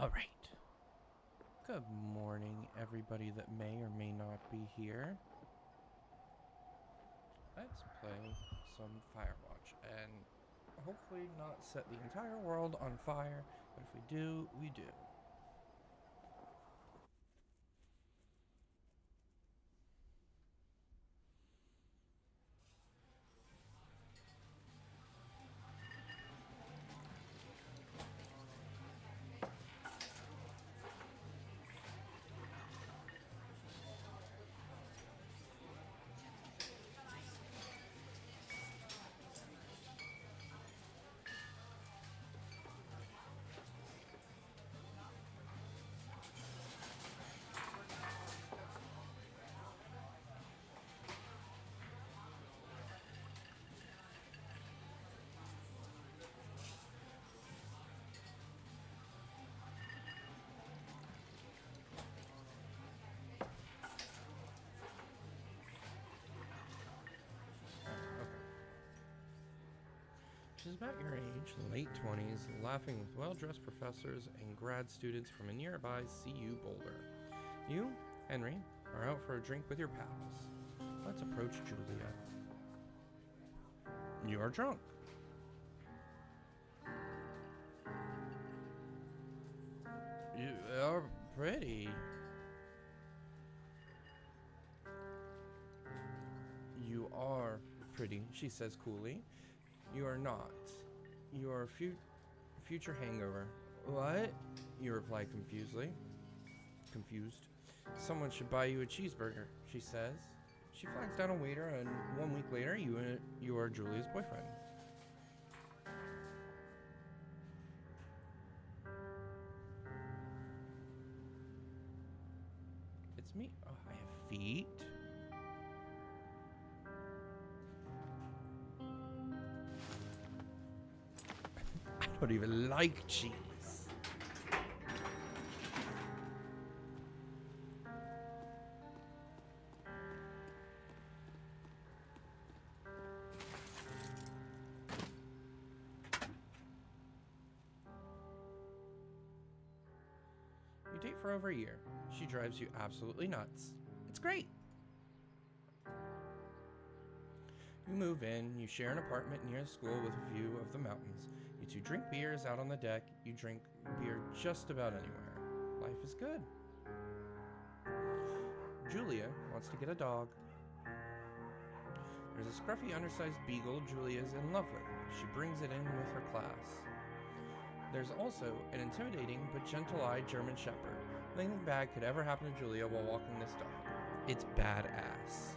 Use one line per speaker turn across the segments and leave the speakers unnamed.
All right. Good morning, everybody that may or may not be here. Let's play some Firewatch and hopefully not set the entire world on fire, but if we do, we do. She's about your age, late 20s, laughing with well-dressed professors and grad students from a nearby CU Boulder. You, Henry, are out for a drink with your pals. Let's approach Julia. You are drunk. You are pretty. You are pretty, she says coolly. You are not. You are future hangover. What? You reply confused. Someone should buy you a cheeseburger, she says. She flags down a waiter, and 1 week later, you are Julia's boyfriend. It's me. Oh, I have feet. I don't even like cheese. You date for over a year. She drives you absolutely nuts. It's great. You move in, you share an apartment near the school with a view of the mountains. You two drink beers out on the deck. You drink beer just about anywhere. Life is good. Julia wants to get a dog. There's a scruffy, undersized beagle Julia is in love with. She brings it in with her class. There's also an intimidating but gentle-eyed German shepherd. Nothing bad could ever happen to Julia while walking this dog. It's badass.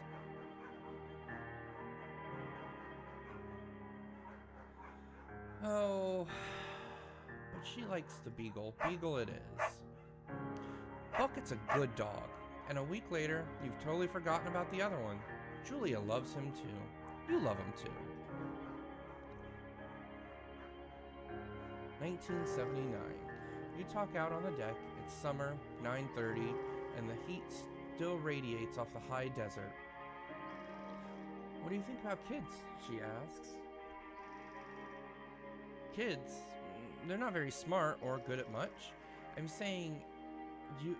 Oh, but she likes the beagle. Beagle it is. Bucket's a good dog. And a week later, you've totally forgotten about the other one. Julia loves him too. You love him too. 1979. You talk out on the deck. It's summer, 9:30, and the heat still radiates off the high desert. What do you think about kids? She asks. Kids, they're not very smart or good at much. I'm saying if you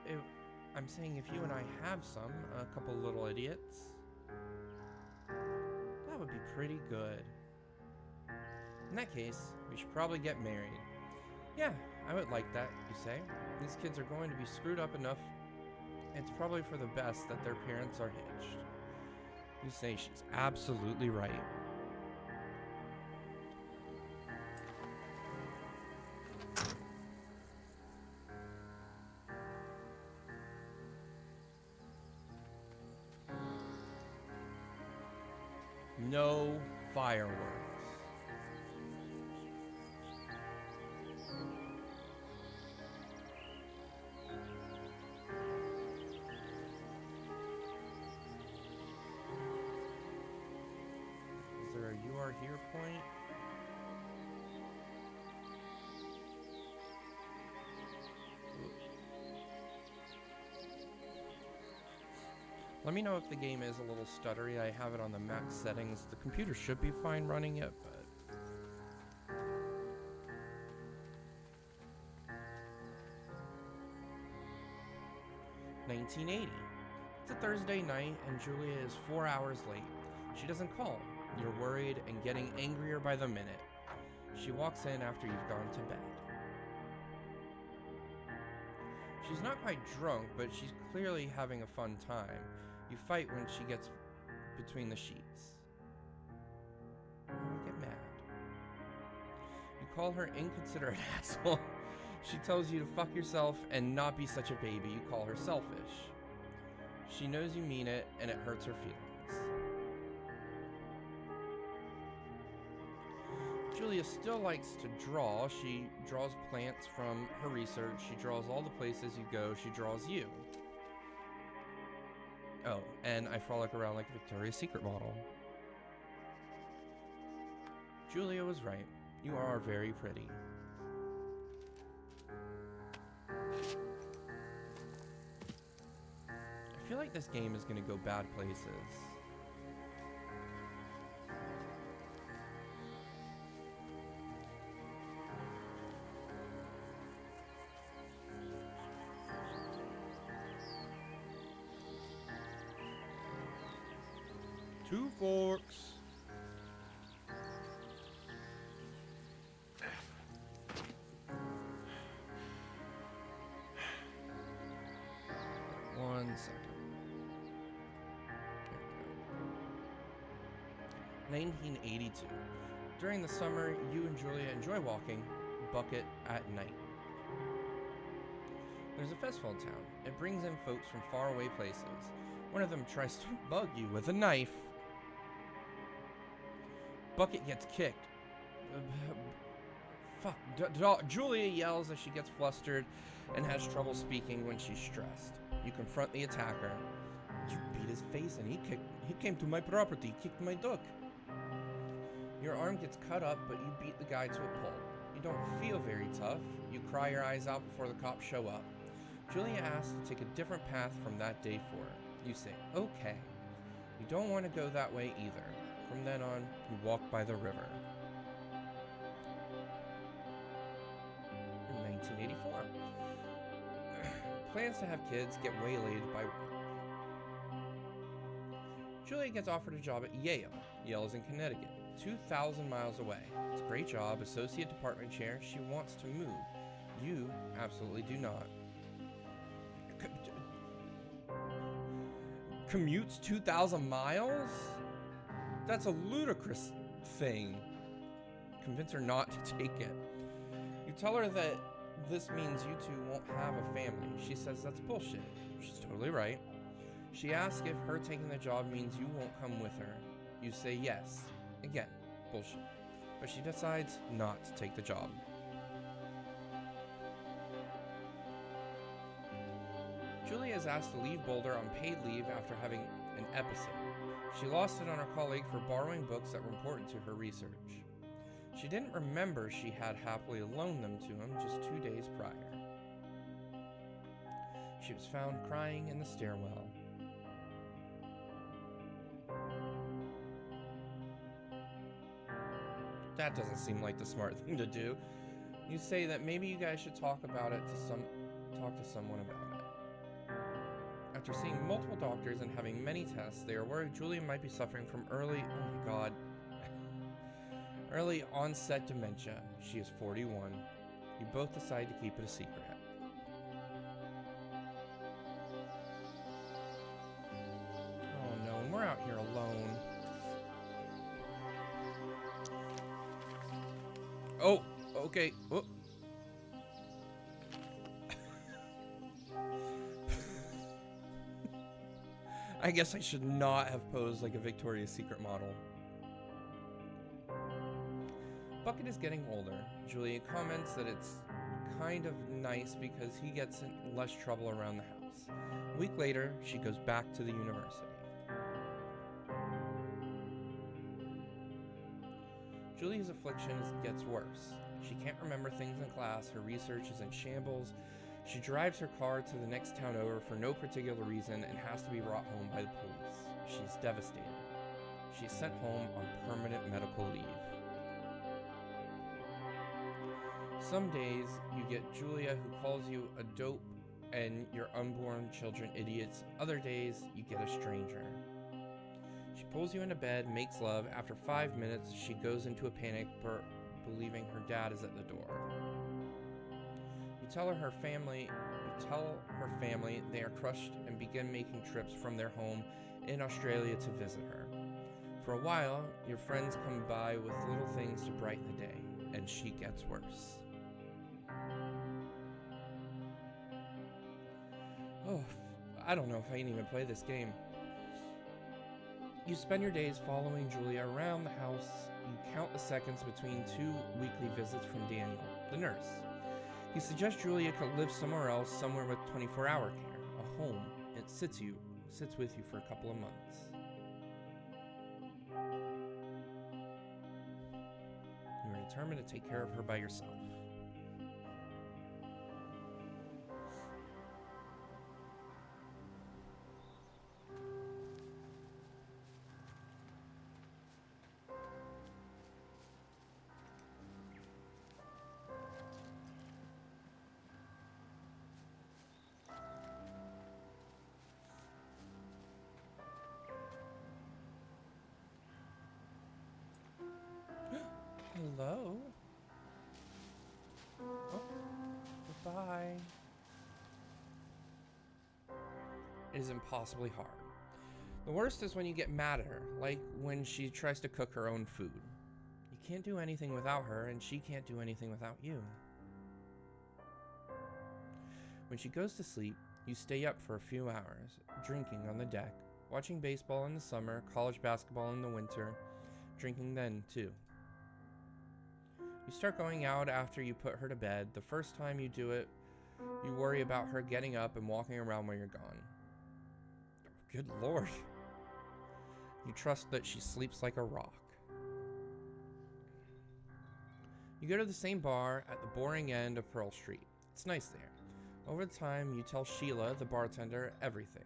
and I have a couple little idiots, that would be pretty good. In that case, we should probably get married. Yeah, I would like that, you say. These kids are going to be screwed up enough. It's probably for the best that their parents are hitched. You say she's absolutely right. No fireworks. Is there a you are here point? Let me know if the game is a little stuttery. I have it on the max settings. The computer should be fine running it, but... 1980. It's a Thursday night, and Julia is 4 hours late. She doesn't call. You're worried and getting angrier by the minute. She walks in after you've gone to bed. She's not quite drunk, but she's clearly having a fun time. You fight when she gets between the sheets. You get mad. You call her inconsiderate asshole. She tells you to fuck yourself and not be such a baby. You call her selfish. She knows you mean it, and it hurts her feelings. Julia still likes to draw. She draws plants from her research. She draws all the places you go. She draws you. Oh, and I frolic around like a Victoria's Secret model. Julia was right. You are very pretty. I feel like this game is going to go bad places. Two forks. One second. 1982. During the summer, you and Julia enjoy walking Bucket at night. There's a festival in town. It brings in folks from faraway places. One of them tries to bug you with a knife. Bucket gets kicked. Fuck. Julia yells as she gets flustered and has trouble speaking when she's stressed. You confront the attacker. You beat his face and he came to my property, kicked my duck. Your arm gets cut up, but you beat the guy to a pulp. You don't feel very tough. You cry your eyes out before the cops show up. Julia asks to take a different path from that day forward. You say, okay. You don't want to go that way either. From then on, you walk by the river. In 1984. Plans to have kids get waylaid by work. Julia gets offered a job at Yale. Yale is in Connecticut, 2,000 miles away. It's a great job, associate department chair. She wants to move. You absolutely do not. Commutes 2,000 miles? That's a ludicrous thing. Convince her not to take it. You tell her that this means you two won't have a family. She says that's bullshit. She's totally right. She asks if her taking the job means you won't come with her. You say yes. Again, bullshit. But she decides not to take the job. Julia is asked to leave Boulder on paid leave after having an episode. She lost it on her colleague for borrowing books that were important to her research. She didn't remember she had happily loaned them to him just 2 days prior. She was found crying in the stairwell. That doesn't seem like the smart thing to do. You say that maybe you guys should talk to someone about it. After seeing multiple doctors and having many tests, they are worried Julia might be suffering from early onset dementia. She is 41. You both decide to keep it a secret. Oh no, and we're out here alone. Oh, okay. Oh. I guess I should not have posed like a Victoria's Secret model. Bucket is getting older. Julia comments that it's kind of nice because he gets in less trouble around the house. A week later, she goes back to the university. Julia's affliction gets worse. She can't remember things in class, her research is in shambles. She drives her car to the next town over for no particular reason and has to be brought home by the police. She's devastated. She's sent home on permanent medical leave. Some days you get Julia who calls you a dope and your unborn children idiots. Other days, you get a stranger. She pulls you into bed, makes love. After 5 minutes, she goes into a panic, believing her dad is at the door. You tell her family they are crushed and begin making trips from their home in Australia to visit her. For a while, your friends come by with little things to brighten the day, and she gets worse. Oh, I don't know if I can even play this game. You spend your days following Julia around the house. You count the seconds between 2 weekly visits from Daniel, the nurse. He suggests Julia could live somewhere else, somewhere with 24-hour care, a home. It sits with you for a couple of months. You are determined to take care of her by yourself. Hello? Oh, goodbye. It is impossibly hard. The worst is when you get mad at her, like when she tries to cook her own food. You can't do anything without her, and she can't do anything without you. When she goes to sleep, you stay up for a few hours, drinking on the deck, watching baseball in the summer, college basketball in the winter, drinking then too. You start going out after you put her to bed. The first time you do it, you worry about her getting up and walking around while you're gone. Good Lord. You trust that she sleeps like a rock. You go to the same bar at the boring end of Pearl Street. It's nice there. Over time, you tell Sheila, the bartender, everything.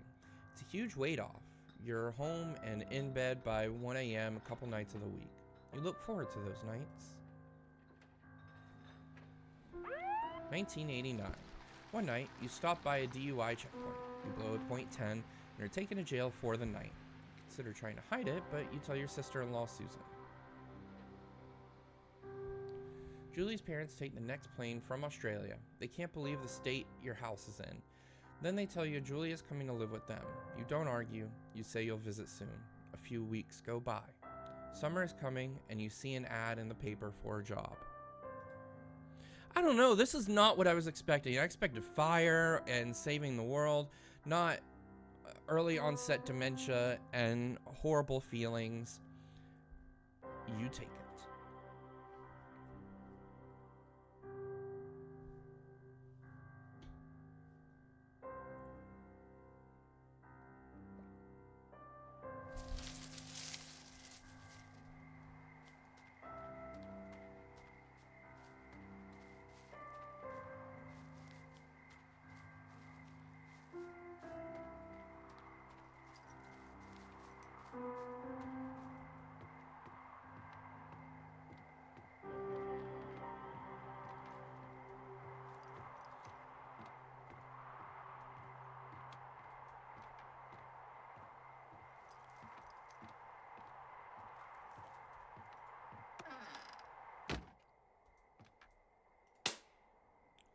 It's a huge weight off. You're home and in bed by 1 a.m. a couple nights of the week. You look forward to those nights. 1989. One night, you stop by a DUI checkpoint. You blow a .10 and are taken to jail for the night. You consider trying to hide it, but you tell your sister-in-law, Susan. Julie's parents take the next plane from Australia. They can't believe the state your house is in. Then they tell you Julia's coming to live with them. You don't argue. You say you'll visit soon. A few weeks go by. Summer is coming, and you see an ad in the paper for a job. I don't know, this is not what I was expecting. I expected fire and saving the world, not early onset dementia and horrible feelings. You take it.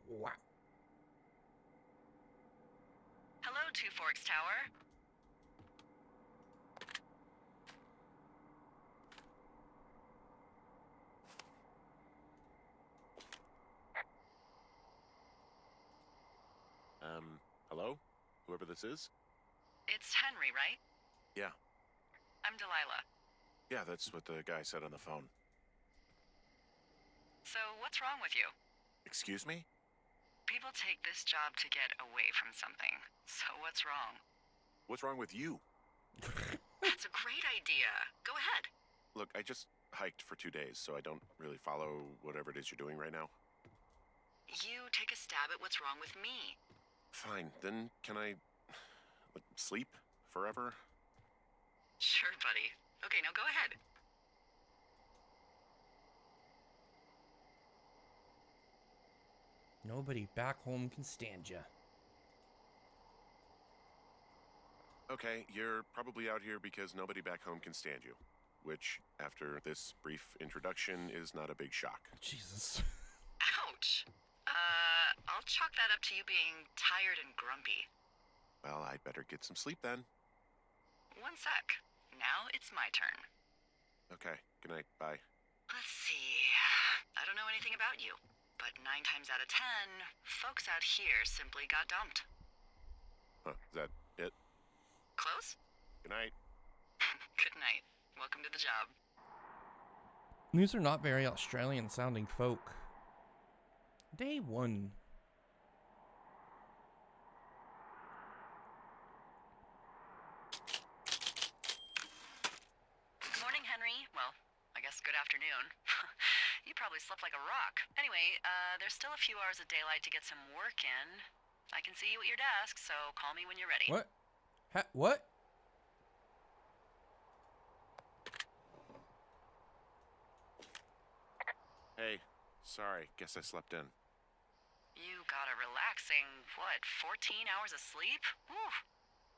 Wow.
Hello, Two Forks Tower.
Hello? Whoever this is?
It's Henry, right?
Yeah.
I'm Delilah.
Yeah, that's what the guy said on the phone.
So, what's wrong with you?
Excuse me?
People take this job to get away from something. So, what's wrong?
What's wrong with you?
That's a great idea. Go ahead.
Look, I just hiked for 2 days, so I don't really follow whatever it is you're doing right now.
You take a stab at what's wrong with me.
Fine, then can I sleep forever?
Sure, buddy. Okay, now go ahead.
Nobody back home can stand ya.
Okay, you're probably out here because nobody back home can stand you. Which, after this brief introduction, is not a big shock.
Jesus.
Ouch. I'll chalk that up to you being tired and grumpy.
Well, I'd better get some sleep then.
One sec. Now it's my turn.
Okay, good night, bye.
Let's see. I don't know anything about you, but 9 times out of 10, folks out here simply got dumped.
Huh, is that it?
Close?
Good night.
Good night. Welcome to the job.
These are not very Australian sounding folk. Day 1.
Good morning, Henry. Well, I guess good afternoon. You probably slept like a rock. Anyway, there's still a few hours of daylight to get some work in. I can see you at your desk, so call me when you're ready.
What? What?
Hey, sorry, guess I slept in.
You got a relaxing, 14 hours of sleep? Whew.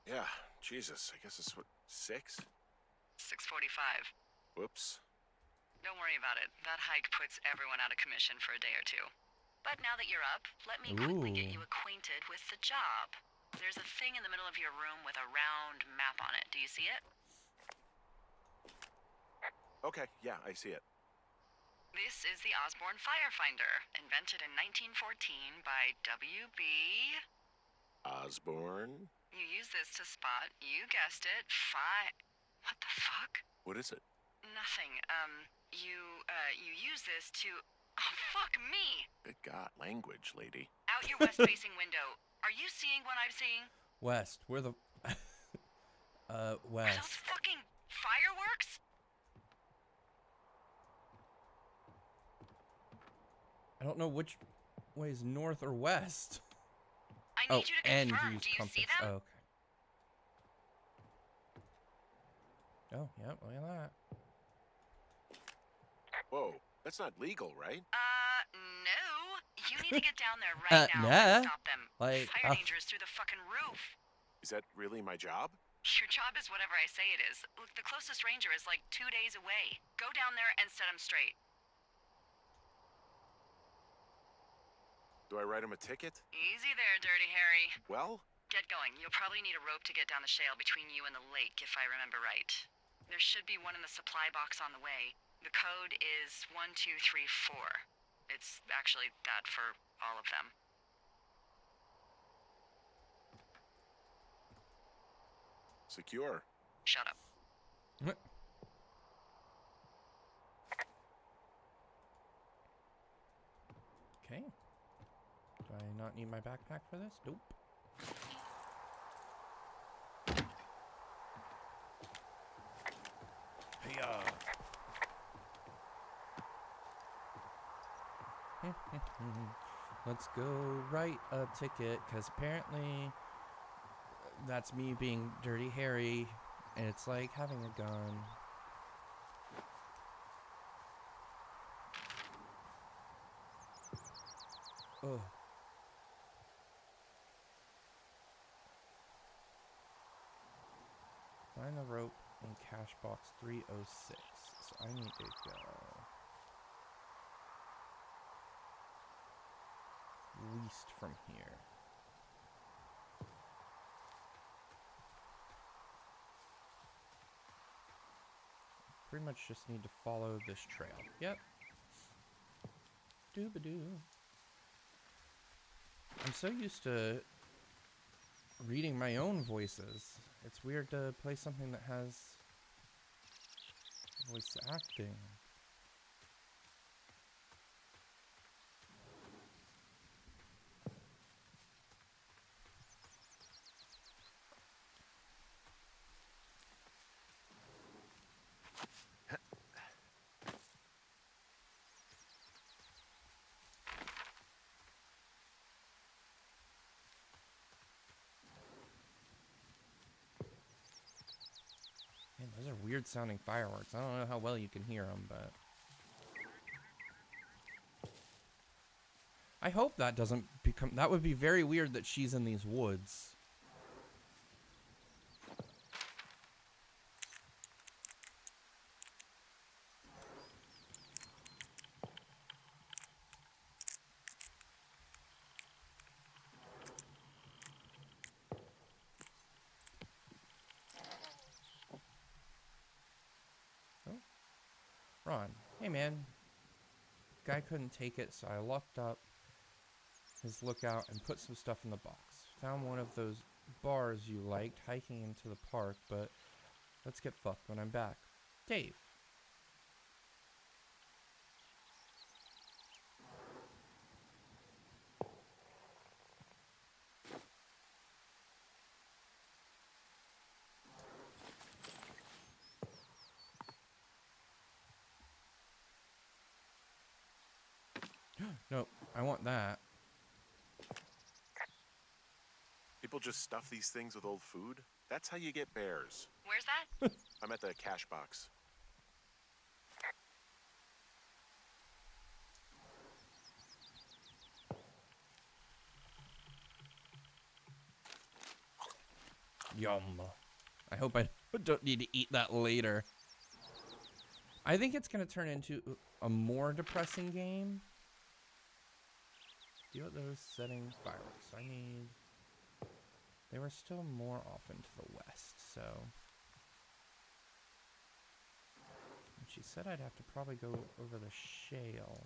Yeah, Jesus, I guess it's what, 6?
6:45.
Whoops.
Don't worry about it. That hike puts everyone out of commission for a day or two. But now that you're up, let me quickly get you acquainted with the job. There's a thing in the middle of your room with a round map on it. Do you see it?
Okay, yeah, I see it.
This is the Osborne Firefinder, invented in 1914 by W.B.
Osborne?
You use this to spot, you guessed it, What the fuck?
What is it?
Nothing. You use this to... Oh, fuck me!
Good God, language, lady.
Out your west-facing window. Are you seeing what I'm seeing?
West. Where the...
Are
west.
those fucking fireworks?
I don't know which way is north or west.
I need you to
and
confirm.
use
Do you
compass.
see them?
Oh, okay. Oh, yeah, look at that.
Whoa, that's not legal, right?
No. You need to get down there right now
nah.
and stop them.
Like,
Fire danger is through the fucking roof.
Is that really my job?
Your job is whatever I say it is. Look, the closest ranger is like 2 days away. Go down there and set him straight.
Do I write him a ticket?
Easy there, Dirty Harry.
Well?
Get going. You'll probably need a rope to get down the shale between you and the lake, if I remember right. There should be one in the supply box on the way. The code is 1234. It's actually that for all of them.
Secure.
Shut up.
Okay. Do I not need my backpack for this? Nope. Hey-ya. Let's go write a ticket, because apparently that's me being Dirty Harry, and it's like having a gun. Oh. Find the rope in cash box 306. So I need to go east from here. Pretty much just need to follow this trail. Yep. Dooba-doo. I'm so used to reading my own voices. It's weird to play something that has voice acting. Man, those are weird sounding fireworks. I don't know how well you can hear them, but I hope that doesn't become... That would be very weird that she's in these woods. Ron, hey man. Guy couldn't take it, so I locked up his lookout and put some stuff in the box. Found one of those bars you liked hiking into the park, but let's get fucked when I'm back. Dave. Nope, I want that.
People just stuff these things with old food? That's how you get bears.
Where's that?
I'm at the cash box.
Yum. I hope I don't need to eat that later. I think it's going to turn into a more depressing game. Deal with those setting fireworks. I need... They were still more off into the west, so... And she said I'd have to probably go over the shale.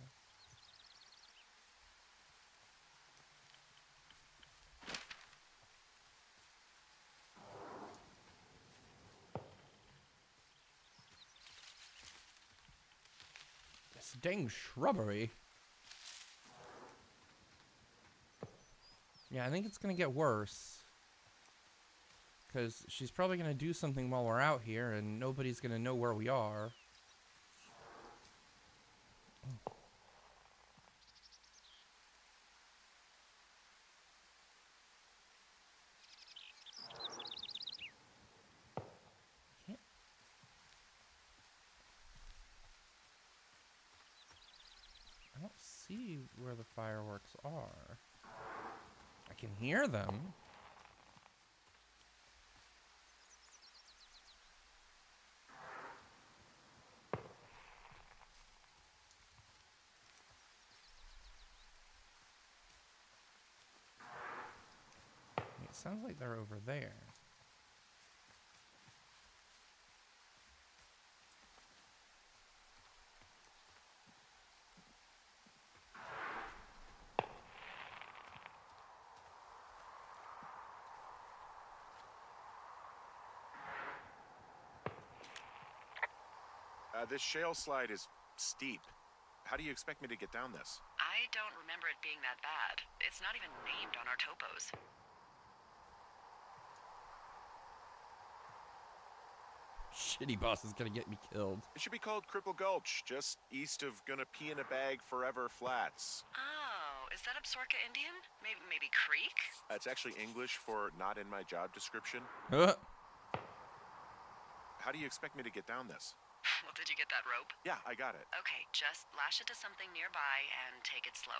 This dang shrubbery. Yeah, I think it's gonna get worse. Because she's probably gonna do something while we're out here, and nobody's gonna know where we are. Oh. Can't. I don't see where the fireworks are. I can hear them. It sounds like they're over there.
This shale slide is steep. How do you expect me to get down this?
I don't remember it being that bad. It's not even named on our topos.
Shitty boss is gonna get me killed.
It should be called Cripple Gulch, just east of Gonna Pee in a Bag Forever Flats.
Oh, is that Absorka Indian? Maybe Creek?
It's actually English for not in my job description.
Uh.
How do you expect me to get down this?
Well, did you get that rope?
Yeah, I got it.
Okay, just lash it to something nearby and take it slow.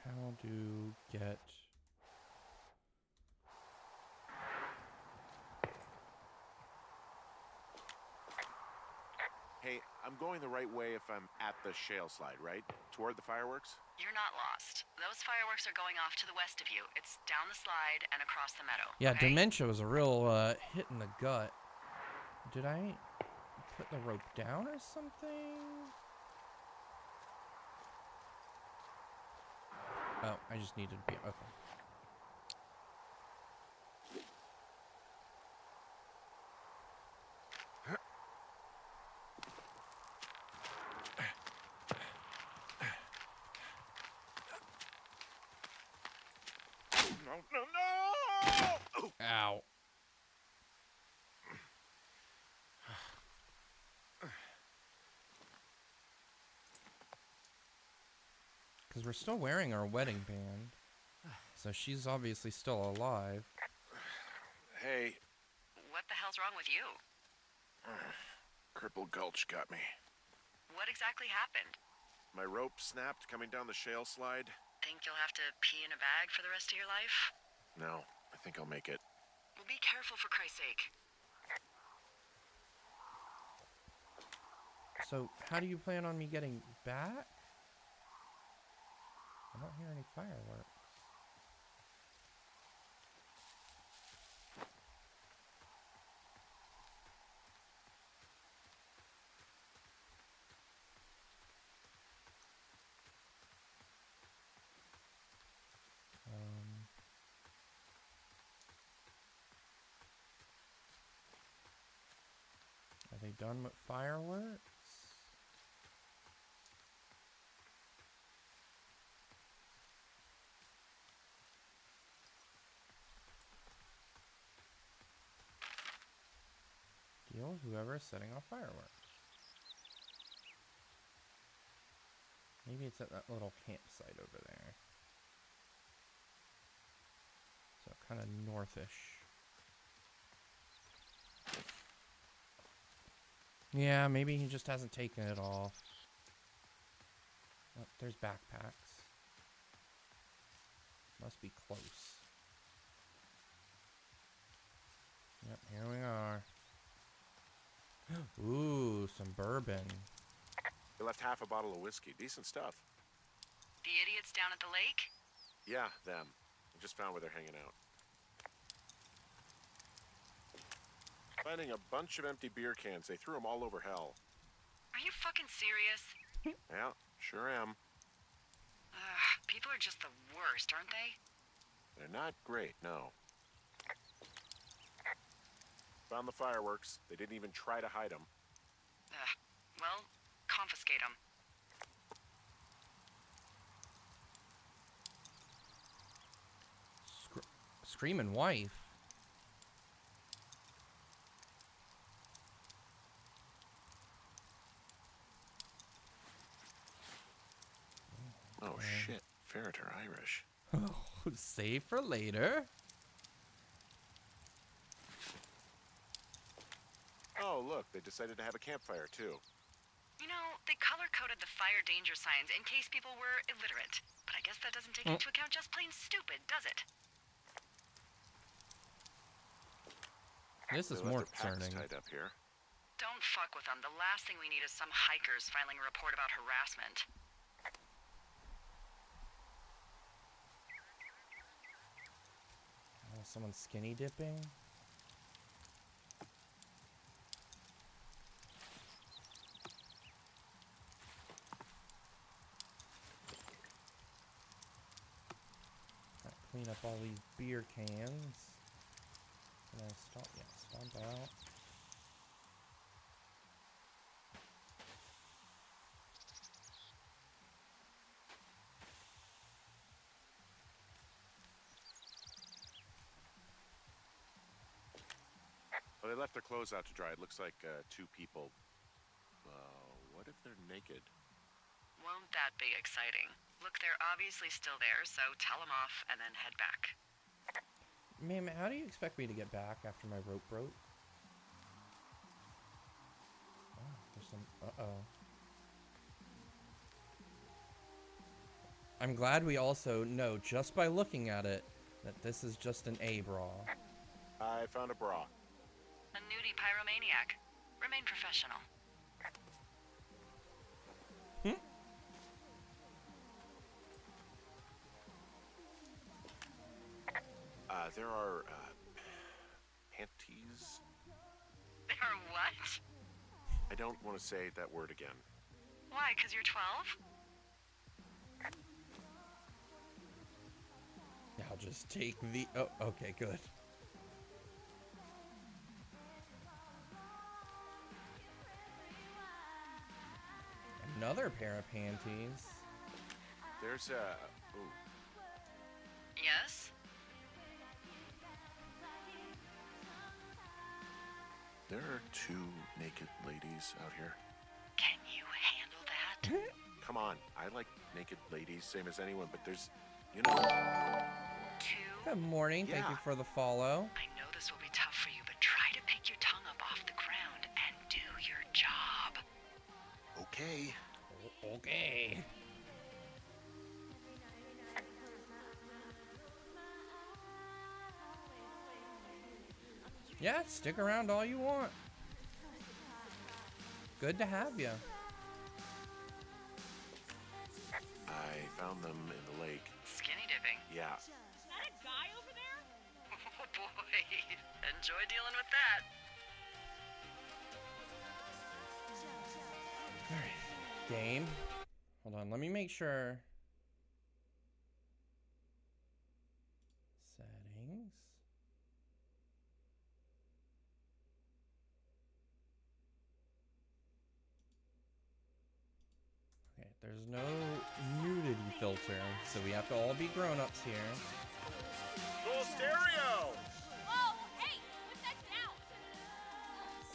How to get...
Hey, I'm going the right way if I'm at the shale slide, right? Toward the fireworks?
You're not lost. Those fireworks are going off to the west of you. It's down the slide and across the meadow.
Yeah,
okay?
dementia was a real hit in the gut. Did I put the rope down or something? Oh, I just needed to be... Okay.
No!
Ow. Because we're still wearing our wedding band. So she's obviously still alive.
Hey,
What the hell's wrong with you?
Cripple Gulch got me.
What exactly happened?
My rope snapped coming down the shale slide.
Think you'll have to pee in a bag for the rest of your life?
No, I think I'll make it.
Well, be careful for Christ's sake.
So how do you plan on me getting back? I don't hear any fireworks. done with fireworks? Deal with whoever is setting off fireworks. Maybe it's at that little campsite over there. So kind of northish. Yeah, maybe he just hasn't taken it off. Oh, there's backpacks. Must be close. Yep, here we are. Ooh, some bourbon.
They left half a bottle of whiskey. Decent stuff.
The idiots down at the lake?
Yeah, them. I just found where they're hanging out. Finding a bunch of empty beer cans. They threw them all over hell.
Are you fucking serious?
Yeah, sure am.
Ugh, people are just the worst, aren't they?
They're not great, no. Found the fireworks. They didn't even try to hide them.
Ugh, well, confiscate them.
Screaming wife.
Oh, shit. Ferret are Irish.
Oh, save for later.
Oh, look. They decided to have a campfire, too.
You know, they color-coded the fire danger signs in case people were illiterate. But I guess that doesn't take into account just plain stupid, does it?
This is
They
more
left their packs
concerning.
tied up here.
Don't fuck with them. The last thing we need is some hikers filing a report about harassment.
Oh, someone's skinny dipping. Gotta clean up all these beer cans. Can I stomp? Yeah, stomp out.
Well, they left their clothes out to dry. It looks like two people. What if they're naked?
Won't that be exciting? Look, they're obviously still there, so tell them off and then head back.
Ma'am, how do you expect me to get back after my rope broke? Oh, there's some... Uh-oh. I'm glad we also know, just by looking at it, that this is just an A bra.
I found a bra.
A nudie pyromaniac. Remain professional.
There are, panties?
There are what?
I don't want to say that word again.
Why, 'cause you're 12?
I'll just take the... Oh, okay, good. Another pair of panties.
There's a... Ooh.
Yes?
There are two naked ladies out here.
Can you handle that?
Come on. I like naked ladies, same as anyone, but there's... You know...
Two?
Good morning. Thank you
Yeah.
for the follow.
I know this will be tough for you, but try to pick your tongue up off the ground and do your job.
Okay.
Okay. Yeah, stick around all you want. Good to have you.
I found them in the lake.
Skinny dipping.
Yeah.
Is that a guy over there?
Oh boy. Enjoy dealing with that.
Alright. Game. Hold on, let me make sure. Settings. There's no nudity filter, so we have to all be grown-ups here.
Cool stereo!
Whoa, hey, put that down.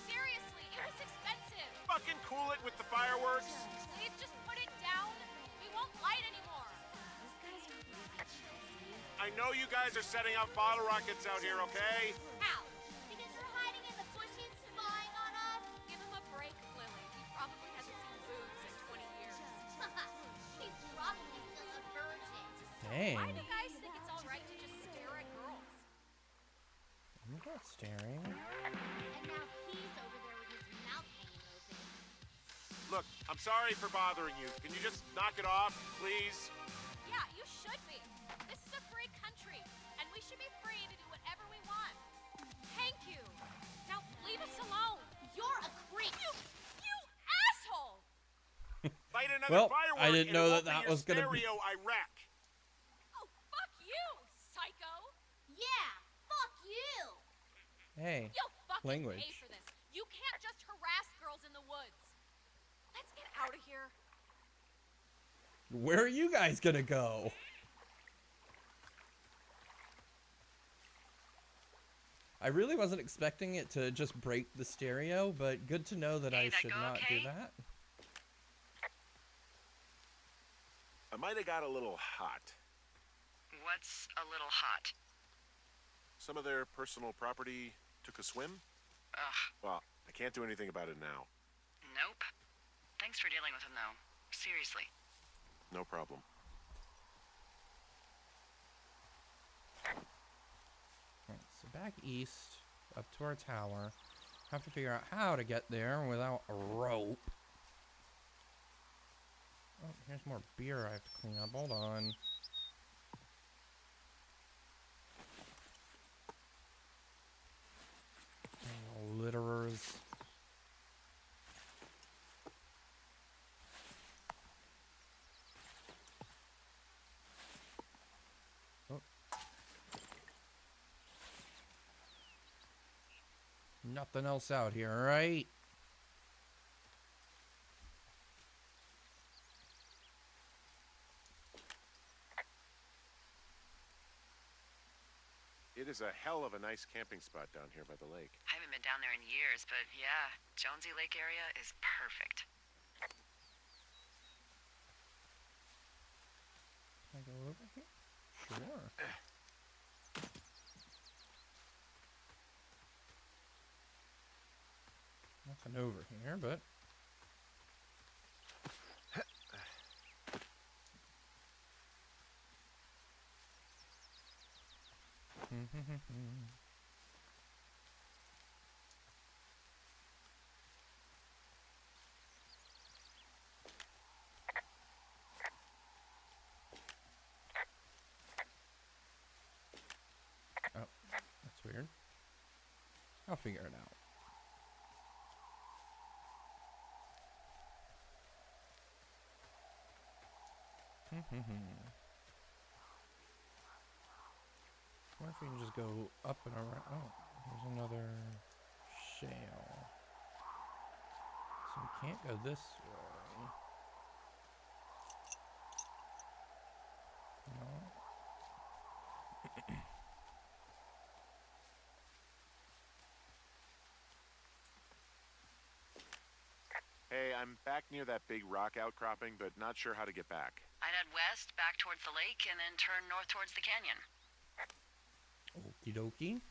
Seriously, it was expensive.
Fucking cool it with the fireworks.
Please just put it down. We won't light anymore.
I know you guys are setting up bottle rockets out here, okay?
How? Because you're hiding in the bushes spying on us? Give him a break, Lily. He probably hasn't seen boobs in 20 years. He's probably still a virgin.
Dang.
Why do guys think it's all right to just stare at girls?
I'm not staring.
And now he's over there with his mouth hanging open.
Look, I'm sorry for bothering you. Can you just knock it off, please?
Yeah, you should be. This is a free country, and we should be free to do whatever we want. Thank you. Now leave us alone. You're a creep. You asshole.
Light another
Well,
firework
I didn't
and
know
it
that
won't be
that
your
was gonna be-
stereo I wreck.
Oh, fuck you, psycho. Yeah, fuck you.
Hey,
You'll fucking
language.
pay for this. You can't just harass girls in the woods. Let's get out of here.
Where are you guys gonna go? I really wasn't expecting it to just break the stereo, but good to know that I
Hey, that
should
go
not
okay?
do that.
I might have got a little hot.
What's a little hot?
Some of their personal property took a swim.
Ugh,
Well, I can't do anything about it now.
nope. Thanks for dealing with him, though. Seriously.
No problem.
Alright, so back east, up to our tower. Have to figure out how to get there without a rope. Oh, here's more beer I have to clean up. Hold on. Oh, litterers. Oh. Nothing else out here, right?
It is a hell of a nice camping spot down here by the lake.
I haven't been down there in years, but yeah, Jonesy Lake area is perfect.
Can I go over here? Sure. Nothing over here, but... Oh, that's weird. I'll figure it out. What if we can just go up and around? Oh, there's another shale. So we can't go this way. No.
Hey, I'm back near that big rock outcropping, but not sure how to get back.
I'd head west, back towards the lake, and then turn north towards the canyon.
Okie dokie.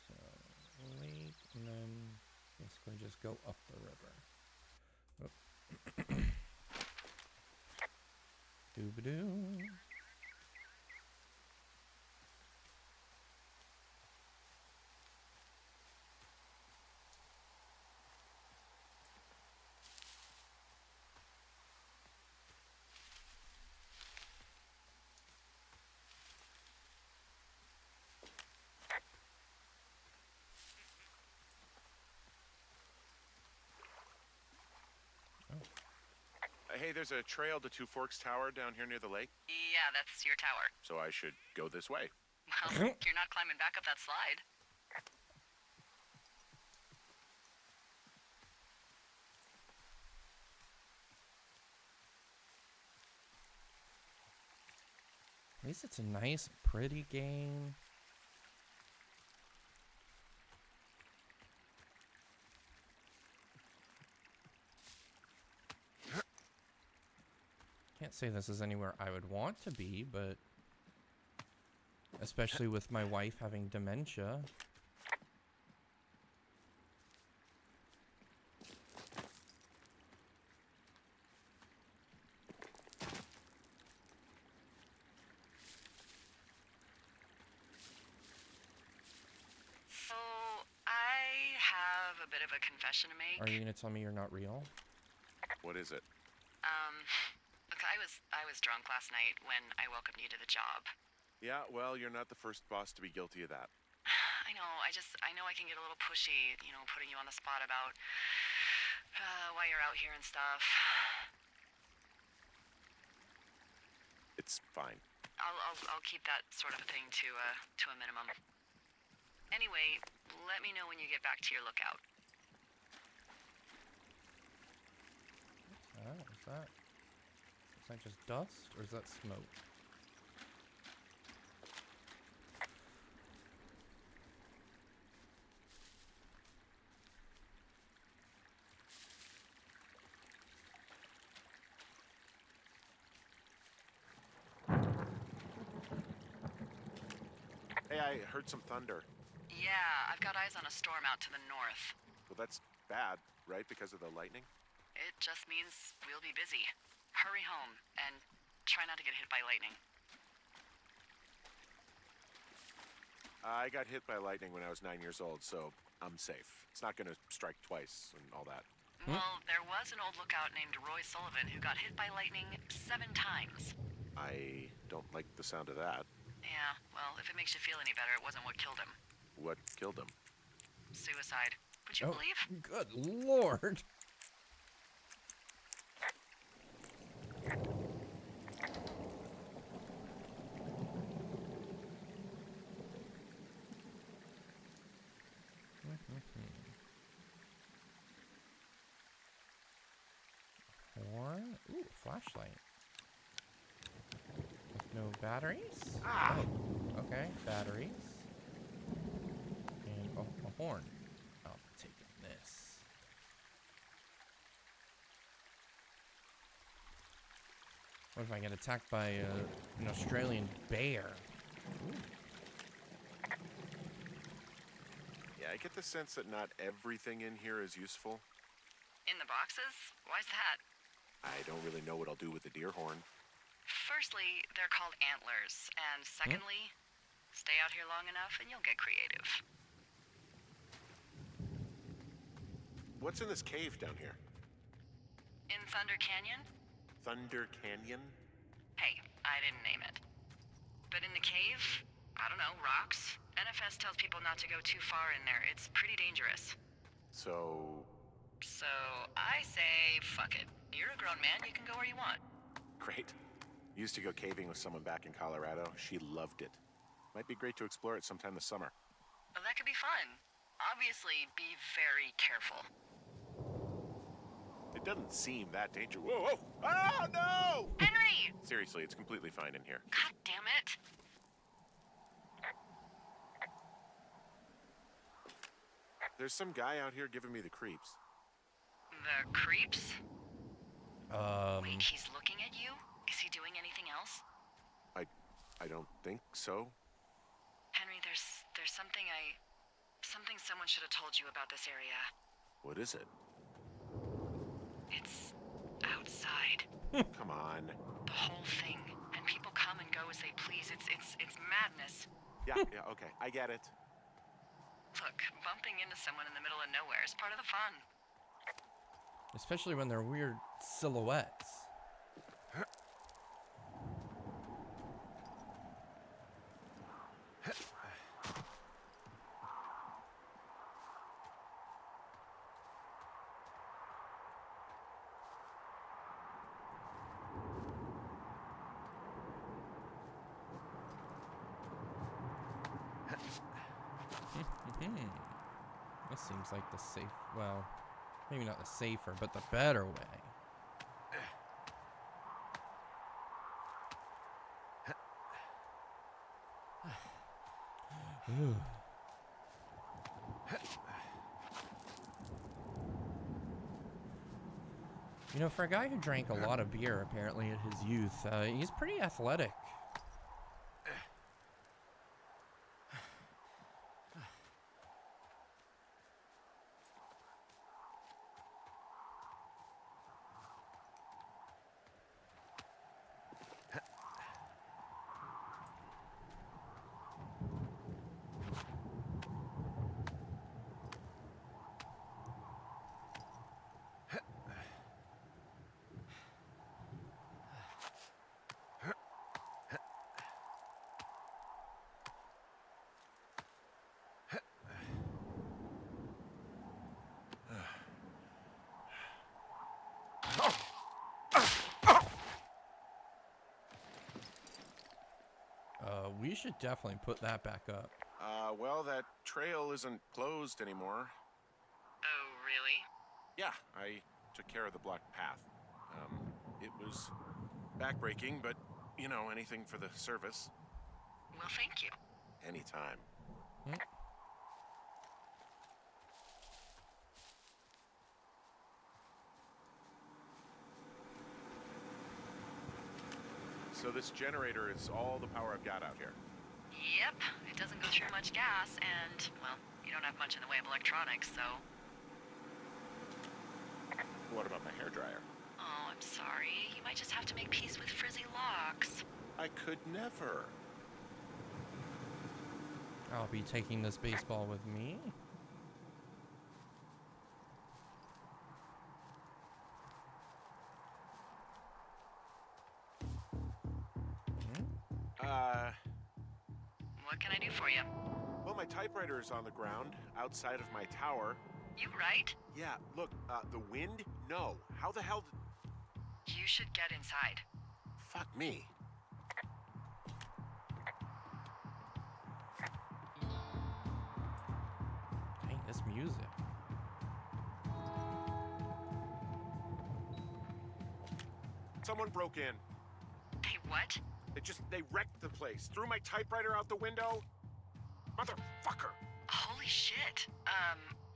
So, lake, and then basically just go up the river. Doo-ba-doo.
Hey, there's a trail to Two Forks Tower down here near the lake,
Yeah, that's your tower.
so I should go this way.
Well, you're not climbing back up that slide.
least it's a nice, pretty game. Can't say this is anywhere I would want to be, but especially with my wife having dementia.
So, I have a bit of a confession to make.
Are you gonna tell me you're not real?
What is it?
Look, I was drunk last night when I welcomed you to the job.
Yeah, well, you're not the first boss to be guilty of that.
I know, I know I can get a little pushy, you know, putting you on the spot about why you're out here and stuff.
It's fine.
I'll keep that sort of a thing to a minimum. Anyway, let me know when you get back to your lookout.
Is that just dust, or is that smoke?
Hey, I heard some thunder.
Yeah, I've got eyes on a storm out to the north.
Well, that's bad, right? Because of the lightning?
It just means we'll be busy. Hurry home, and try not to get hit by lightning.
I got hit by lightning when I was 9 years old, so I'm safe. It's not gonna strike twice and all that.
Well, there was an old lookout named Roy Sullivan who got hit by lightning 7 times.
I don't like the sound of that.
Yeah, well, if it makes you feel any better, it wasn't what killed him.
What killed him?
Suicide. Would you believe?
Good lord. Horn? Ooh, flashlight. With no batteries?
Ah!
Oh, okay, batteries. And a horn. I'll take this. What if I get attacked by an Australian bear? Ooh.
Yeah, I get the sense that not everything in here is useful.
In the boxes? Why's that?
I don't really know what I'll do with the deer horn.
Firstly, they're called antlers. And secondly, stay out here long enough and you'll get creative.
What's in this cave down here?
In Thunder Canyon?
Thunder Canyon?
Hey, I didn't name it. But in the cave, I don't know, rocks. NFS tells people not to go too far in there. It's pretty dangerous.
So
I say, fuck it. You're a grown man, you can go where you want.
great. Used to go caving with someone back in Colorado. She loved it. Might be great to explore it sometime this summer.
Well, that could be fun. Obviously, be very careful.
It doesn't seem that dangerous. Whoa, whoa! Oh, no!
Henry!
Seriously, it's completely fine in here.
God damn it.
There's some guy out here giving me the creeps.
The creeps? Wait, he's looking at you? Is he doing anything else?
I don't think so.
Henry, there's something someone should have told you about this area.
What is it?
It's outside.
Come on.
The whole thing. And people come and go as they please. It's madness.
Yeah, okay. I get it.
Look, bumping into someone in the middle of nowhere is part of the fun.
Especially when they're weird silhouettes. This seems like the safe, well, maybe not the safer, but the better way. Ooh. You know, for a guy who drank a lot of beer, apparently, in his youth, he's pretty athletic. We should definitely put that back up.
Well, that trail isn't closed anymore.
Oh, really?
Yeah, I took care of the blocked path. It was backbreaking, but, you know, anything for the service.
Well, thank you.
Anytime. So this generator is all the power I've got out here.
Yep, it doesn't go through much gas, and, well, you don't have much in the way of electronics, so...
What about my hairdryer?
Oh, I'm sorry. You might just have to make peace with frizzy locks.
I could never.
I'll be taking this baseball with me.
What can I do for you?
Well, my typewriter is on the ground outside of my tower.
You right?
Yeah, look, the wind? No. How the hell did...
You should get inside.
Fuck me.
Dang, this music.
Someone broke in.
Hey, what?
They wrecked the place. Threw my typewriter out the window. Motherfucker.
Holy shit.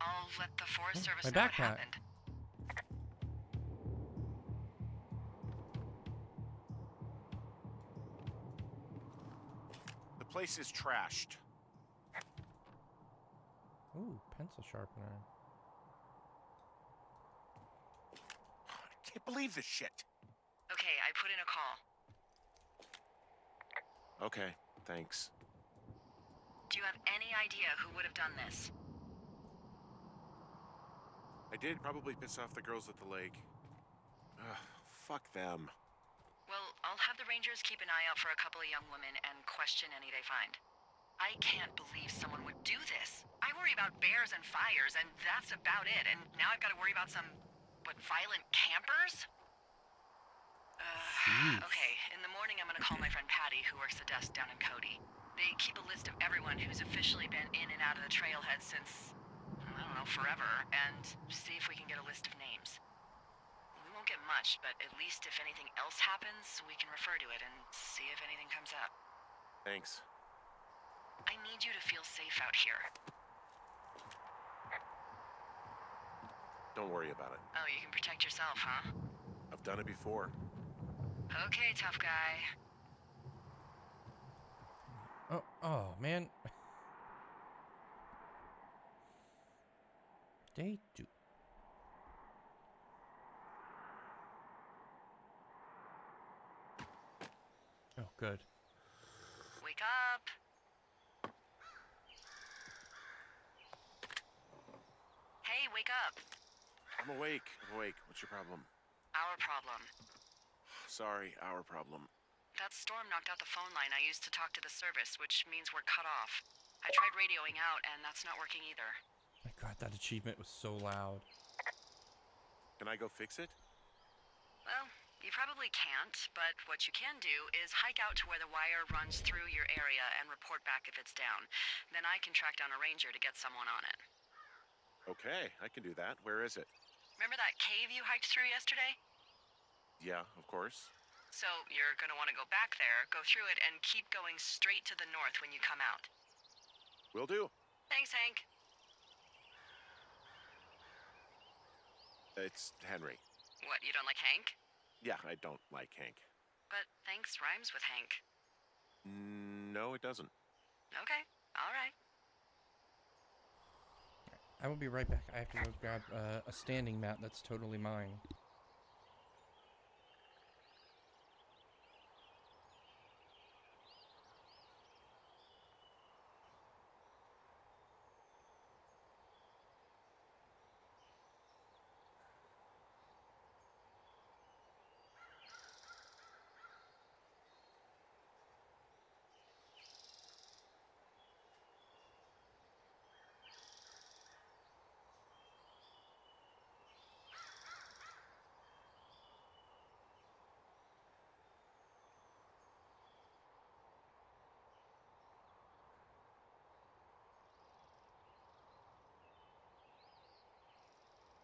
I'll let the Forest Service
my
know what
backpack.
happened.
The place is trashed.
Ooh, pencil sharpener.
I can't believe this shit.
Okay, I put in a call.
Okay, thanks.
Do you have any idea who would have done this?
I did probably piss off the girls at the lake. Ugh, fuck them.
Well, I'll have the Rangers keep an eye out for a couple of young women and question any they find. I can't believe someone would do this. I worry about bears and fires, and that's about it. And now I've got to worry about some, violent campers? Okay, in the morning I'm gonna call my friend Patty, who works the desk down in Cody. They keep a list of everyone who's officially been in and out of the trailhead since, I don't know, forever, and see if we can get a list of names. We won't get much, but at least if anything else happens, we can refer to it and see if anything comes up.
Thanks.
I need you to feel safe out here.
Don't worry about it.
Oh, you can protect yourself, huh?
I've done it before.
Okay, tough guy.
Oh, man. Day 2. Oh, good.
Wake up. Hey, wake up.
I'm awake. What's your problem?
Our problem.
Sorry, our problem.
That storm knocked out the phone line I used to talk to the service, which means we're cut off. I tried radioing out, and that's not working either.
My God, that achievement was so loud.
Can I go fix it?
Well, you probably can't, but what you can do is hike out to where the wire runs through your area and report back if it's down. Then I can track down a ranger to get someone on it.
Okay, I can do that. Where is it?
Remember that cave you hiked through yesterday?
Yeah, of course.
So you're gonna want to go back there, go through it, and keep going straight to the north when you come out.
Will do.
Thanks, Hank.
It's Henry.
What, you don't like Hank?
Yeah, I don't like Hank.
But thanks rhymes with Hank.
No, it doesn't.
Okay, all right.
I will be right back. I have to go grab a standing mat that's totally mine.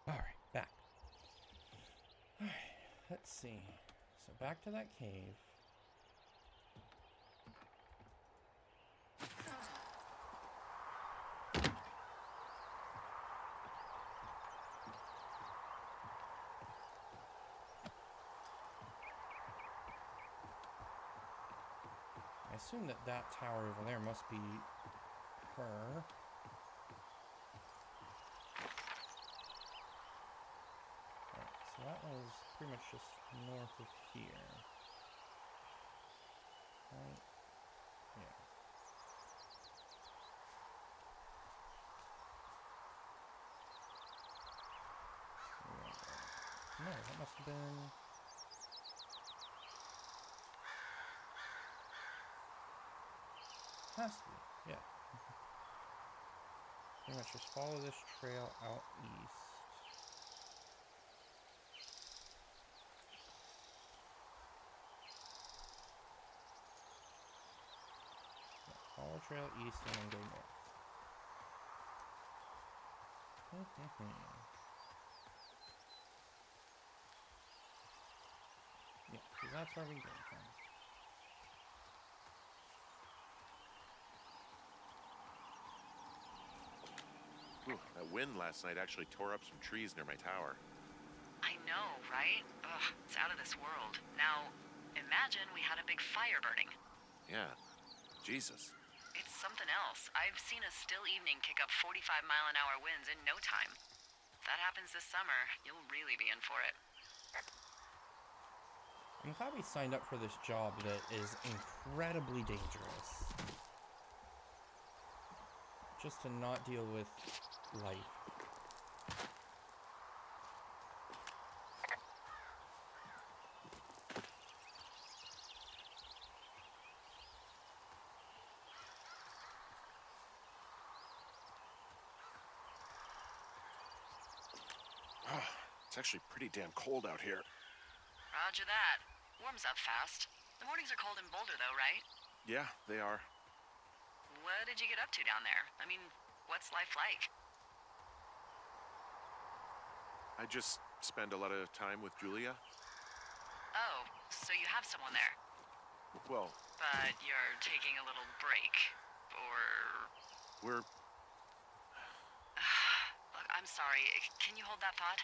Alright, back. Alright, let's see. So back to that cave. I assume that that tower over there must be her. So that was pretty much just north of here. Right? Yeah. No, that must have been... Has to be, yeah. Pretty much just follow this trail out east. Follow trail east and then go north. Yeah, because that's where we came from.
Ooh, that wind last night actually tore up some trees near my tower.
I know, right? Ugh, it's out of this world. Now, imagine we had a big fire burning.
Yeah. Jesus.
It's something else. I've seen a still evening kick up 45-mile-an-hour winds in no time. If that happens this summer, you'll really be in for it.
I'm glad we signed up for this job that is incredibly dangerous. Just to not deal with life.
It's actually pretty damn cold out here.
Roger that. Warms up fast. The mornings are cold in Boulder, though, right?
Yeah, they are.
What did you get up to down there? I mean, what's life like?
I just spend a lot of time with Julia.
Oh, so you have someone there.
Well,
But you're taking a little break. Or...
we're...
Look, I'm sorry. Can you hold that thought?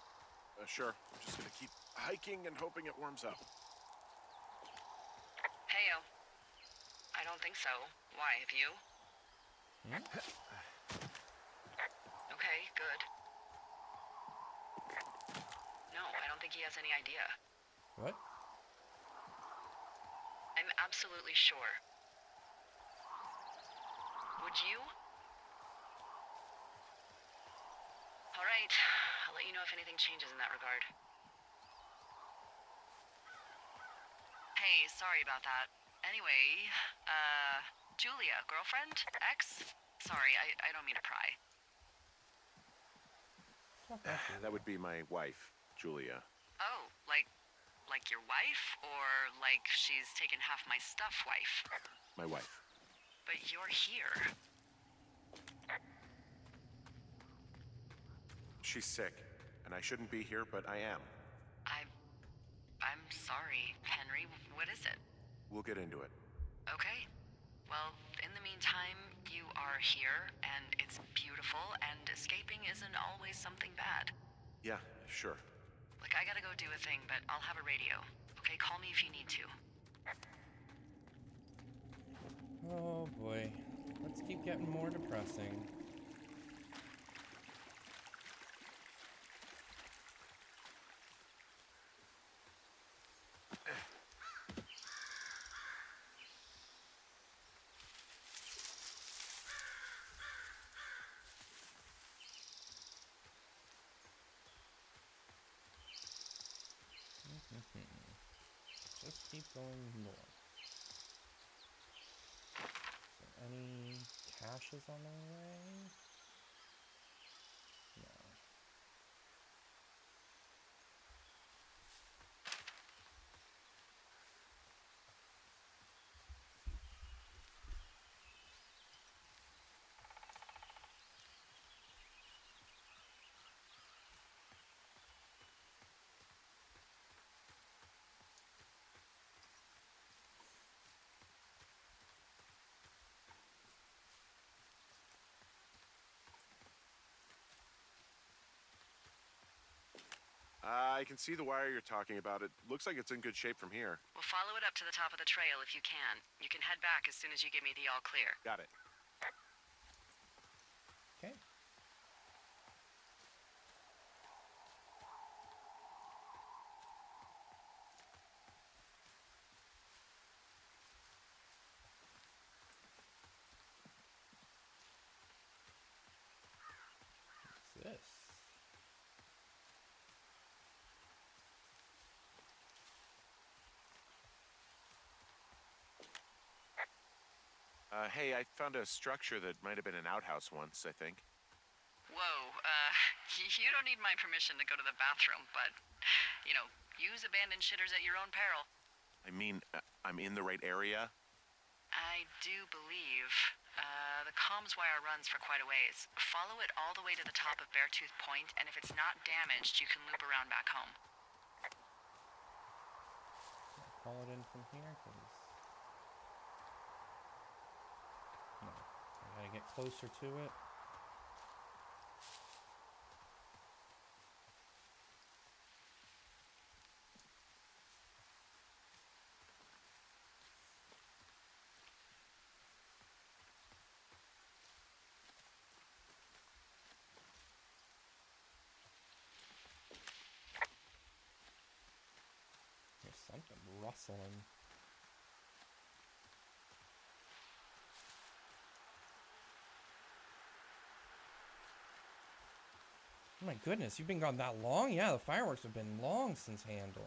Sure. I'm just gonna keep hiking and hoping it warms up.
Heyo. I don't think so. Why, have you? Okay, good. No, I don't think he has any idea.
What?
I'm absolutely sure. Would you? All right. I'll let you know if anything changes in that regard. Hey, sorry about that. Anyway, Julia, girlfriend? Ex? Sorry, I don't mean to pry.
That would be my wife, Julia.
Oh, like your wife? Or like she's taken half my stuff wife?
My wife.
But you're here.
She's sick, and I shouldn't be here, but I am.
I'm sorry, Henry. What is it?
We'll get into it.
Okay. Well, in the meantime, You are here, and it's beautiful, and escaping isn't always something bad.
Yeah, sure.
Look, I gotta go do a thing, but I'll have a radio. Okay, call me if you need to.
Oh boy. Let's keep getting more depressing. Just keep going north. Is there any caches on the way? No.
I can see the wire you're talking about. It looks like it's in good shape from here.
We'll follow it up to the top of the trail if you can. You can head back as soon as you give me the all clear.
Got it.
Okay. What's this?
Hey, I found a structure that might have been an outhouse once, I think.
Whoa, you don't need my permission to go to the bathroom, but, use abandoned shitters at your own peril.
I mean, I'm in the right area.
I do believe. The comms wire runs for quite a ways. Follow it all the way to the top of Beartooth Point, and if it's not damaged, you can loop around back home.
Call it in from here, please. No. I gotta get closer to it. There's something rustling. Oh my goodness, you've been gone that long? Yeah, the fireworks have been long since handled.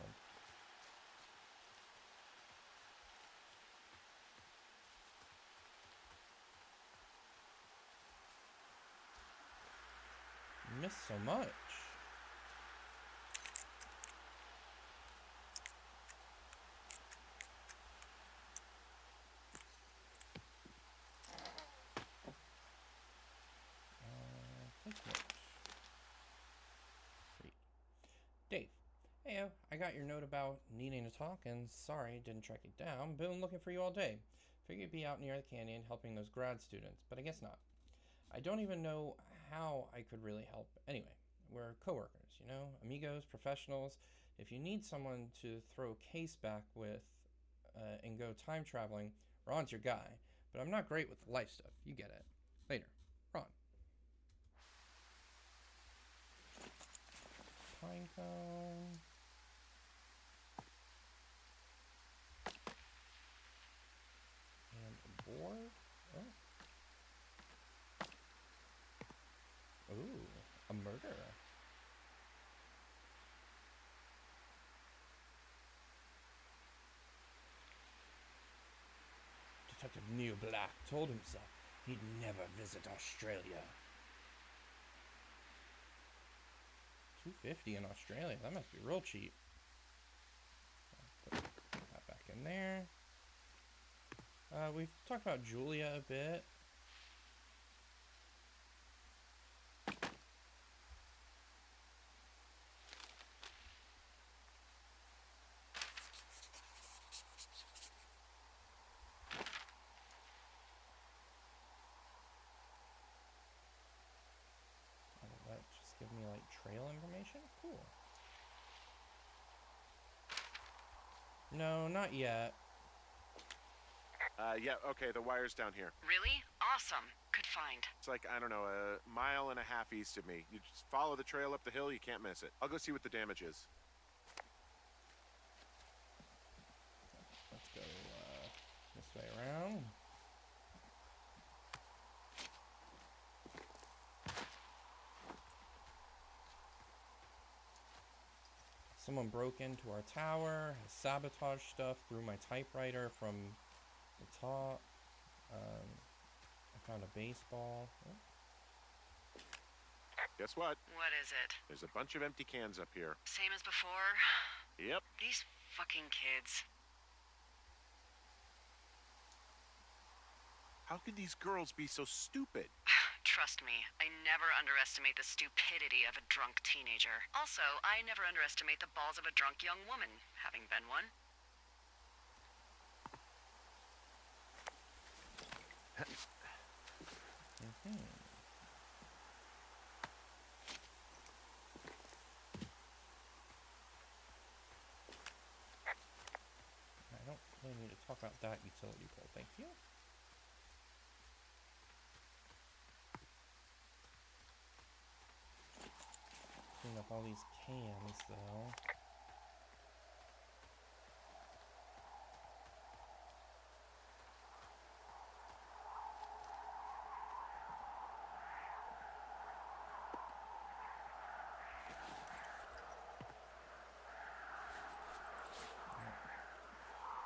You missed so much. Take note. Great. Dave. Heyo, I got your note about needing to talk, and sorry didn't track it down. Been looking for you all day. Figured you'd be out near the canyon helping those grad students, but I guess not. I don't even know how I could really help. Anyway, we're coworkers, amigos, professionals. If you need someone to throw a case back with and go time traveling, Ron's your guy. But I'm not great with the life stuff. You get it. Later. Ron. Pinecone. And a board. Oh. Ooh, a murderer. Detective Neil Black told himself he'd never visit Australia. $2.50 in Australia. That must be real cheap. Put that back in there. We've talked about Julia a bit. No, not yet.
Yeah, okay, the wire's down here.
Really? Awesome. Good find.
It's like, I don't know, a mile and a half east of me. You just follow the trail up the hill, you can't miss it. I'll go see what the damage is.
Let's go this way around. Someone broke into our tower, has sabotaged stuff through my typewriter from the top. I found a baseball. Oh.
Guess what?
What is it?
There's a bunch of empty cans up here.
Same as before?
Yep.
These fucking kids.
How can these girls be so stupid?
Trust me, I never underestimate the stupidity of a drunk teenager. Also, I never underestimate the balls of a drunk young woman, having been one.
I don't really need to talk about that utility pole, thank you. Clean up all these cans, though.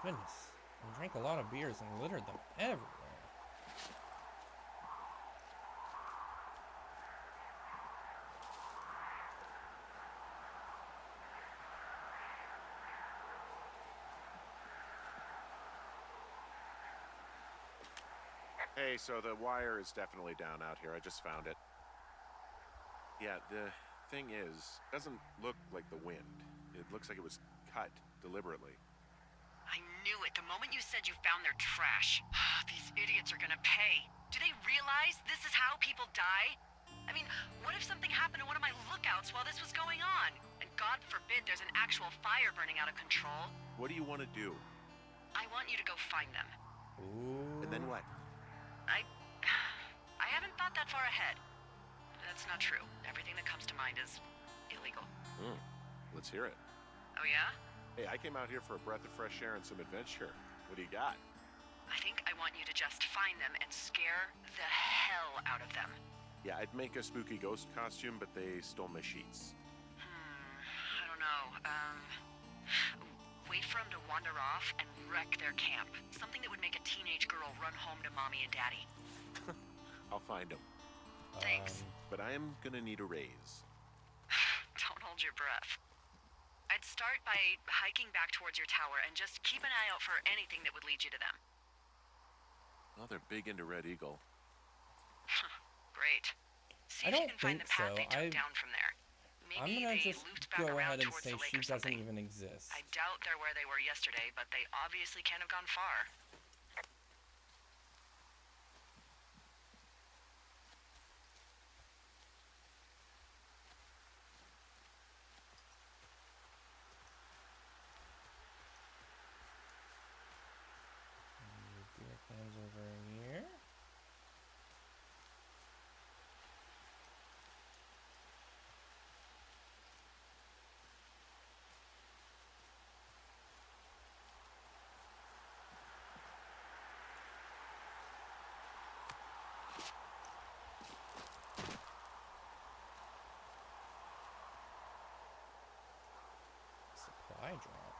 Goodness, I drank a lot of beers and littered them everywhere.
Hey, so the wire is definitely down out here. I just found it. Yeah, the thing is, it doesn't look like the wind. It looks like it was cut deliberately.
I knew it the moment you said you found their trash. These idiots are gonna pay. Do they realize this is how people die? I mean, what if something happened to one of my lookouts while this was going on? And God forbid there's an actual fire burning out of control.
What do you want to do?
I want you to go find them.
Ooh.
And then what?
I haven't thought that far ahead. That's not true. Everything that comes to mind is illegal.
Let's hear it.
Oh yeah?
Hey, I came out here for a breath of fresh air and some adventure. What do you got?
I think I want you to just find them and scare the hell out of them.
Yeah, I'd make a spooky ghost costume, but they stole my sheets.
I don't know. Wait for them to wander off and wreck their camp. Something that would make a teenage girl run home to mommy and daddy.
I'll find them.
Thanks.
But I am gonna need a raise.
Don't hold your breath. I'd start by hiking back towards your tower and just keep an eye out for anything that would lead you to them.
Well, they're big into Red Eagle.
Great. See
I
if you
don't
can find
think
the path
so.
they took down from there.
I'm
Maybe
gonna
they
just
looped back
go
around
ahead and
towards
say
the lake
she
or
doesn't
something.
even exist.
I doubt they're where they were yesterday, but they obviously can't have gone far.
Beer cans over here. Supply drop.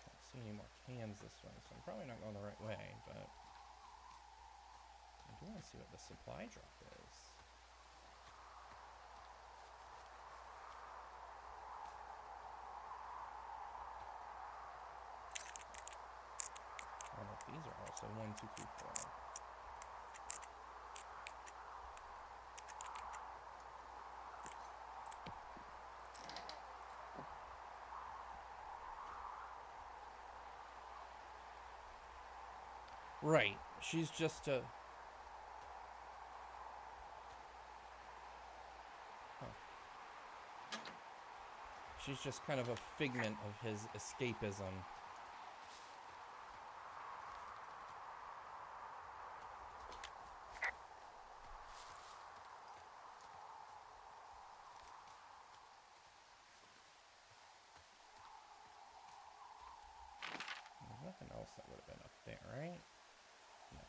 Can't see any more cans this way, so I'm probably not going the right way, but I do want to see what the supply drop is. Oh, look, these are also 1, 2, 3, 4. Right. She's just a... Huh. She's just kind of a figment of his escapism. There's nothing else that would have been up there, right? No.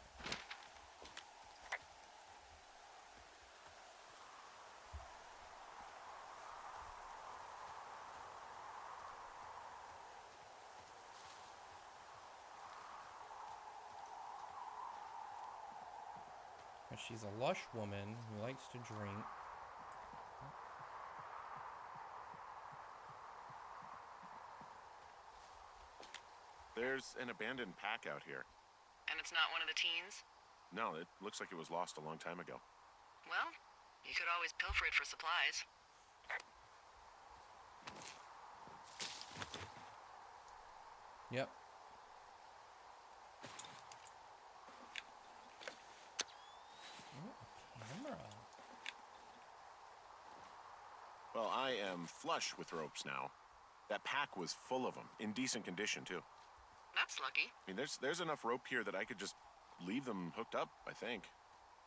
But she's a lush woman who likes to drink.
There's an abandoned pack out here.
And it's not one of the teens?
No, it looks like it was lost a long time ago.
Well, you could always pilfer it for supplies.
Yep. Ooh, a camera.
Well, I am flush with ropes now. That pack was full of them, in decent condition, too.
That's lucky.
I mean, there's enough rope here that I could just leave them hooked up, I think.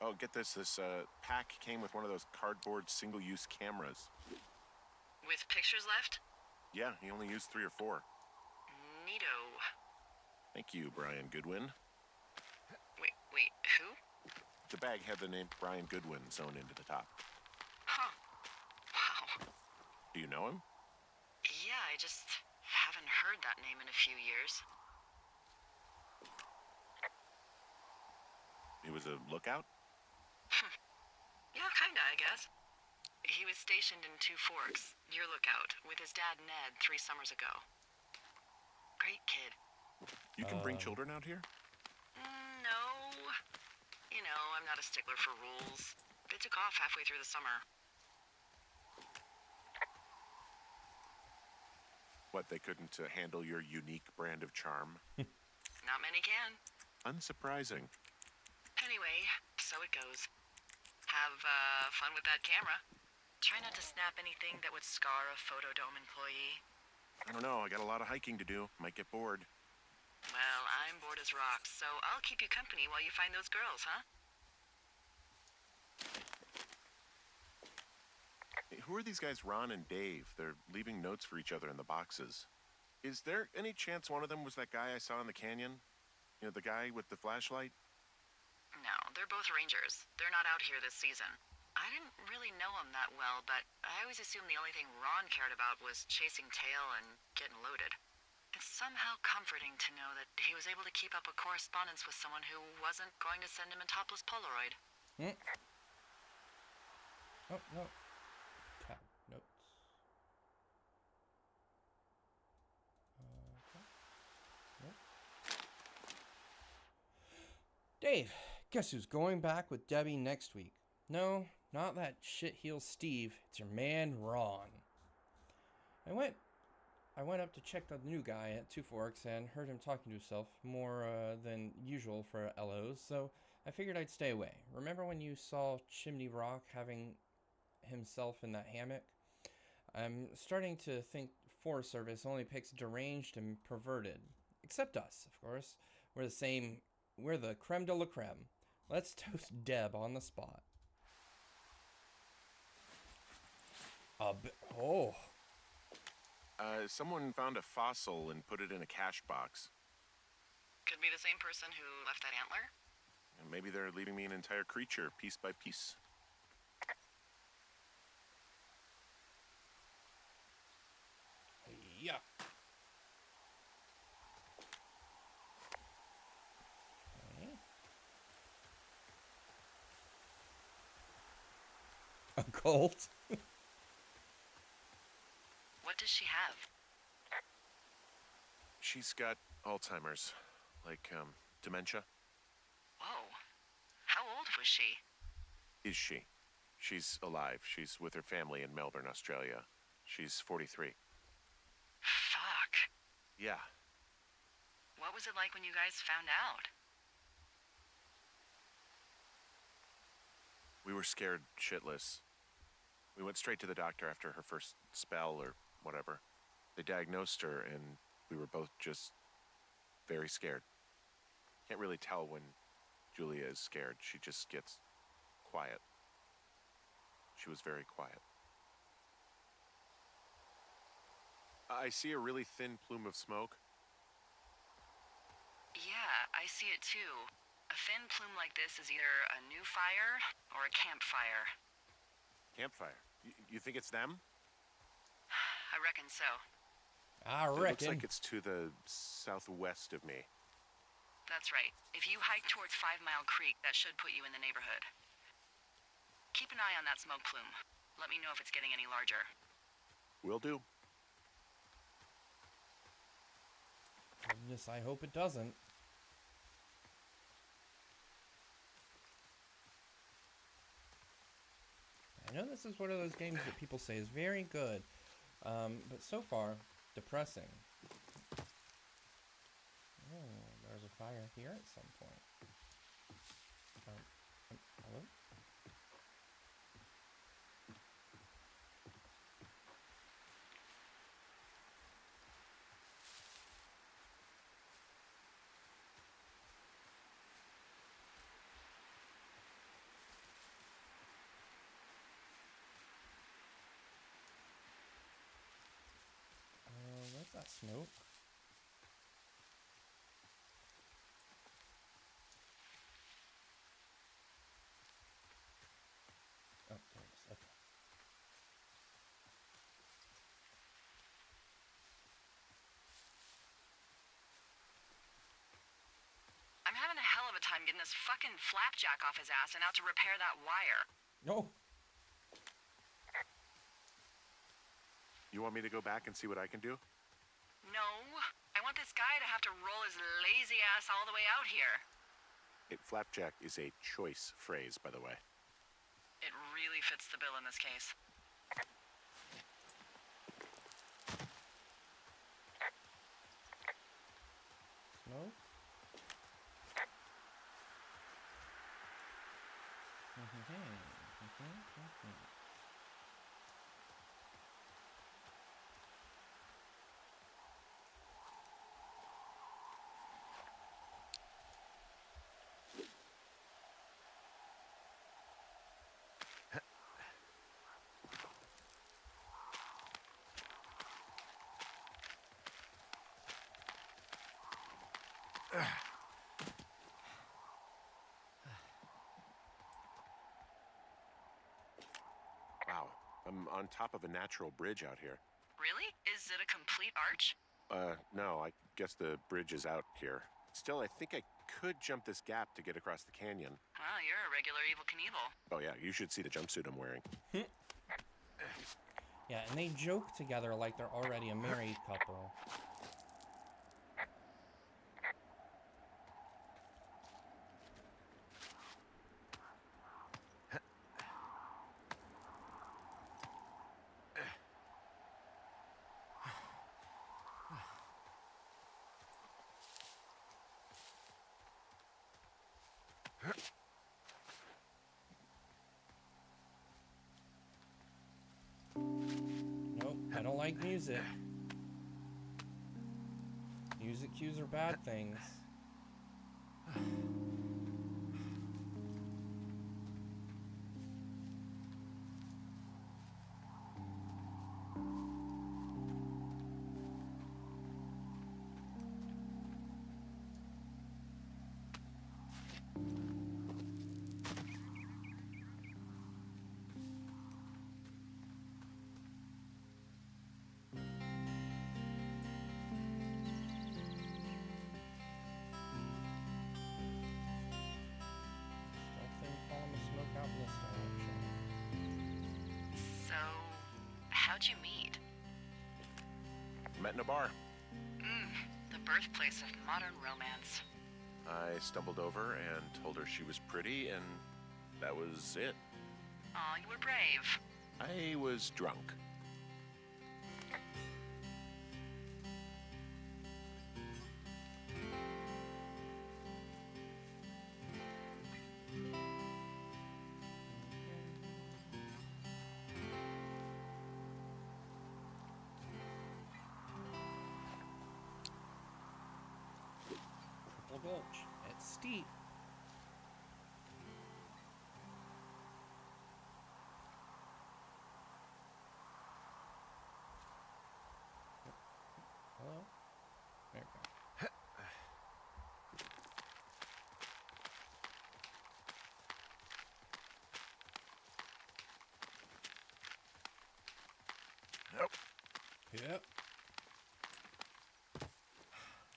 Oh, get this. This pack came with one of those cardboard single-use cameras.
With pictures left?
Yeah, he only used 3 or 4.
Neato.
Thank you, Brian Goodwin.
Wait, who?
The bag had the name Brian Goodwin sewn into the top.
Huh. Wow.
Do you know him?
Yeah, I just haven't heard that name in a few years.
He was a lookout?
Yeah, kinda, I guess. He was stationed in Two Forks, your lookout, with his dad Ned 3 summers ago. Great kid.
You can bring children out here?
No. You know, I'm not a stickler for rules. They took off halfway through the summer.
What, they couldn't handle your unique brand of charm?
Not many can.
Unsurprising.
Anyway, so it goes. Have fun with that camera. Try not to snap anything that would scar a Photodome employee.
I don't know, I got a lot of hiking to do. Might get bored.
Well, I'm bored as rocks, so I'll keep you company while you find those girls, huh?
Hey, who are these guys, Ron and Dave? They're leaving notes for each other in the boxes. Is there any chance one of them was that guy I saw in the canyon? You know, the guy with the flashlight?
No, they're both rangers. They're not out here this season. I didn't really know him that well, but I always assumed the only thing Ron cared about was chasing tail and getting loaded. It's somehow comforting to know that he was able to keep up a correspondence with someone who wasn't going to send him a topless Polaroid.
Oh, no. Tab notes. Okay. Nope. Dave, guess who's going back with Debbie next week? No, not that shitheel Steve. It's your man, Ron. I went up to check the new guy at Two Forks and heard him talking to himself more than usual for LOs, so I figured I'd stay away. Remember when you saw Chimney Rock having himself in that hammock? I'm starting to think Forest Service only picks deranged and perverted. Except us, of course. We're the creme de la creme. Let's toast Deb on the spot. Oh.
Someone found a fossil and put it in a cash box.
Could be the same person who left that antler?
And maybe they're leaving me an entire creature, piece by piece.
Yeah. Okay. A cult?
What does she have?
She's got Alzheimer's, like, dementia.
Whoa. How old was she?
Is she? She's alive. She's with her family in Melbourne, Australia. She's 43.
Fuck.
Yeah.
What was it like when you guys found out?
We were scared shitless. We went straight to the doctor after her first spell or whatever. They diagnosed her, and we were both just very scared. Can't really tell when Julia is scared. She just gets quiet. She was very quiet. I see a really thin plume of smoke.
Yeah, I see it too. A thin plume like this is either a new fire or a campfire.
Campfire. You think it's them?
I reckon so.
I
It looks
reckon.
like it's to the southwest of me.
That's right. If you hike towards 5 Mile Creek, that should put you in the neighborhood. Keep an eye on that smoke plume. Let me know if it's getting any larger.
Will do.
Goodness, I hope it doesn't. I know this is one of those games that people say is very good, but so far, depressing. Oh, there's a fire here at some point. Hello? Where's that smoke? Oh, there it is. Okay.
I'm having a hell of a time getting this fucking flapjack off his ass and out to repair that wire.
No.
You want me to go back and see what I can do?
No, I want this guy to have to roll his lazy ass all the way out here.
Flapjack is a choice phrase, by the way.
It really fits the bill in this case.
Smoke?
Wow, I'm on top of a natural bridge out here.
Really? Is it a complete arch?
No, I guess the bridge is out here. Still, I think I could jump this gap to get across the canyon.
Well, you're a regular Evel Knievel.
Oh yeah, you should see the jumpsuit I'm wearing.
Yeah, and they joke together like they're already a married couple. Nope, I don't like music. Music cues are bad things. Stealth in column of smoke out in this direction.
So, how'd you meet?
Met in a bar.
The birthplace of modern romance.
I stumbled over and told her she was pretty, and that was it.
Aw, you were brave.
I was drunk.
gulch. It's steep. Hello? There we go.
Nope.
Yep.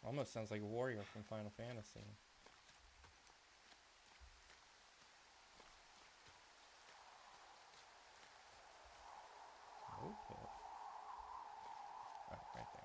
Almost sounds like a warrior from Final Fantasy. Okay. Oh, right there.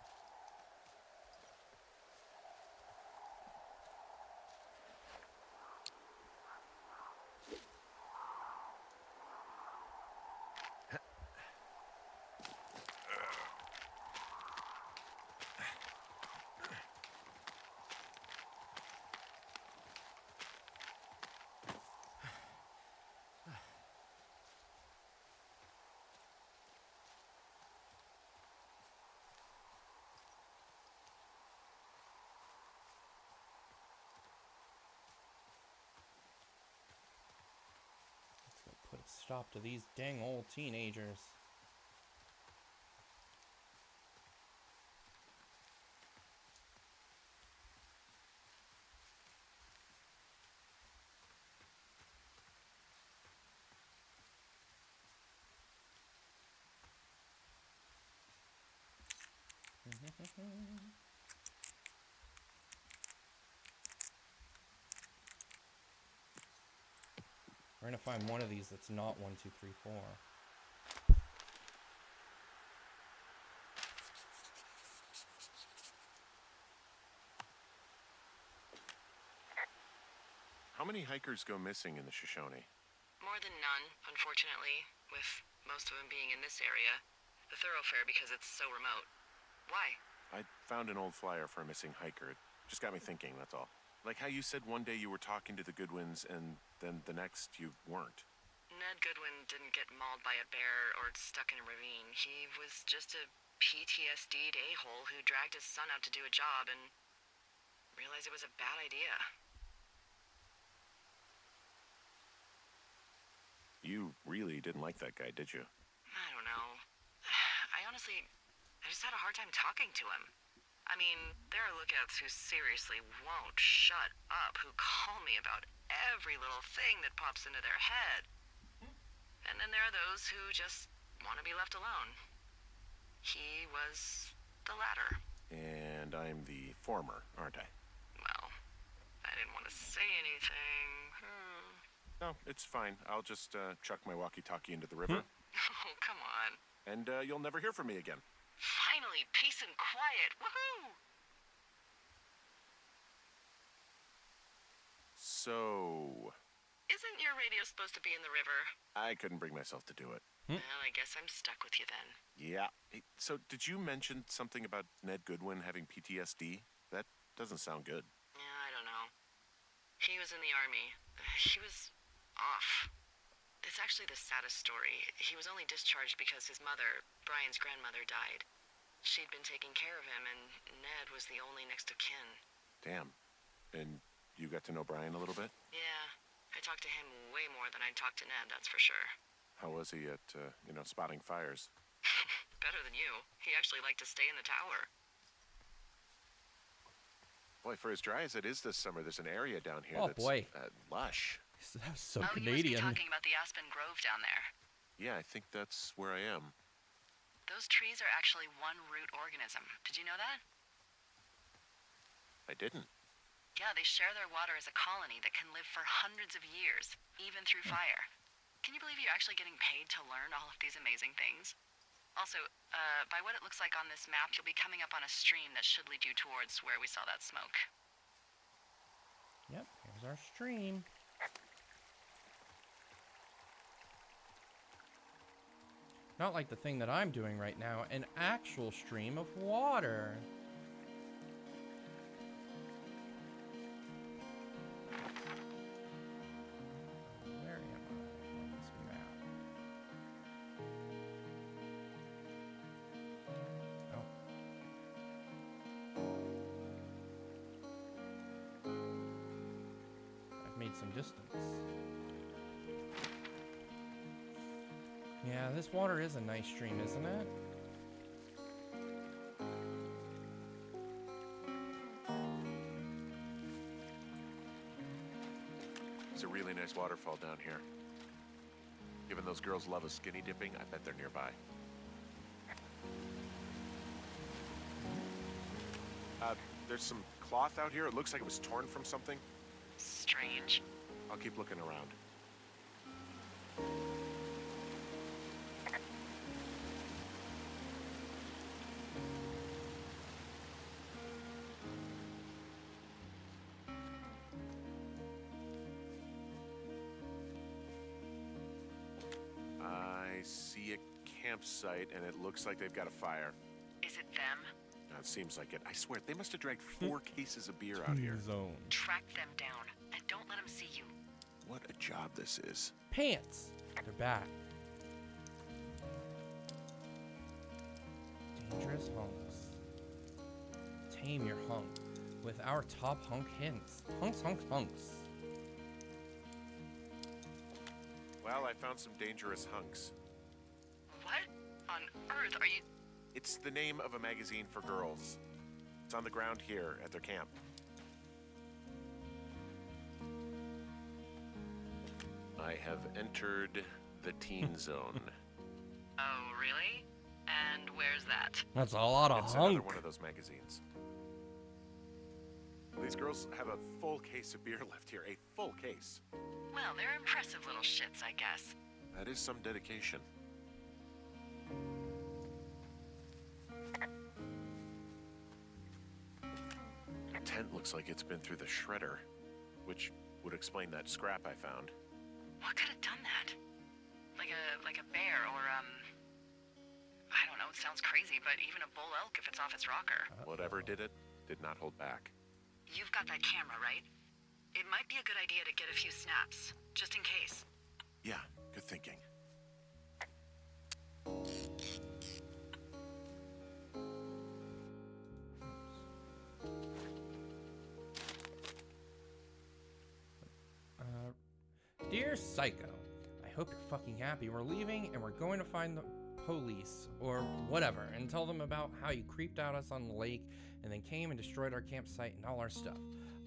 Put a stop to these dang old teenagers. We're gonna find one of these that's not 1, 2, 3, 4.
How many hikers go missing in the Shoshone?
More than none, unfortunately, with most of them being in this area. The thoroughfare because it's so remote. Why?
I found an old flyer for a missing hiker. It just got me thinking, that's all. Like how you said one day you were talking to the Goodwins and then the next you weren't.
Ned Goodwin didn't get mauled by a bear or stuck in a ravine. He was just a PTSD'd a-hole who dragged his son out to do a job and realized it was a bad idea.
You really didn't like that guy, did you?
I don't know. I just had a hard time talking to him. I mean, there are lookouts who seriously won't shut up, who call me about every little thing that pops into their head. And then there are those who just want to be left alone. He was the latter.
And I'm the former, aren't I?
Well, I didn't want to say anything.
No, it's fine. I'll just chuck my walkie-talkie into the river.
Oh, come on.
And you'll never hear from me again.
Finally, peace and quiet. Woohoo!
So...
Isn't your radio supposed to be in the river?
I couldn't bring myself to do it.
Well, I guess I'm stuck with you then.
Yeah. Hey, so did you mention something about Ned Goodwin having PTSD? That doesn't sound good.
Yeah, I don't know. He was in the army. He was off. It's actually the saddest story. He was only discharged because his mother, Brian's grandmother, died. She'd been taking care of him, and Ned was the only next of kin.
Damn. And you got to know Brian a little bit?
Yeah, I talked to him way more than I'd talked to Ned, that's for sure.
How was he at, spotting fires?
Better than you. He actually liked to stay in the tower.
Boy, for as dry as it is this summer, there's an area down here
Oh,
that's
boy.
Lush.
That's so
You must be
Canadian.
talking about the Aspen Grove down there.
Yeah, I think that's where I am.
Those trees are actually one root organism. Did you know that?
I didn't.
Yeah, they share their water as a colony that can live for hundreds of years, even through fire. Can you believe you're actually getting paid to learn all of these amazing things? Also, by what it looks like on this map, you'll be coming up on a stream that should lead you towards where we saw that smoke.
Yep, here's our stream. Not like the thing that I'm doing right now, an actual stream of water. Where am I on this map? Oh. some distance. Yeah, this water is a nice stream, isn't it?
It's a really nice waterfall down here. Given those girls love a skinny dipping, I bet they're nearby. There's some cloth out here. It looks like it was torn from something.
Strange.
I'll keep looking around. I see a campsite, and it looks like they've got a fire.
Is it them?
It seems like it. I swear, they must have dragged 4 cases of beer out here.
Zone.
Track them down and don't let them see you.
What a job this is.
Pants! They're back. Dangerous hunks. Tame your hunk with our top hunk hints. Hunks, hunks, hunks.
Well, I found some dangerous hunks.
What on earth are you...
It's the name of a magazine for girls. It's on the ground here at their camp. I have entered the teen zone.
Oh, really? And where's that?
That's a lot of
It's
hunk.
another one of those magazines. These girls have a full case of beer left here. A full case.
Well, they're impressive little shits, I guess.
That is some dedication. The tent looks like it's been through the shredder, which would explain that scrap I found.
What could have done that? Like a bear or, I don't know, it sounds crazy, but even a bull elk if it's off its rocker.
Whatever did it, did not hold back.
You've got that camera, right? It might be a good idea to get a few snaps, just in case.
Yeah, good thinking.
Dear Psycho, I hope you're fucking happy. We're leaving and we're going to find the police or whatever and tell them about how you creeped out us on the lake and then came and destroyed our campsite and all our stuff.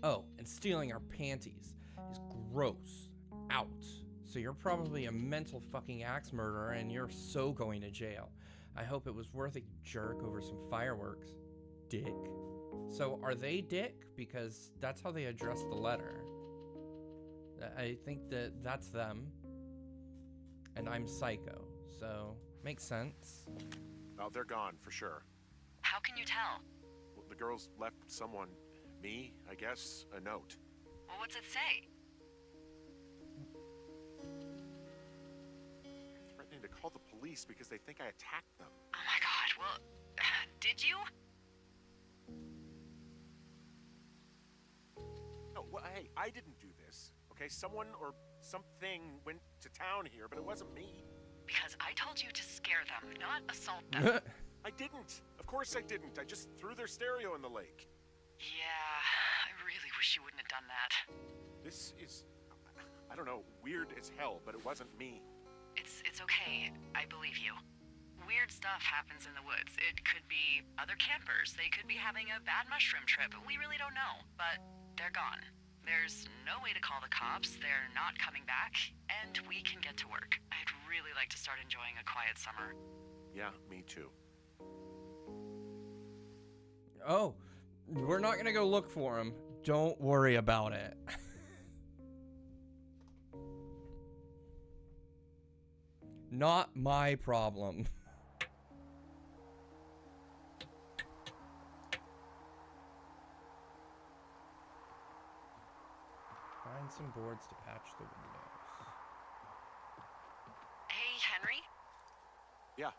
Oh, and stealing our panties is gross. Out. So you're probably a mental fucking axe murderer and you're so going to jail. I hope it was worth it, you jerk, over some fireworks. Dick. So are they dick? Because that's how they addressed the letter. I think that's them. And I'm Psycho, so makes sense.
Oh, they're gone for sure.
How can you tell?
Well, the girls left someone, me, I guess, a note.
Well, what's it say?
Threatening to call the police because they think I attacked them.
Oh my god, well, did you?
No, well, hey, I didn't do this. Okay, someone or something went to town here, but it wasn't me.
Because I told you to scare them, not assault them.
I didn't. Of course I didn't. I just threw their stereo in the lake.
Yeah, I really wish you wouldn't have done that.
This is, I don't know, weird as hell, but it wasn't me.
It's okay. I believe you. Weird stuff happens in the woods. It could be other campers. They could be having a bad mushroom trip. We really don't know, but they're gone. There's no way to call the cops. They're not coming back, and we can get to work. I'd really like to start enjoying a quiet summer.
Yeah, me too.
Oh, we're not gonna go look for him. Don't worry about it. Not my problem. Find some boards to patch the windows.
Hey, Henry?
Yeah.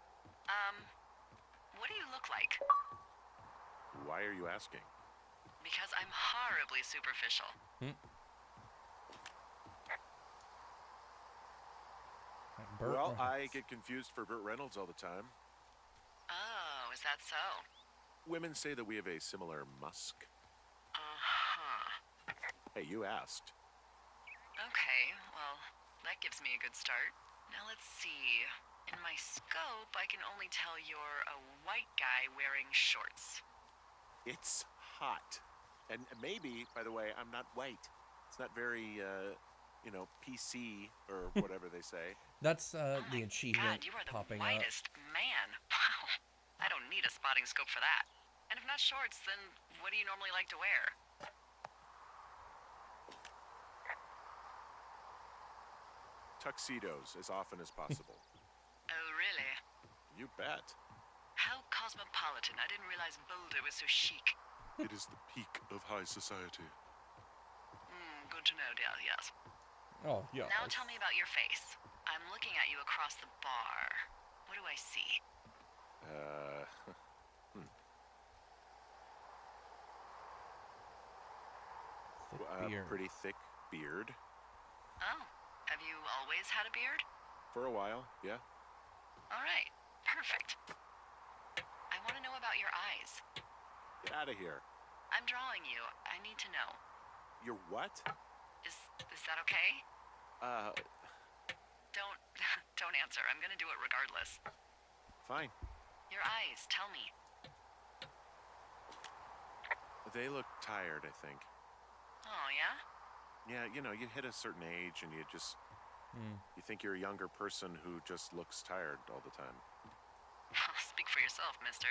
What do you look like?
Why are you asking?
Because I'm horribly superficial.
Burt
Well, I
Reynolds.
get confused for Burt Reynolds all the time.
Oh, is that so?
Women say that we have a similar musk.
Uh-huh.
Hey, you asked.
well, that gives me a good start. Now let's see. In my scope, I can only tell you're a white guy wearing shorts.
It's hot. And maybe, by the way, I'm not white. It's not very, PC or whatever they say.
That's
Oh
the
my
achievement
God, you are the
popping up.
whitest man. Wow. I don't need a spotting scope for that. And if not shorts, then what do you normally like to wear?
Tuxedos as often as possible.
Oh, really?
You bet.
How cosmopolitan. I didn't realize Boulder was so chic.
It is the peak of high society.
Good to know, dear, yes.
Oh, yeah.
Now tell me about your face. I'm looking at you across the bar. What do I see?
Thick beard.
Pretty thick beard.
Oh, have you always had a beard?
For a while, yeah.
All right, perfect. I want to know about your eyes.
Get out of here.
I'm drawing you. I need to know.
You're what?
Is that okay? Don't don't answer. I'm gonna do it regardless.
Fine.
Your eyes, tell me.
They look tired, I think.
Oh, yeah?
Yeah, you hit a certain age and you think you're a younger person who just looks tired all the time.
Speak for yourself, mister.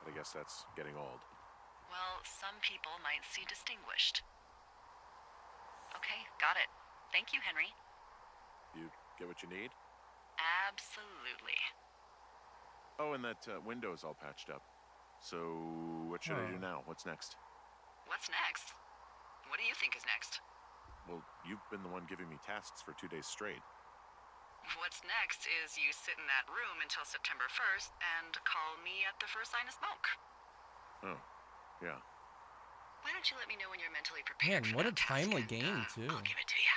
But I guess that's getting old.
Well, some people might see distinguished. Okay, got it. Thank you, Henry.
You get what you need?
Absolutely.
Oh, and that window's all patched up. So, what should I do now? What's next?
What's next? What do you think is next?
Well, you've been the one giving me tasks for 2 days straight.
What's next is you sit in that room until September 1st and call me at the first sign of smoke.
Oh, yeah.
Why don't you let me know when you're mentally prepared
Man,
for
what a
that task
timely
and,
game, too.
I'll give it to you.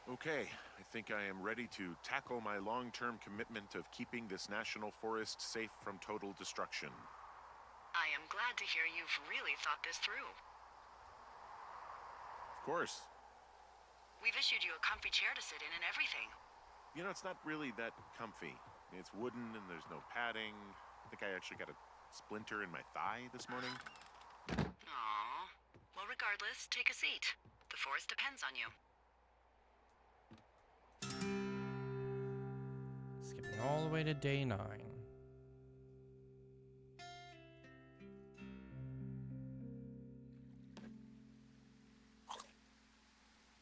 Okay, I think I am ready to tackle my long-term commitment of keeping this national forest safe from total destruction.
I am glad to hear you've really thought this through.
Of course.
We've issued you a comfy chair to sit in and everything.
It's not really that comfy. It's wooden and there's no padding. I think I actually got a splinter in my thigh this morning.
Aww. Well, regardless, take a seat. The forest depends on you.
Skipping all the way to day 9.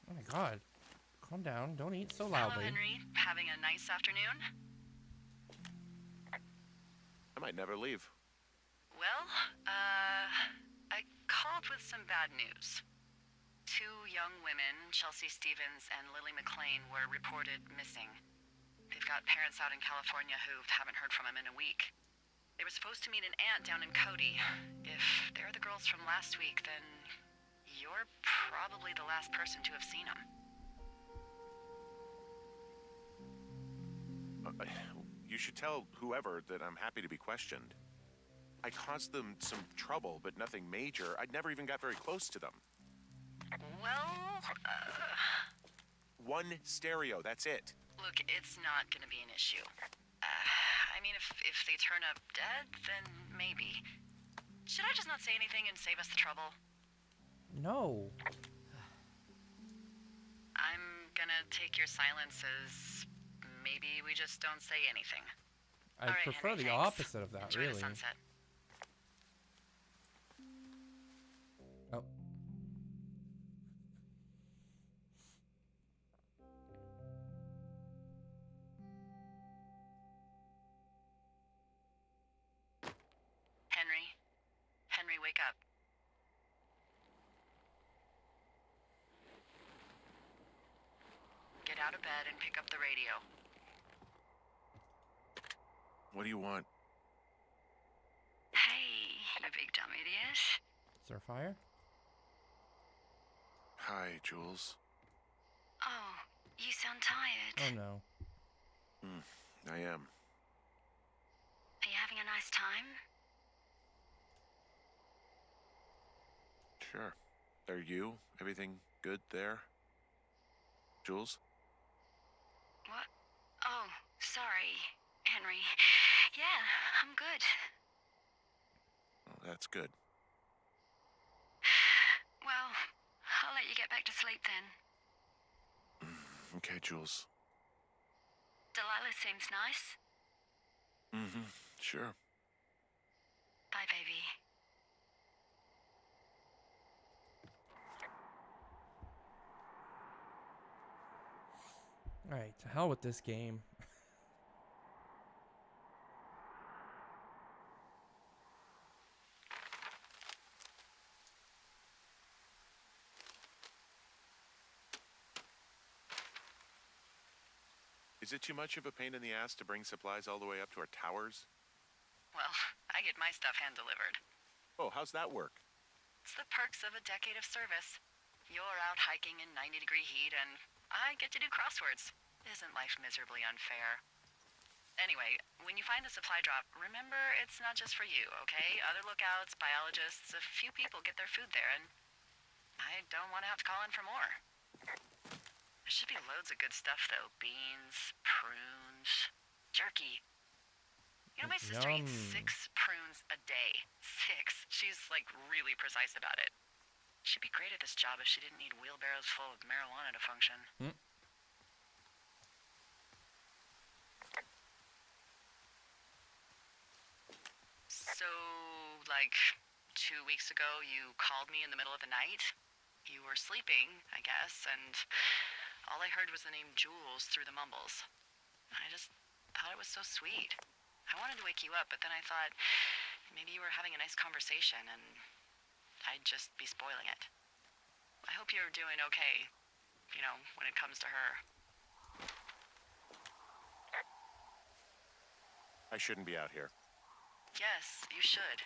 Oh my god. Calm down. Don't eat so
Hello,
loudly.
Henry. Having a nice afternoon?
I might never leave.
Well, I called with some bad news. 2 young women, Chelsea Stevens and Lily McLean, were reported missing. They've got parents out in California who haven't heard from them in a week. They were supposed to meet an aunt down in Cody. If they're the girls from last week, then you're probably the last person to have seen them.
You should tell whoever that I'm happy to be questioned. I caused them some trouble, but nothing major. I never even got very close to them.
Well,
1 stereo, that's it.
look, it's not gonna be an issue. I mean, if they turn up dead, then maybe. Should I just not say anything and save us the trouble?
No.
I'm gonna take your silence as maybe we just don't say anything.
I
All right,
prefer
Henry,
the
thanks.
opposite of that,
Enjoy
really.
the sunset.
Oh.
Henry, wake up. Get out of bed and pick up the radio.
What do you want?
Hey, you big dumb idiot.
Is there fire?
Hi, Jules.
Oh, you sound tired.
Oh no.
I am.
Are you having a nice time?
Sure. Are you? Everything good there? Jules?
What? Oh, sorry, Henry. Yeah, I'm good.
Oh, that's good.
Well, I'll let you get back to sleep then.
Okay, Jules.
Delilah seems nice.
Mm-hmm. Sure.
Bye, baby.
Alright, to hell with this game.
Is it too much of a pain in the ass to bring supplies all the way up to our towers?
Well, I get my stuff hand-delivered.
Oh, how's that work?
It's the perks of a decade of service. You're out hiking in 90-degree heat, and I get to do crosswords. Isn't life miserably unfair? Anyway, when you find the supply drop, remember it's not just for you, okay? Other lookouts, biologists, a few people get their food there, and I don't want to have to call in for more. There should be loads of good stuff, though. Beans, prunes, jerky. You know, my sister eats
Yum.
6 prunes a day. 6. She's, like, really precise about it. She'd be great at this job if she didn't need wheelbarrows full of marijuana to function. So, like, 2 weeks ago, you called me in the middle of the night. You were sleeping, I guess, and all I heard was the name Jules through the mumbles. I just thought it was so sweet. I wanted to wake you up, but then I thought maybe you were having a nice conversation and I'd just be spoiling it. I hope you're doing okay, you know, when it comes to her.
I shouldn't be out here.
Yes, you should.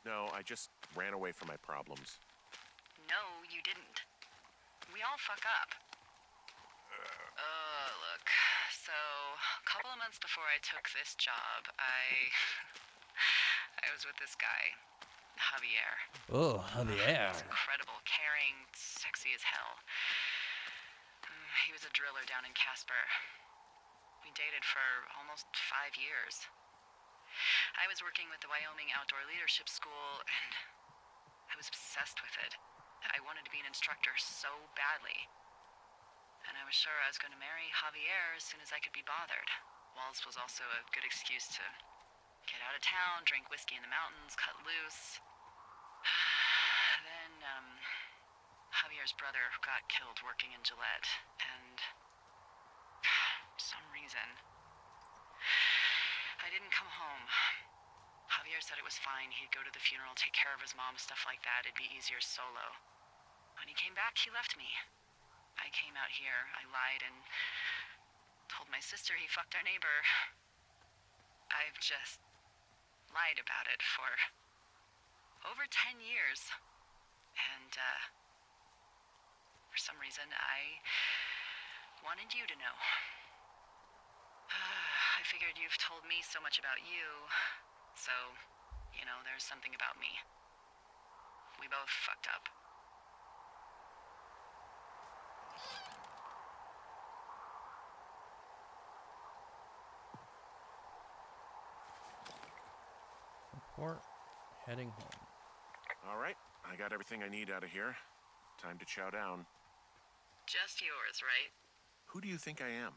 No, I just ran away from my problems.
No, you didn't. We all fuck up. Look. So, a couple of months before I took this job, I was with this guy, Javier.
Oh, Javier.
He's incredible, caring, sexy as hell. He was a driller down in Casper. We dated for almost 5 years. I was working with the Wyoming Outdoor Leadership School, and I was obsessed with it. I wanted to be an instructor so badly. And I was sure I was going to marry Javier as soon as I could be bothered. Walls was also a good excuse to get out of town, drink whiskey in the mountains, cut loose. Then, Javier's brother got killed working in Gillette, and for some reason, I didn't come home. Javier said it was fine. He'd go to the funeral, take care of his mom, stuff like that. It'd be easier solo. When he came back, he left me. I came out here, I lied, and told my sister he fucked our neighbor. I've just lied about it for over 10 years. And, for some reason, I wanted you to know. I figured you've told me so much about you, so, you know, there's something about me. We both fucked up.
Report heading home.
All right, I got everything I need out of here. Time to chow down.
Just yours, right?
Who do you think I am?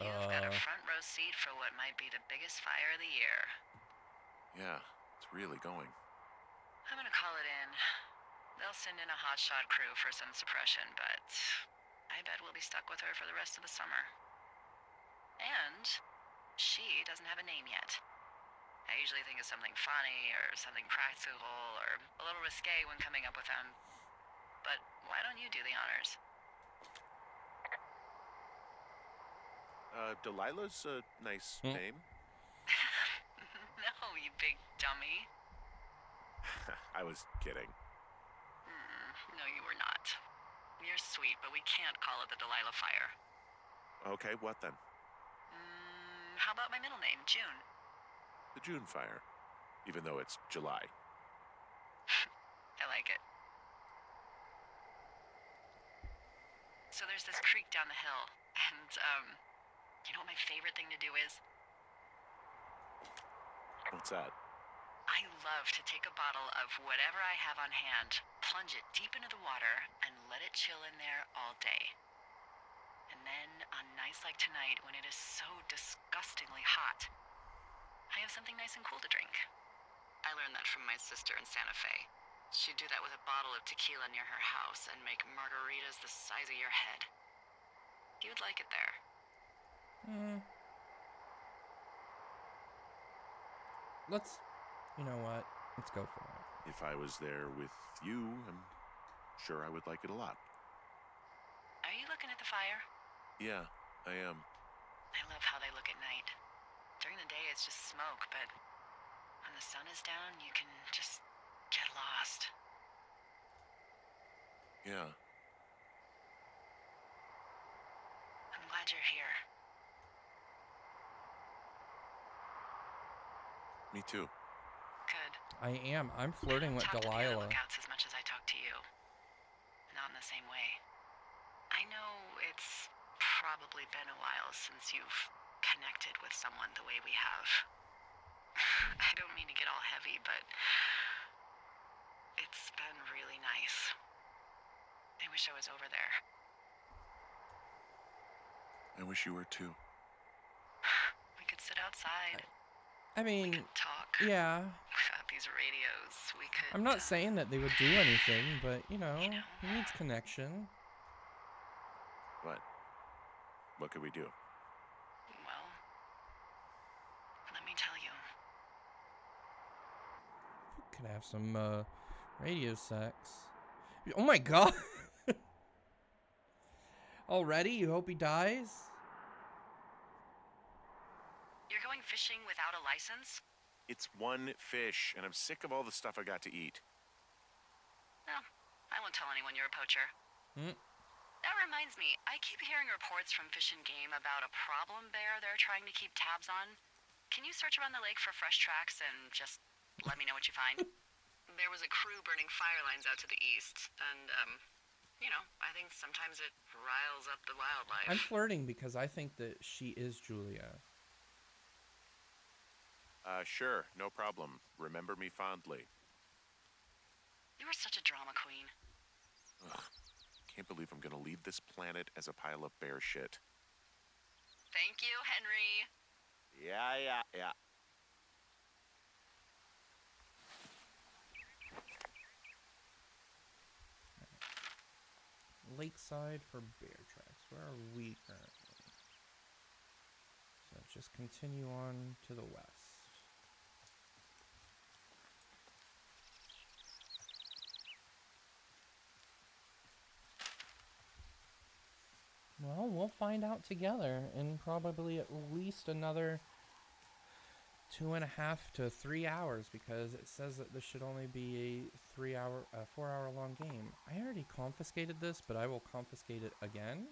You've got a front row seat for what might be the biggest fire of the year.
Yeah, it's really going.
I'm gonna call it in. They'll send in a hotshot crew for some suppression, but I bet we'll be stuck with her for the rest of the summer. And she doesn't have a name yet. I usually think of something funny or something practical or a little risque when coming up with them. But why don't you do the honors?
Delilah's a nice name.
No, you big dummy.
I was kidding.
No, you were not. You're sweet, but we can't call it the Delilah fire.
Okay, what then?
How about my middle name, June?
The June fire. Even though it's July.
I like it. So there's this creek down the hill, and, you know what my favorite thing to do is?
What's that?
I love to take a bottle of whatever I have on hand, plunge it deep into the water, and let it chill in there all day. And then, on nights like tonight, when it is so disgustingly hot, I have something nice and cool to drink. I learned that from my sister in Santa Fe. She'd do that with a bottle of tequila near her house and make margaritas the size of your head. You'd like it there.
You know what? Let's go for it.
If I was there with you, I'm sure I would like it a lot.
Are you looking at the fire?
Yeah, I am.
I love how they look at night. During the day, it's just smoke, but when the sun is down, you can just get lost.
Yeah.
I'm glad you're here.
Me too.
Good.
I am. I'm flirting with
I don't talk to the other
Delilah.
lookouts as much as I talk to you. Not in the same way. I know it's probably been a while since you've connected with someone the way we have. I don't mean to get all heavy, but it's been really nice. I wish I was over there.
I wish you were too.
We could sit outside.
I mean,
We could talk
yeah.
about these radios. We could.
I'm not saying that they would do anything, but, you know,
You know.
he needs connection.
What? What could we do?
Well, let me tell you.
Could have some, radio sex. Oh my god! Already? You hope he dies?
You're going fishing without a license?
It's one fish, and I'm sick of all the stuff I got to eat.
No, I won't tell anyone you're a poacher. That reminds me, I keep hearing reports from Fish and Game about a problem bear they're trying to keep tabs on. Can you search around the lake for fresh tracks and just let me know what you find? There was a crew burning fire lines out to the east, and, you know, I think sometimes it riles up the wildlife.
I'm flirting because I think that she is Julia.
Sure, no problem. Remember me fondly.
You were such a drama queen.
Ugh, can't believe I'm gonna leave this planet as a pile of bear shit.
Thank you, Henry.
Yeah.
Lakeside for bear tracks. Where are we currently? So just continue on to the west. Well, we'll find out together in probably at least another 2.5 to 3 hours, because it says that this should only be a 4-hour long game. I already confiscated this, but I will confiscate it again.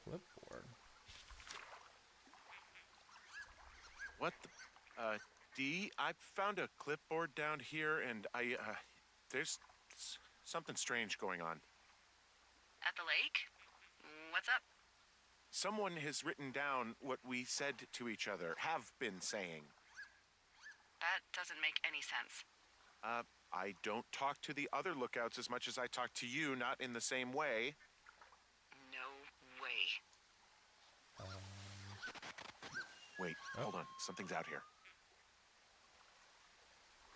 Clipboard.
What the? Dee, I found a clipboard down here, and there's something strange going on.
At the lake? What's up?
Someone has written down what we said to each other, have been saying.
That doesn't make any sense.
I don't talk to the other lookouts as much as I talk to you, not in the same way.
No way.
Wait, hold on. Something's out here.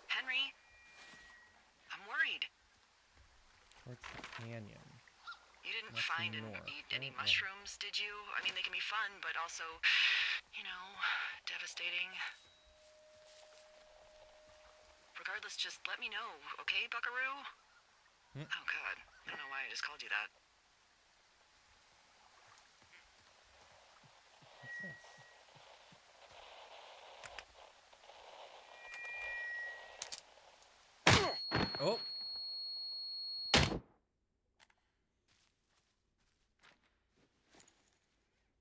Henry, I'm worried.
Towards the canyon.
You didn't didn't
What's
find and
north?
eat any
Right, yeah.
mushrooms, did you? I mean, they can be fun, but also, devastating. Regardless, just let me know, okay, Buckaroo?
Hmm.
Oh, God. I don't know why I just called you that.
What's this? Oh!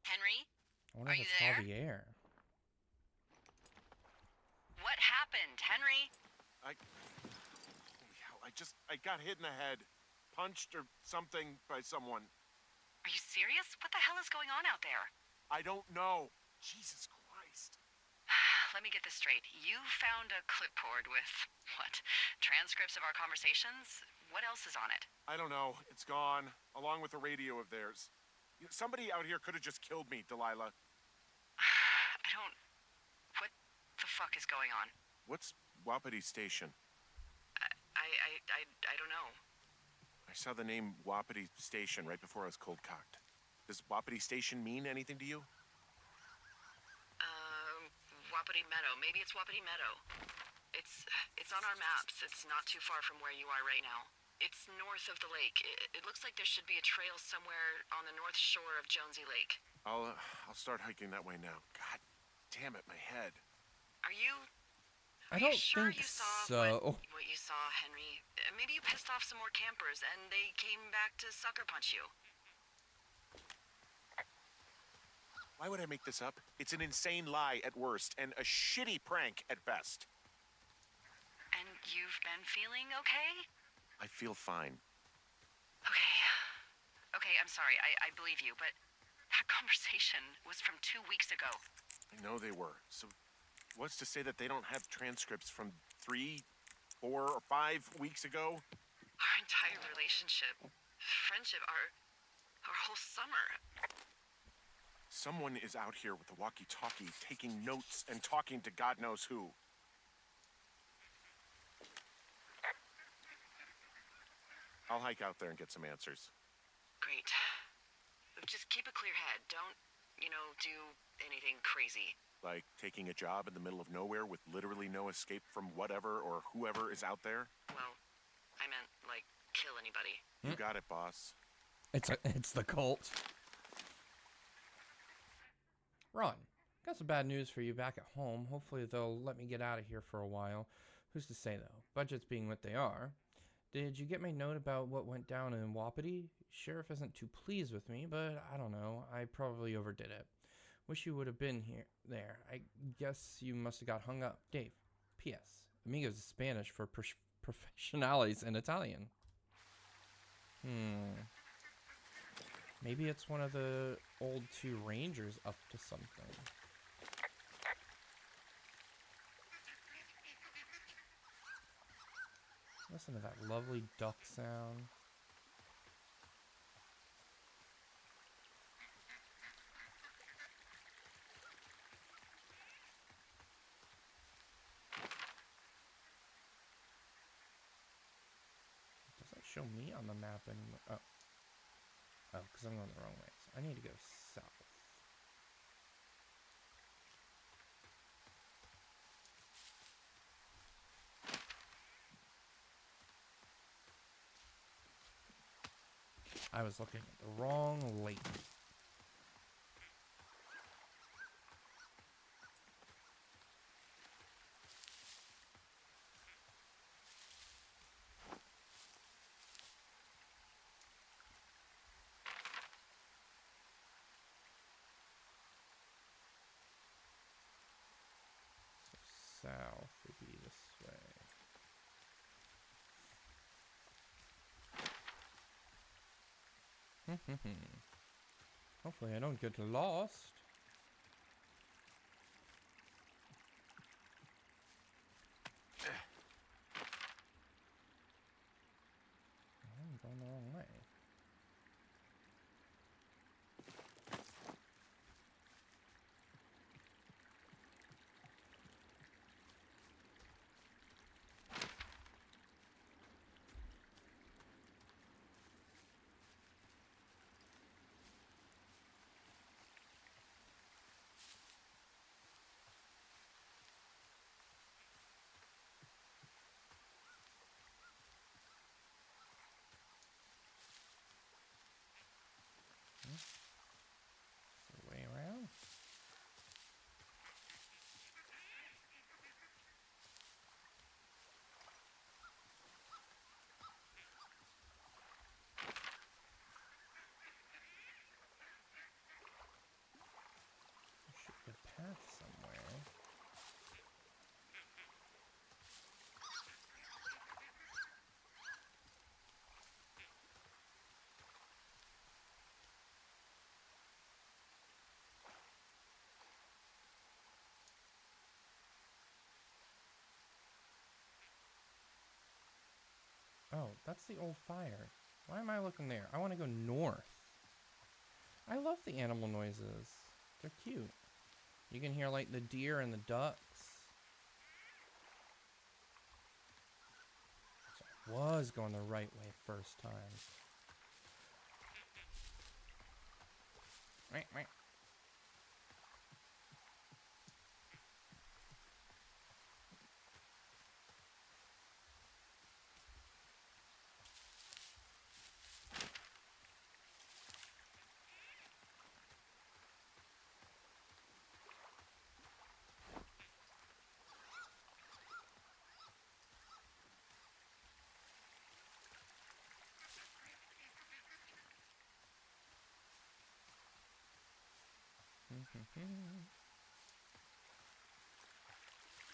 Henry?
I wonder
Are
if
you
it's
there?
Javier.
What happened, Henry?
Holy hell, I got hit in the head. Punched or something by someone.
Are you serious? What the hell is going on out there?
I don't know. Jesus Christ.
Let me get this straight. You found a clipboard with, what, transcripts of our conversations? What else is on it?
I don't know. It's gone, along with the radio of theirs. Somebody out here could have just killed me, Delilah.
What the fuck is going on?
What's Wapiti Station?
I don't know.
I saw the name Wapiti Station right before I was cold-cocked. Does Wapiti Station mean anything to you?
Wapiti Meadow. Maybe it's Wapiti Meadow. It's on our maps. It's not too far from where you are right now. It's north of the lake. It looks like there should be a trail somewhere on the north shore of Jonesy Lake.
I'll start hiking that way now. God damn it, my head.
Are you
I don't
sure
think
you saw
so.
what you saw, Henry? Maybe you pissed off some more campers and they came back to sucker punch you.
Why would I make this up? It's an insane lie at worst, and a shitty prank at best.
And you've been feeling okay?
I feel fine.
Okay, I'm sorry. I believe you, but that conversation was from 2 weeks ago.
I know they were. So what's to say that they don't have transcripts from 3, 4, or 5 weeks ago?
Our entire relationship, friendship, our whole summer.
Someone is out here with a walkie-talkie taking notes and talking to God knows who. I'll hike out there and get some answers.
Great. Just keep a clear head. Don't, do anything crazy.
Like taking a job in the middle of nowhere with literally no escape from whatever or whoever is out there.
Well, I meant, like, kill anybody.
You got it, boss.
It's the cult. Ron, got some bad news for you back at home. Hopefully they'll let me get out of here for a while. Who's to say, though? Budgets being what they are. Did you get my note about what went down in Wapiti? Sheriff isn't too pleased with me, but I don't know. I probably overdid it. Wish you would have been there. I guess you must have got hung up. Dave, P.S. Amigos is Spanish for professionales in Italian. Maybe it's one of the old 2 rangers up to something. Listen to that lovely duck sound. It doesn't show me on the map anymore. Oh. Oh, because I'm going the wrong way. So I need to go south. I was looking at the wrong lake. So south would be this way. Hopefully I don't get lost. I'm going the wrong way. Oh, that's the old fire. Why am I looking there? I want to go north. I love the animal noises. They're cute. You can hear like the deer and the ducks. So I was going the right way first time. Right, right.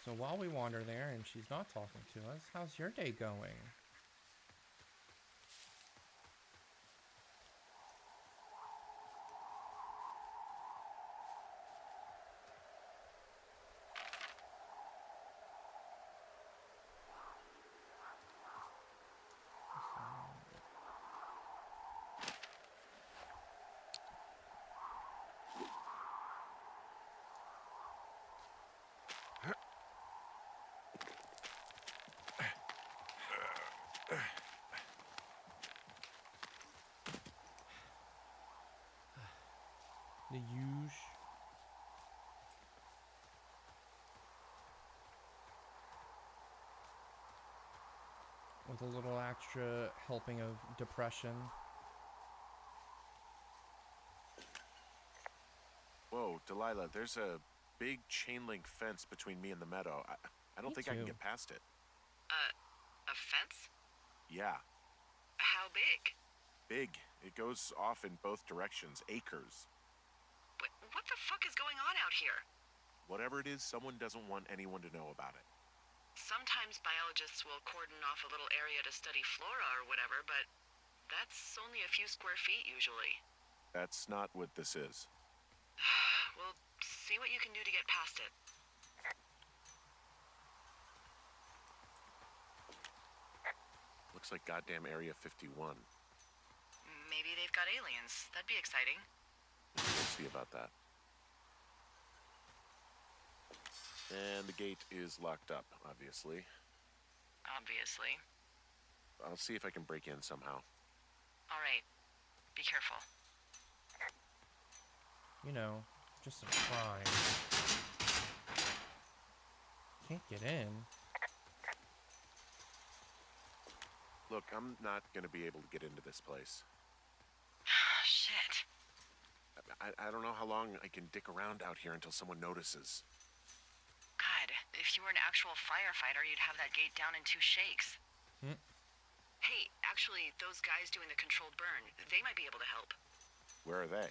So while we wander there and she's not talking to us, how's your day going? The huge. With a little extra helping of depression.
Whoa, Delilah, there's a big chain link fence between me and the meadow. I don't
Me
think I can
too.
get past it.
A fence?
Yeah,
How big?
big. It goes off in both directions, acres.
What the fuck is going on out here?
Whatever it is, someone doesn't want anyone to know about it.
Sometimes biologists will cordon off a little area to study flora or whatever, but that's only a few square feet usually.
That's not what this is.
We'll see what you can do to get past it.
Looks like goddamn Area 51.
Maybe they've got aliens. That'd be exciting.
We'll see about that. And the gate is locked up, obviously.
Obviously.
I'll see if I can break in somehow.
All right. Be careful.
You know, just a try. Can't get in.
Look, I'm not gonna be able to get into this place.
Shit.
I don't know how long I can dick around out here until someone notices.
God, if you were an actual firefighter, you'd have that gate down in 2 shakes. Hey, actually, those guys doing the controlled burn, they might be able to help.
Where are they?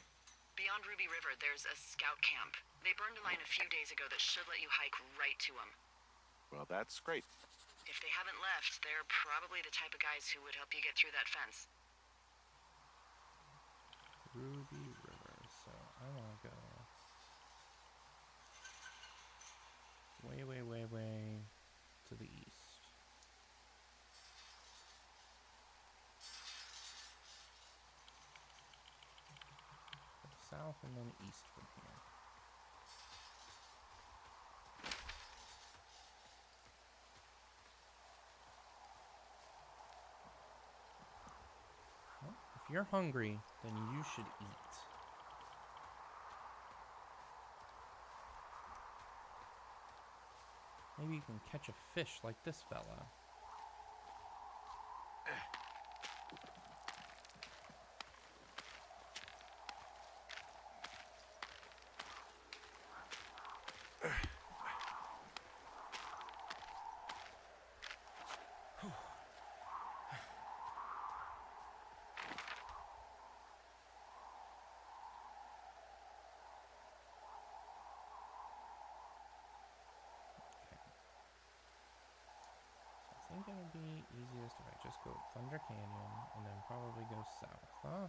Beyond Ruby River, there's a scout camp. They burned a line a few days ago that should let you hike right to them.
Well, that's great.
If they haven't left, they're probably the type of guys who would help you get through that fence.
Ruby River. So I want to go way, way, way, way to the east. South and then east from here. Well, if you're hungry, then you should eat. Maybe you can catch a fish like this fella. I think it'll be easiest if I just go Thunder Canyon and then probably go south, huh?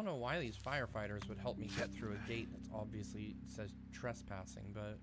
know why these firefighters would help me get through a gate that's obviously says trespassing, but...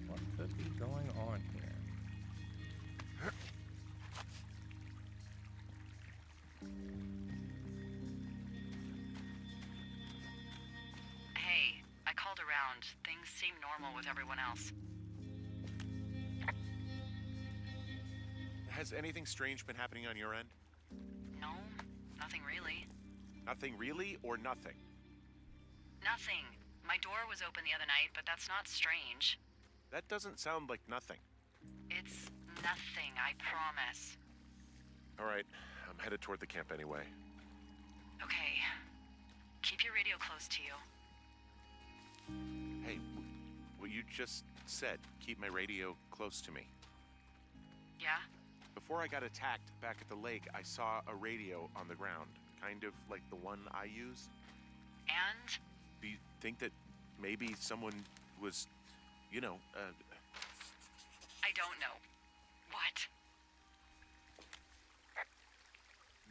What could be going on here?
Hey, I called around. Things seem normal with everyone else.
Has anything strange been happening on your end?
No, nothing really.
Nothing really, or nothing?
Nothing. My door was open the other night, but that's not strange.
That doesn't sound like nothing.
It's nothing, I promise.
All right, I'm headed toward the camp anyway.
Okay. Keep your radio close to you.
Hey, what you just said, keep my radio close to me.
Yeah?
Before I got attacked back at the lake, I saw a radio on the ground, kind of like the one I use.
And?
Do you think that maybe someone was, you know,
I don't know. What?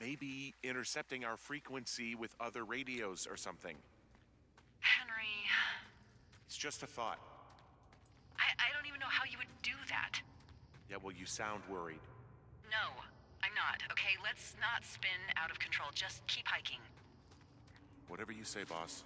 maybe intercepting our frequency with other radios or something?
Henry...
It's just a thought.
I don't even know how you would do that.
Yeah, well, you sound worried.
No, I'm not. Okay, let's not spin out of control. Just keep hiking.
Whatever you say, boss.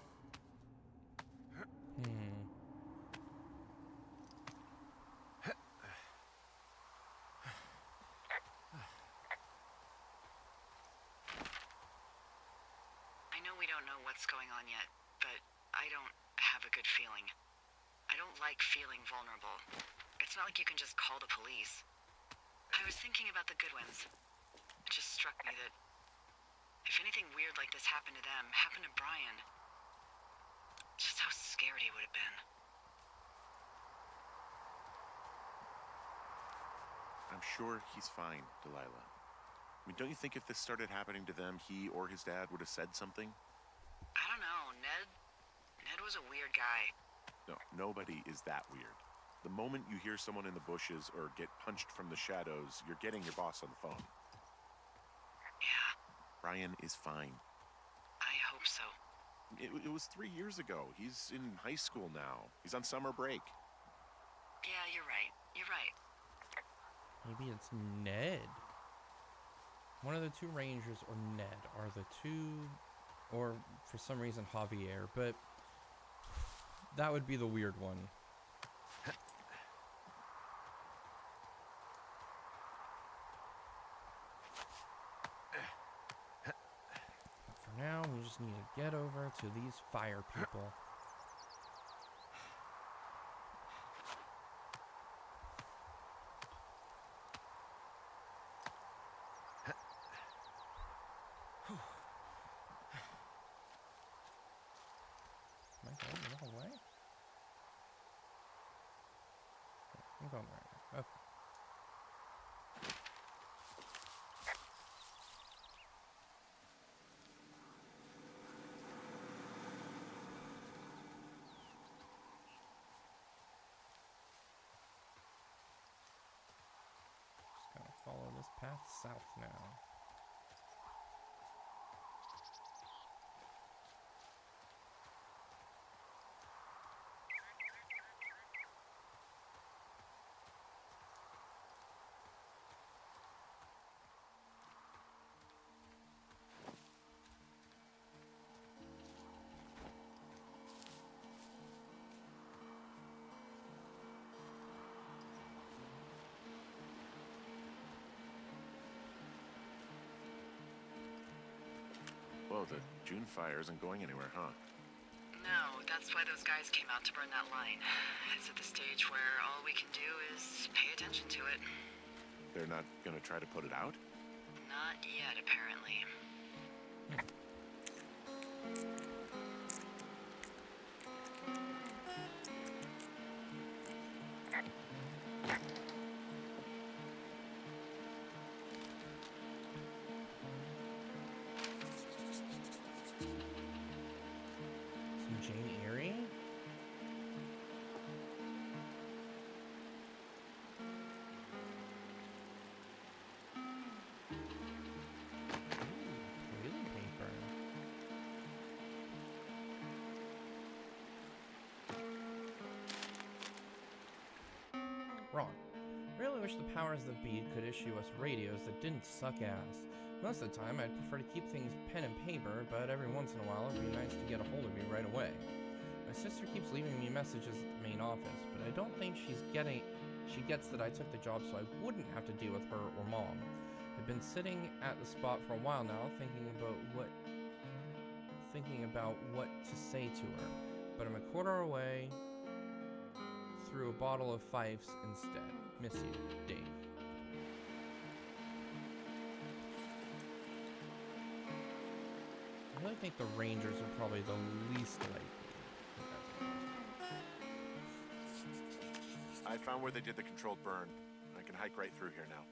I know we don't know what's going on yet, but I don't have a good feeling. I don't like feeling vulnerable. It's not like you can just call the police. I was thinking about the Goodwins. It just struck me that if anything weird like this happened to them, happened to Brian, just how scared he would have been.
I'm sure he's fine, Delilah. I mean, don't you think if this started happening to them, he or his dad would have said something?
I don't know, Ned was a weird guy.
No, nobody is that weird. The moment you hear someone in the bushes or get punched from the shadows, you're getting your boss on the phone.
Yeah,
Brian is fine.
I hope so.
It was 3 years ago. He's in high school now. He's on summer break.
Yeah, you're right. You're right.
Maybe it's Ned. One of the two Rangers or Ned are the two, or for some reason Javier, but that would be the weird one. For now, we just need to get over to these fire people. Am I going the wrong way? I'm going the right way. Okay. Just gotta follow this path south now.
Whoa, the June fire isn't going anywhere, huh?
No, that's why those guys came out to burn that line. It's at the stage where all we can do is pay attention to it.
They're not gonna try to put it out?
Not yet, apparently.
Some Jane Eyre? Toilet paper. Wrong. Really wish the powers that be could issue us radios that didn't suck ass. Most of the time, I'd prefer to keep things pen and paper, but every once in a while, it'd be nice to get a hold of you right away. My sister keeps leaving me messages at the main office, but I don't think she gets that I took the job so I wouldn't have to deal with her or Mom. I've been sitting at the spot for a while now, thinking about what to say to her, but I'm a quarter away through a bottle of Fifes instead. Miss you, Dave. I really think the Rangers are probably the least likely.
I found where they did the controlled burn. I can hike right through here now.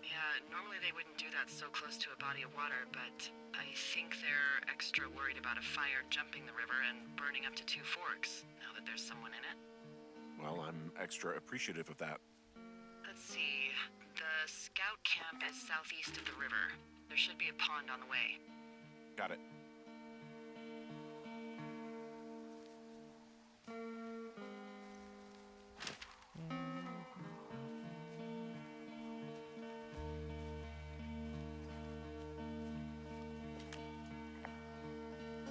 Yeah, normally they wouldn't do that so close to a body of water, but I think they're extra worried about a fire jumping the river and burning up to Two Forks, now that there's someone in it.
Well, I'm extra appreciative of that.
Let's see. The scout camp is southeast of the river. There should be a pond on the way.
Got it.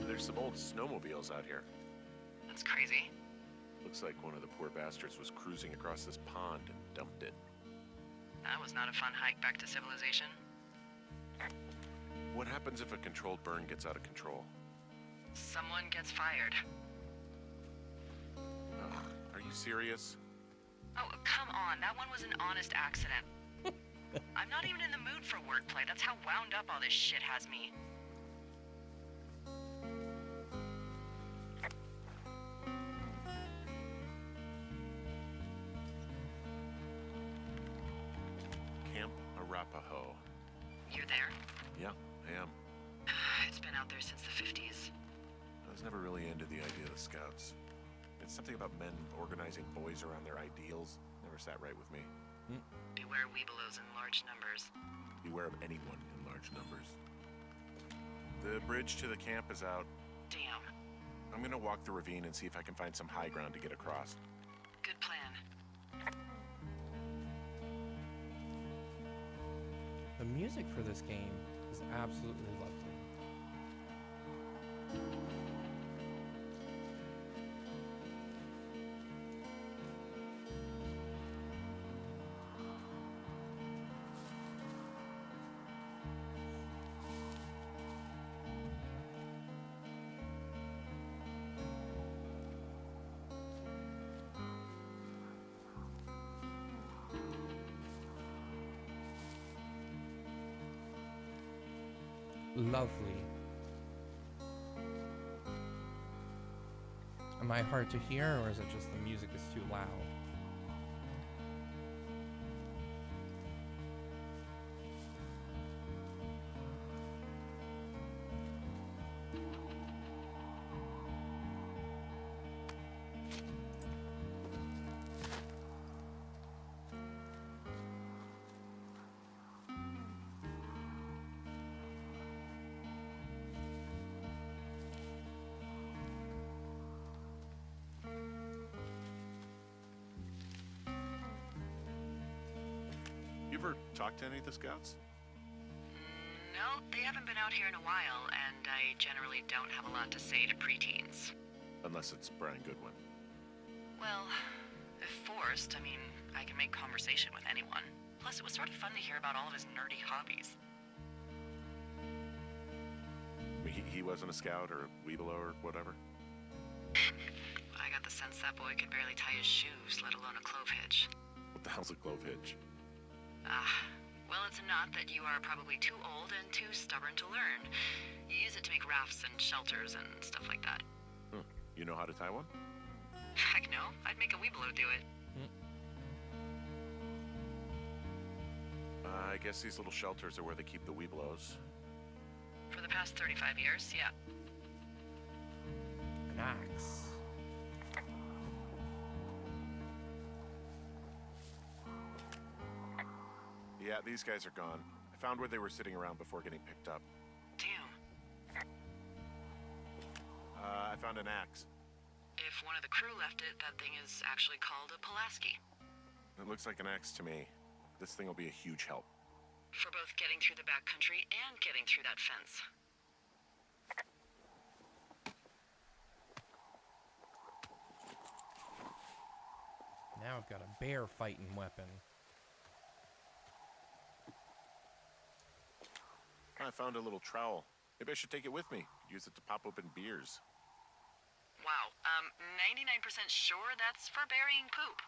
There's some old snowmobiles out here.
That's crazy.
Looks like one of the poor bastards was cruising across this pond and dumped it.
That was not a fun hike back to civilization.
What happens if a controlled burn gets out of control?
Someone gets fired.
Are you serious?
Oh, come on. That one was an honest accident. I'm not even in the mood for wordplay. That's how wound up all this shit has me.
Camp Arapaho.
You're there?
Yeah, I am.
It's been out there since the 50s.
I was never really into the idea of the Scouts. It's something about men organizing boys around their ideals. Never sat right with me.
Beware weebelows in large numbers.
Beware of anyone in large numbers. The bridge to the camp is out.
Damn.
I'm gonna walk the ravine and see if I can find some high ground to get across.
Good plan.
The music for this game is absolutely lovely. Lovely. Am I hard to hear, or is it just the music is too loud?
You ever talked to any of the Scouts?
No, they haven't been out here in a while, and I generally don't have a lot to say to preteens.
Unless it's Brian Goodwin.
Well, if forced, I mean, I can make conversation with anyone. Plus, it was sort of fun to hear about all of his nerdy hobbies.
I mean, he wasn't a Scout or a Weebelo or whatever?
I got the sense that boy could barely tie his shoes, let alone a clove hitch.
What the hell's a clove hitch?
Ah, Well, it's a knot that you are probably too old and too stubborn to learn. You use it to make rafts and shelters and stuff like that.
You know how to tie one?
Heck no, I'd make a Weeblo do it.
I guess these little shelters are where they keep the Weeblos.
For the past 35 years, yeah.
An axe.
Yeah, these guys are gone. I found where they were sitting around before getting picked up.
Damn.
I found an axe.
If one of the crew left it, that thing is actually called a Pulaski.
It looks like an axe to me. This thing will be a huge help.
For both getting through the backcountry and getting through that fence.
Now I've got a bear fighting weapon.
I found a little trowel. Maybe I should take it with me. Use it to pop open beers.
Wow, 99% sure that's for burying poop.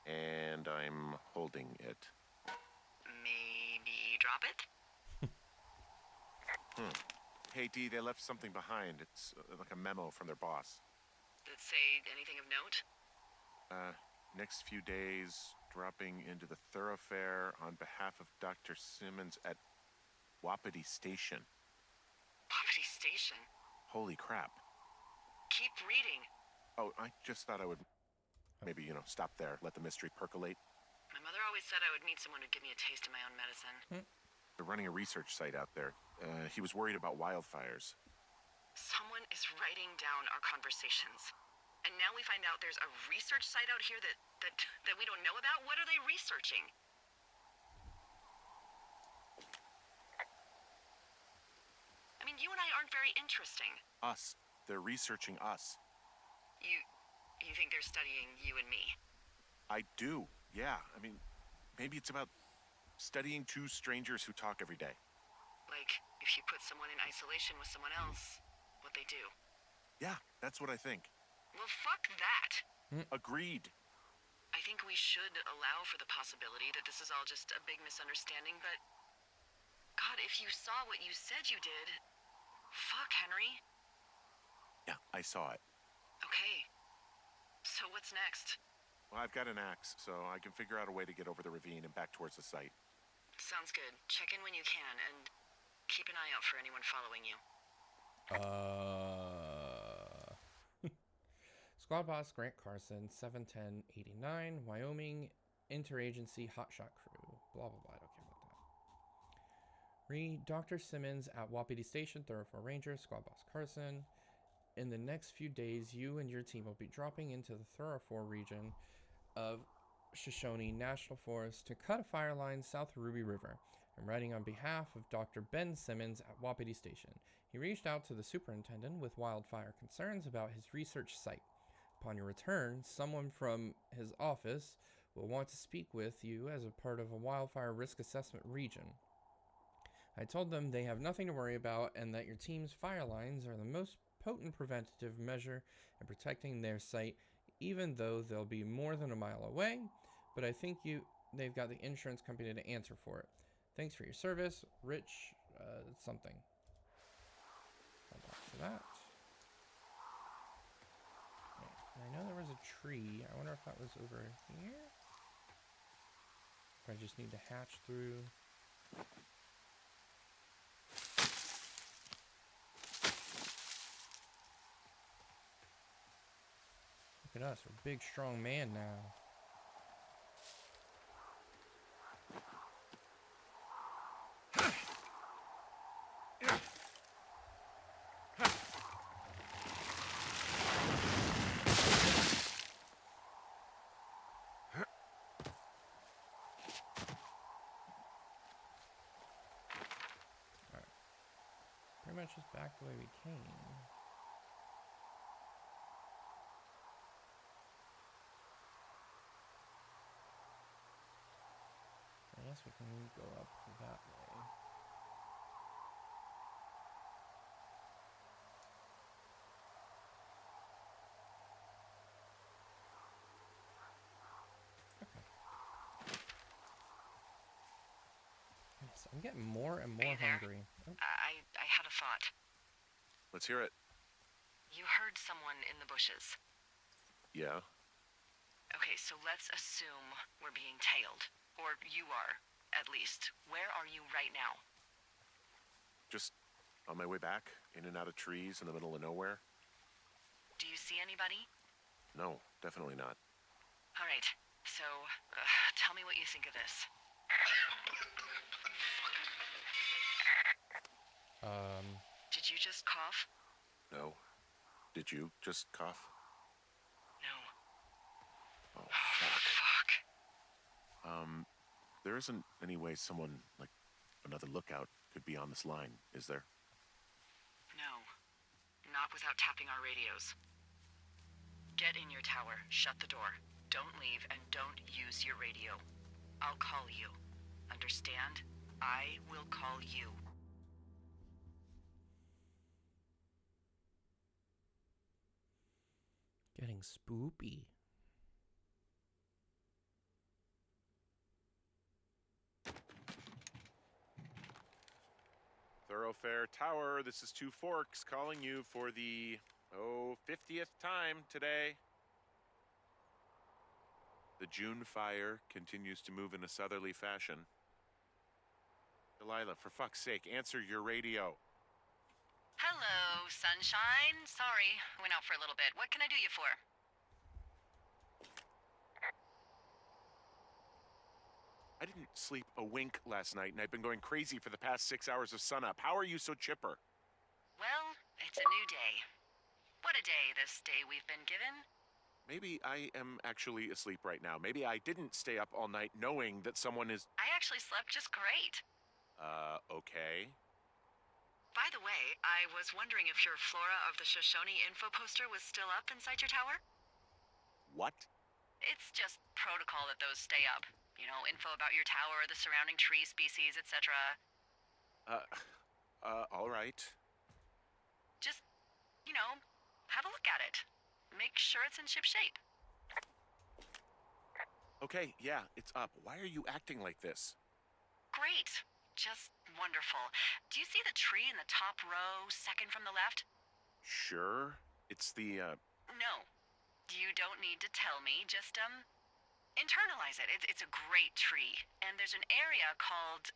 And I'm holding it.
Maybe drop it?
Hey, Dee, they left something behind. It's like a memo from their boss.
Did it say anything of note?
Next few days, dropping into the thoroughfare on behalf of Dr. Simmons at Wapiti Station.
Wapiti Station?
Holy crap.
Keep reading.
Oh, I just thought I would maybe, stop there, let the mystery percolate.
My mother always said I would meet someone who'd give me a taste of my own medicine.
They're running a research site out there. He was worried about wildfires.
Someone is writing down our conversations. And now we find out there's a research site out here that we don't know about? What are they researching? I mean, you and I aren't very interesting.
Us. They're researching us.
You think they're studying you and me?
I do, yeah. I mean, maybe it's about studying two strangers who talk every day.
Like, if you put someone in isolation with someone else, what they do.
Yeah, that's what I think.
Well, fuck that.
Agreed.
I think we should allow for the possibility that this is all just a big misunderstanding, but... God, if you saw what you said you did... Fuck, Henry.
Yeah, I saw it.
Okay. So what's next?
Well, I've got an axe, so I can figure out a way to get over the ravine and back towards the site.
Sounds good. Check in when you can, and keep an eye out for anyone following you.
Squad Boss Grant Carson, 71089, Wyoming Interagency Hotshot Crew. Blah, blah, blah. I don't care about that. Read Dr. Simmons at Wapiti Station, Thoroughfare Ranger, Squad Boss Carson. In the next few days, you and your team will be dropping into the Thoroughfare region of Shoshone National Forest to cut a fire line south of Ruby River. I'm writing on behalf of Dr. Ben Simmons at Wapiti Station. He reached out to the superintendent with wildfire concerns about his research site. Upon your return, someone from his office will want to speak with you as a part of a wildfire risk assessment region. I told them they have nothing to worry about and that your team's fire lines are the most potent preventative measure in protecting their site, even though they'll be more than a mile away, but I think they've got the insurance company to answer for it. Thanks for your service, Rich, something. Hold on for that. Okay. I know there was a tree. I wonder if that was over here? If I just need to hatch through. Look at us, we're a big, strong man now. Pretty much just back the way we came. I guess we can go up that way. Okay. this. I'm getting more and more
you there?
hungry. Oh,
I had a thought.
Let's hear it.
You heard someone in the bushes.
Yeah.
Okay, so let's assume we're being tailed. Or you are, at least. Where are you right now?
Just on my way back, in and out of trees in the middle of nowhere.
Do you see anybody?
No, definitely not.
All right, so tell me what you think of this. Did you just cough?
No. Did you just cough?
No.
Oh,
Fuck.
fuck. There isn't any way someone, like, another lookout could be on this line, is there?
No. Not without tapping our radios. Get in your tower, shut the door. Don't leave, and don't use your radio. I'll call you. Understand? I will call you.
getting spoopy.
Thoroughfare Tower, this is Two Forks calling you for the, 50th time today. The June fire continues to move in a southerly fashion. Delilah, for fuck's sake, answer your radio.
Hello, sunshine. Sorry, I went out for a little bit. What can I do you for?
I didn't sleep a wink last night, and I've been going crazy for the past 6 hours of sunup. How are you so chipper?
Well, it's a new day. What a day, this day we've been given.
Maybe I am actually asleep right now. Maybe I didn't stay up all night knowing that someone is...
I actually slept just great.
Okay.
By the way, I was wondering if your Flora of the Shoshone info poster was still up inside your tower?
What?
It's just protocol that those stay up. You know, info about your tower, the surrounding tree species, etc.
All right.
Just, you know, have a look at it. Make sure it's in ship shape.
Okay, yeah, it's up. Why are you acting like this?
Great. Just wonderful. Do you see the tree in the top row, second from the left?
Sure. It's the,
No. You don't need to tell me. Just, internalize it. It's a great tree. And there's an area called,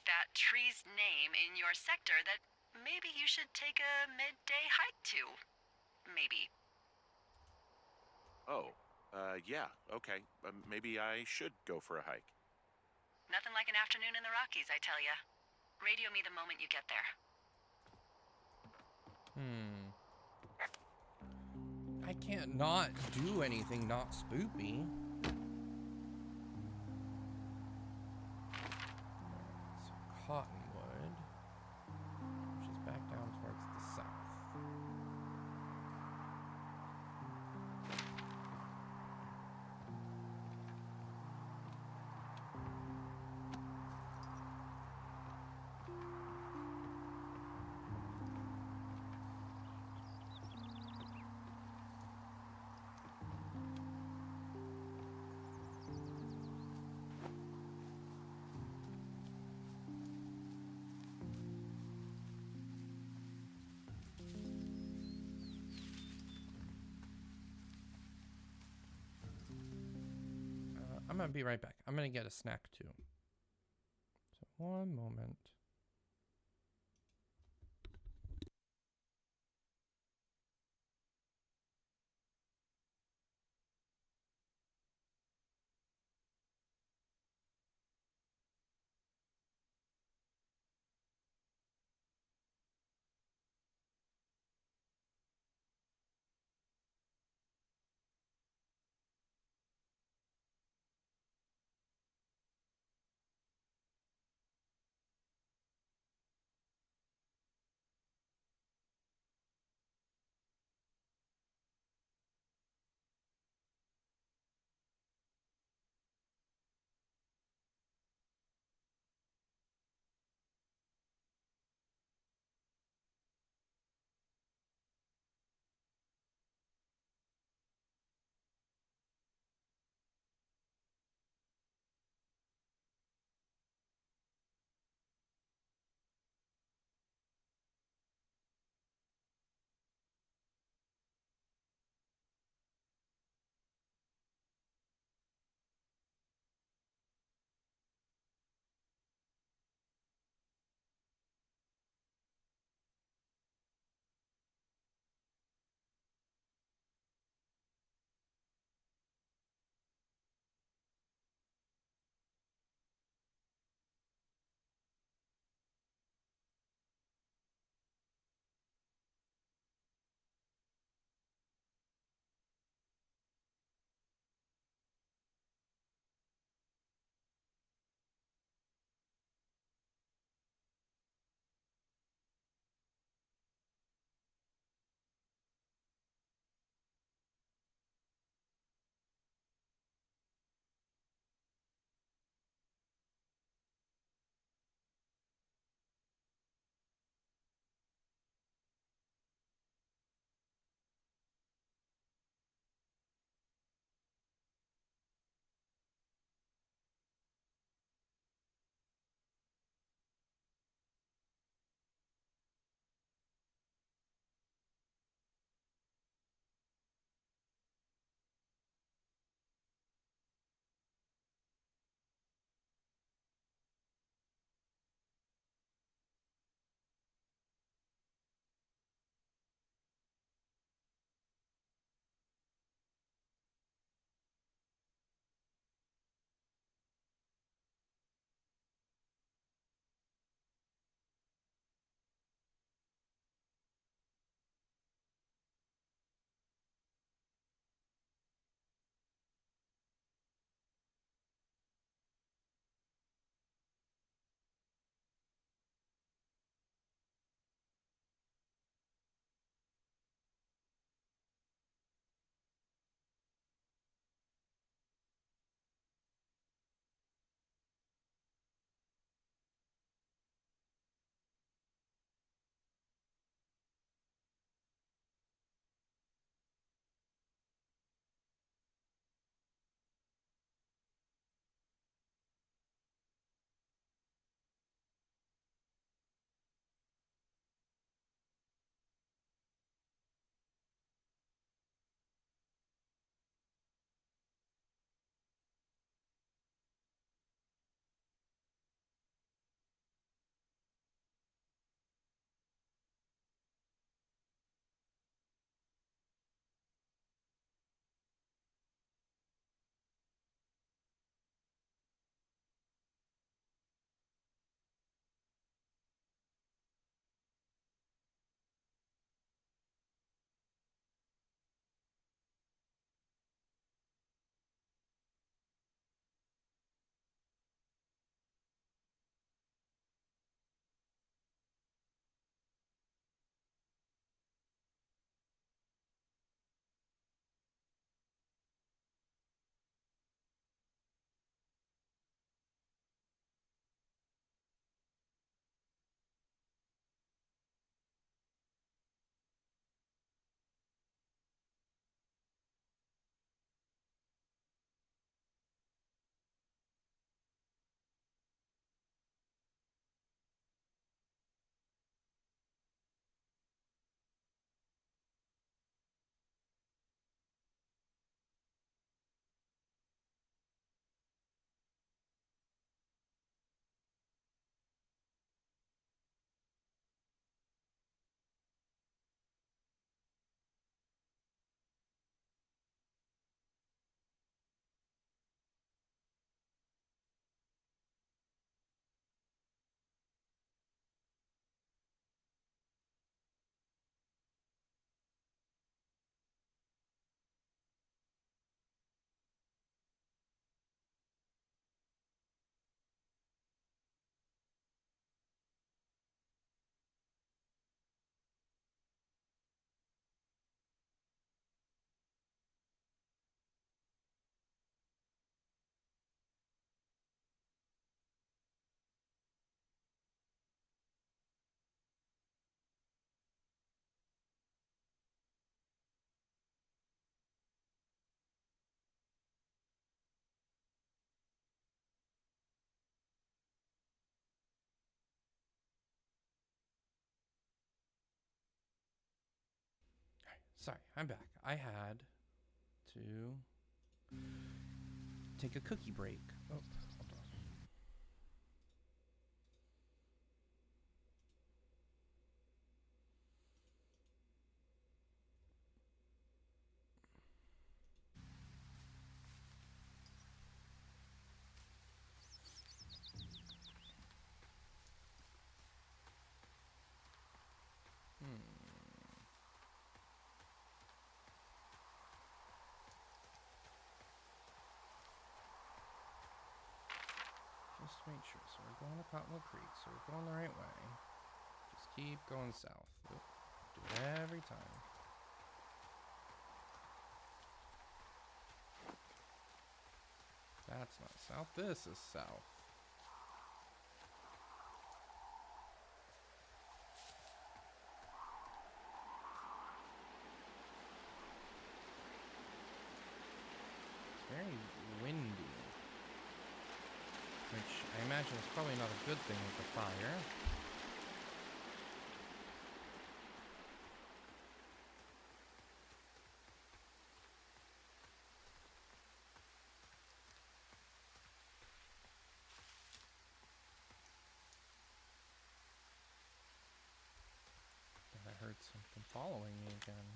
that tree's name in your sector that maybe you should take a midday hike to. Maybe.
Oh, yeah, okay. Maybe I should go for a hike.
Nothing like an afternoon in the Rockies, I tell ya. Radio me the moment you get there.
I can't not do anything not spoopy. So Cottonwood, which is back down towards the south. I'm gonna be right back. I'm gonna get a snack too. So one moment. Sorry, I'm back. I had to take a cookie break. Oh, hold on. Just to make sure. So we're going to Cottonwood Creek, so we're going the right way. Just keep going south. Oop. Do it every time. That's not south. This is south. It's very windy. Which I imagine is probably not a good thing with the fire. But I heard something following me again.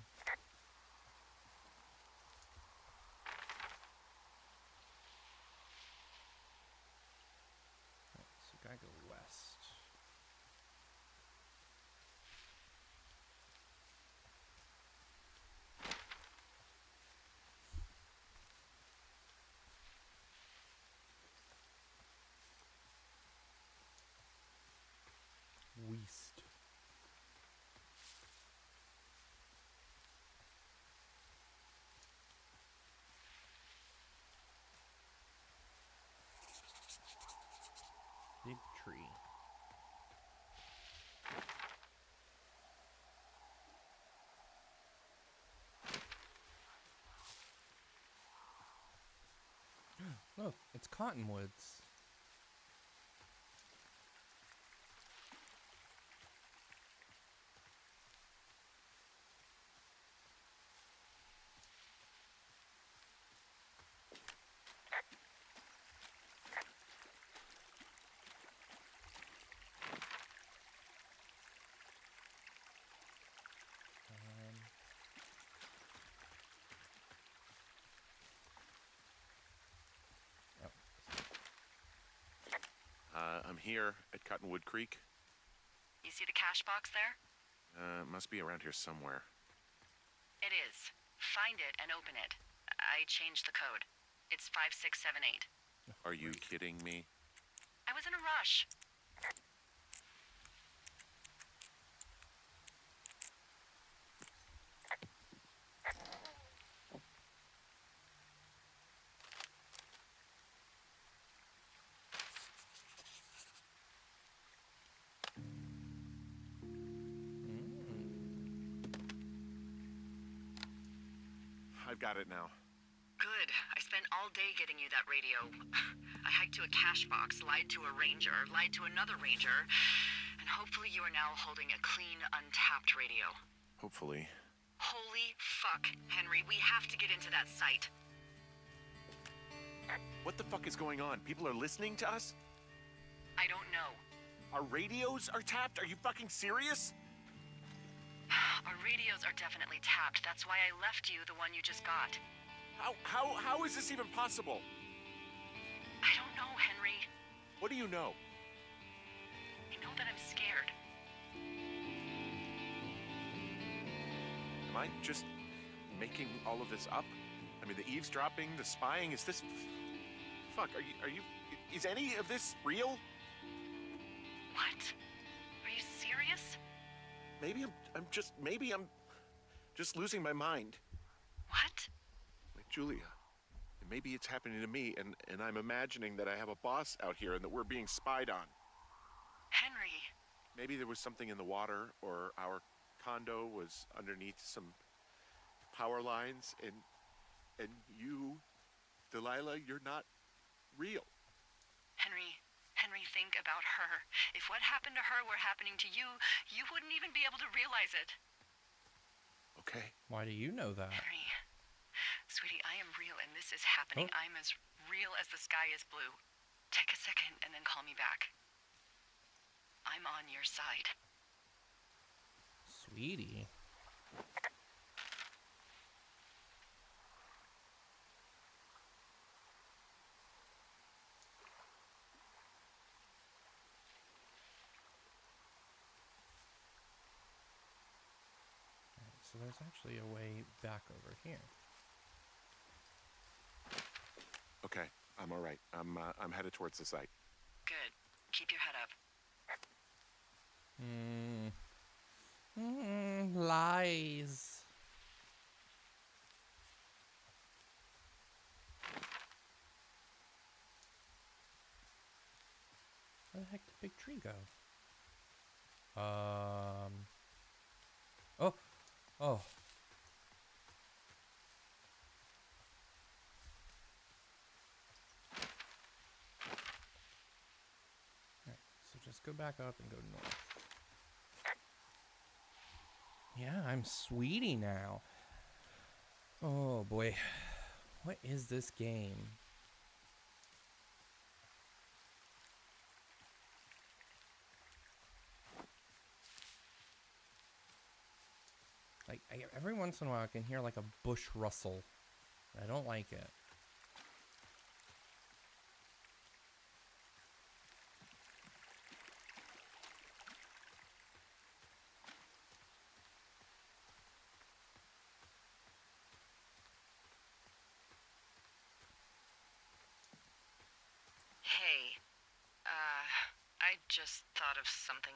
Right, so gotta go west. West. Big tree. Look, it's cottonwoods.
I'm here at Cottonwood Creek.
You see the cash box there?
It must be around here somewhere.
It is. Find it and open it. I changed the code. It's 5678.
Are you kidding me?
I was in a rush.
I've got it now.
Good. I spent all day getting you that radio. I hiked to a cash box, lied to a ranger, lied to another ranger, and hopefully you are now holding a clean, untapped radio.
Hopefully.
Holy fuck, Henry, we have to get into that site.
What the fuck is going on? People are listening to us?
I don't know.
Our radios are tapped? Are you fucking serious?
Our radios are definitely tapped. That's why I left you the one you just got.
How is this even possible?
I don't know, Henry.
What do you know?
I know that I'm scared.
Am I just making all of this up? I mean, the eavesdropping, the spying, is this... Fuck, are you... Is any of this real?
What? Are you serious?
Maybe I'm just losing my mind.
What?
Like Julia. And maybe it's happening to me, and I'm imagining that I have a boss out here and that we're being spied on.
Henry.
Maybe there was something in the water, or our condo was underneath some power lines, and you, Delilah, you're not real.
Henry, think about her. If what happened to her were happening to you, you wouldn't even be able to realize it.
okay?
Why do you know that?
Harry, sweetie, I am real and this is happening.
Oh.
I'm as real as the sky is blue. Take a second and then call me back. I'm on your side.
Sweetie. Alright, so there's actually a way back over here.
Okay, I'm all right. I'm headed towards the site.
Good. Keep your head up.
Lies. Where the heck did Big Tree go? Oh. Oh. Alright, so just go back up and go north. Yeah, I'm Sweetie now. Oh boy. What is this game? Like, every once in a while I can hear like a bush rustle. I don't like it.
Hey, I just thought of something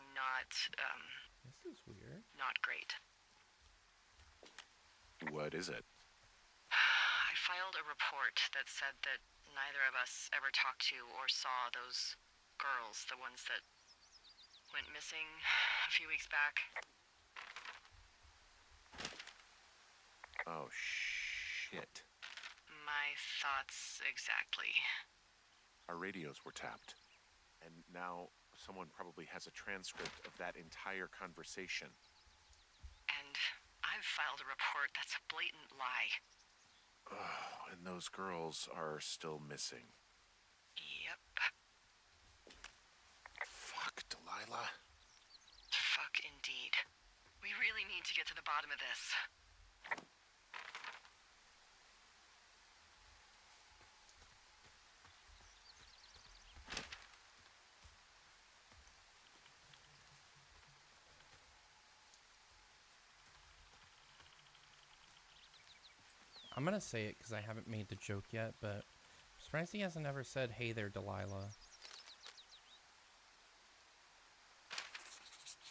This is weird.
not great.
What is it?
I filed a report that said that neither of us ever talked to or saw those girls, the ones that went missing a few weeks back.
Oh, shit.
My thoughts exactly.
Our radios were tapped. And now someone probably has a transcript of that entire conversation.
And I've filed a report that's a blatant lie.
Oh, and those girls are still missing.
Yep.
Fuck, Delilah.
Fuck indeed. We really need to get to the bottom of this.
I'm gonna say it because I haven't made the joke yet, but I'm surprised he hasn't ever said, "Hey there, Delilah."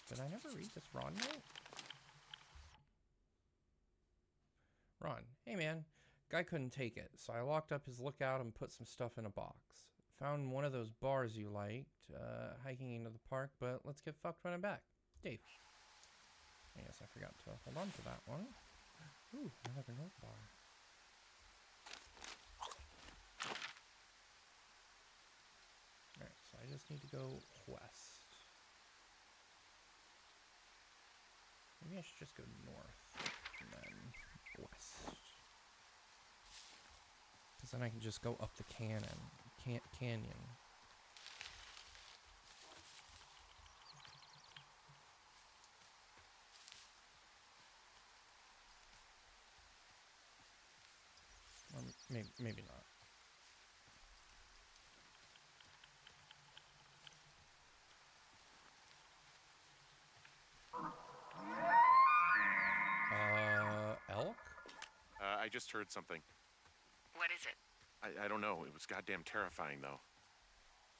Did I never read this Ron note? Ron, hey man, guy couldn't take it, so I locked up his lookout and put some stuff in a box. Found one of those bars you liked, hiking into the park, but let's get fucked when I'm back. Dave. I guess I forgot to hold on to that one. Ooh, another note bar. Alright, so I just need to go west. Maybe I should just go north and then west. Because then I can just go up the canyon. Or maybe not. Elk?
I just heard something.
What is it?
I don't know. It was goddamn terrifying, though.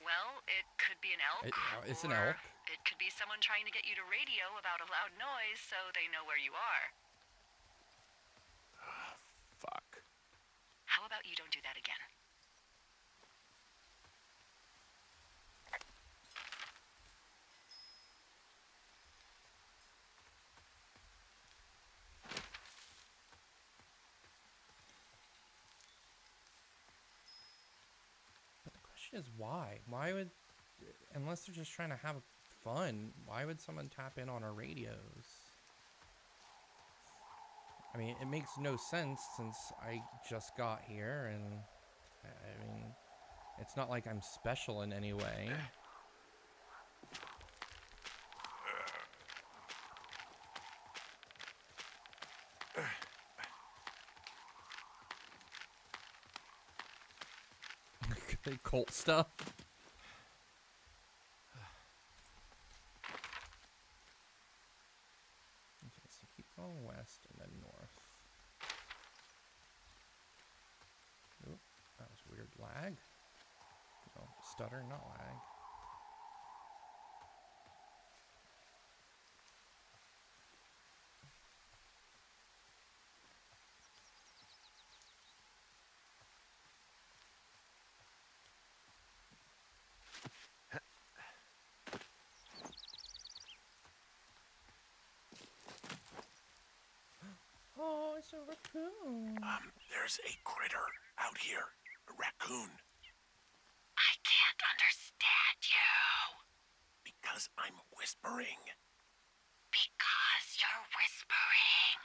Well, it could be an elk.
It's an
or
elk.
It could be someone trying to get you to radio about a loud noise so they know where you are.
Fuck.
How about you don't do that again?
But the question is why? Why would, unless they're just trying to have fun, why would someone tap in on our radios? I mean, it makes no sense since I just got here, and I mean, it's not like I'm special in any way. Cult stuff. Okay, so keep going west and then north. Oop, that was weird. Lag? No, stutter, not lag. Oh, it's a raccoon.
There's a critter out here. A raccoon.
I can't understand you.
Because I'm whispering.
Because you're whispering.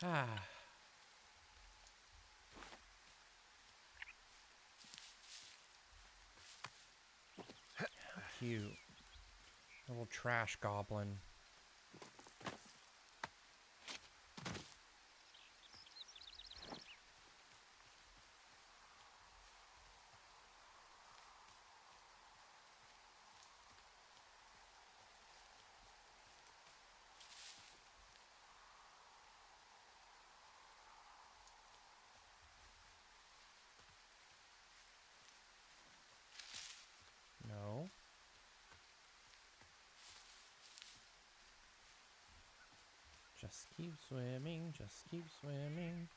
Ah. How cute. Little trash goblin. No. Just keep swimming, just keep swimming.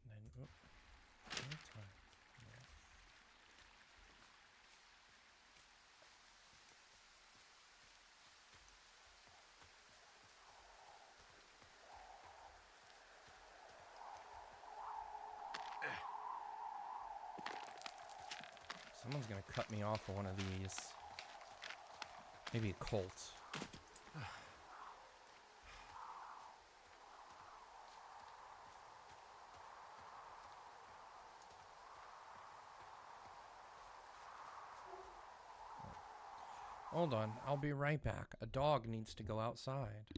And then, oop, one time. Yeah. Someone's gonna cut me off of one of these. Maybe a colt. Hold on, I'll be right back. A dog needs to go outside.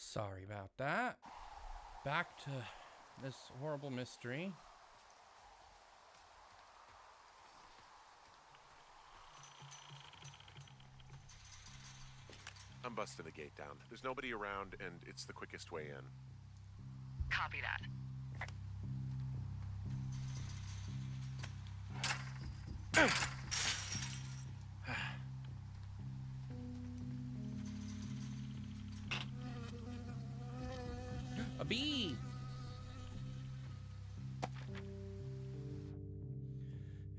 Sorry about that. Back to this horrible mystery.
I'm busting the gate down. There's nobody around, and it's the quickest way in.
Copy that.
A bee!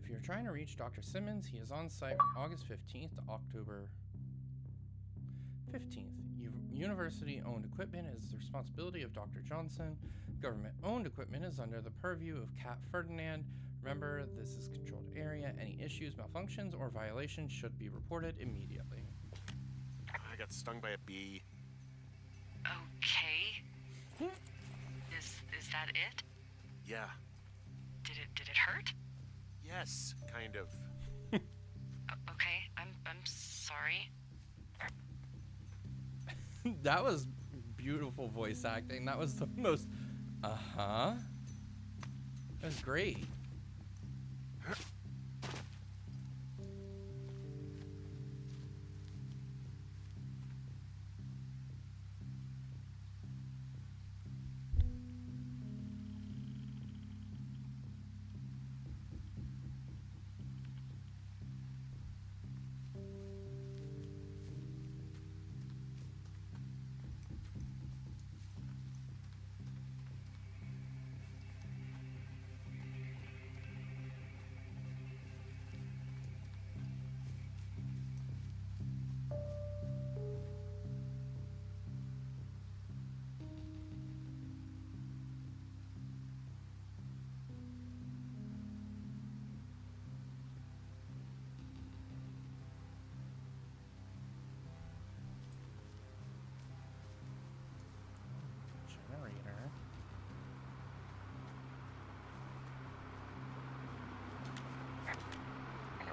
If you're trying to reach Dr. Simmons, he is on site from August 15th to October 15th. University-owned equipment is the responsibility of Dr. Johnson. Government-owned equipment is under the purview of Cat Ferdinand. Remember, this is a controlled area. Any issues, malfunctions, or violations should be reported immediately.
I got stung by a bee.
Okay. Is that it?
Yeah.
Did it hurt?
Yes, kind of.
Okay. I'm sorry.
That was beautiful voice acting. That was the most... Uh-huh. That was great. Generator.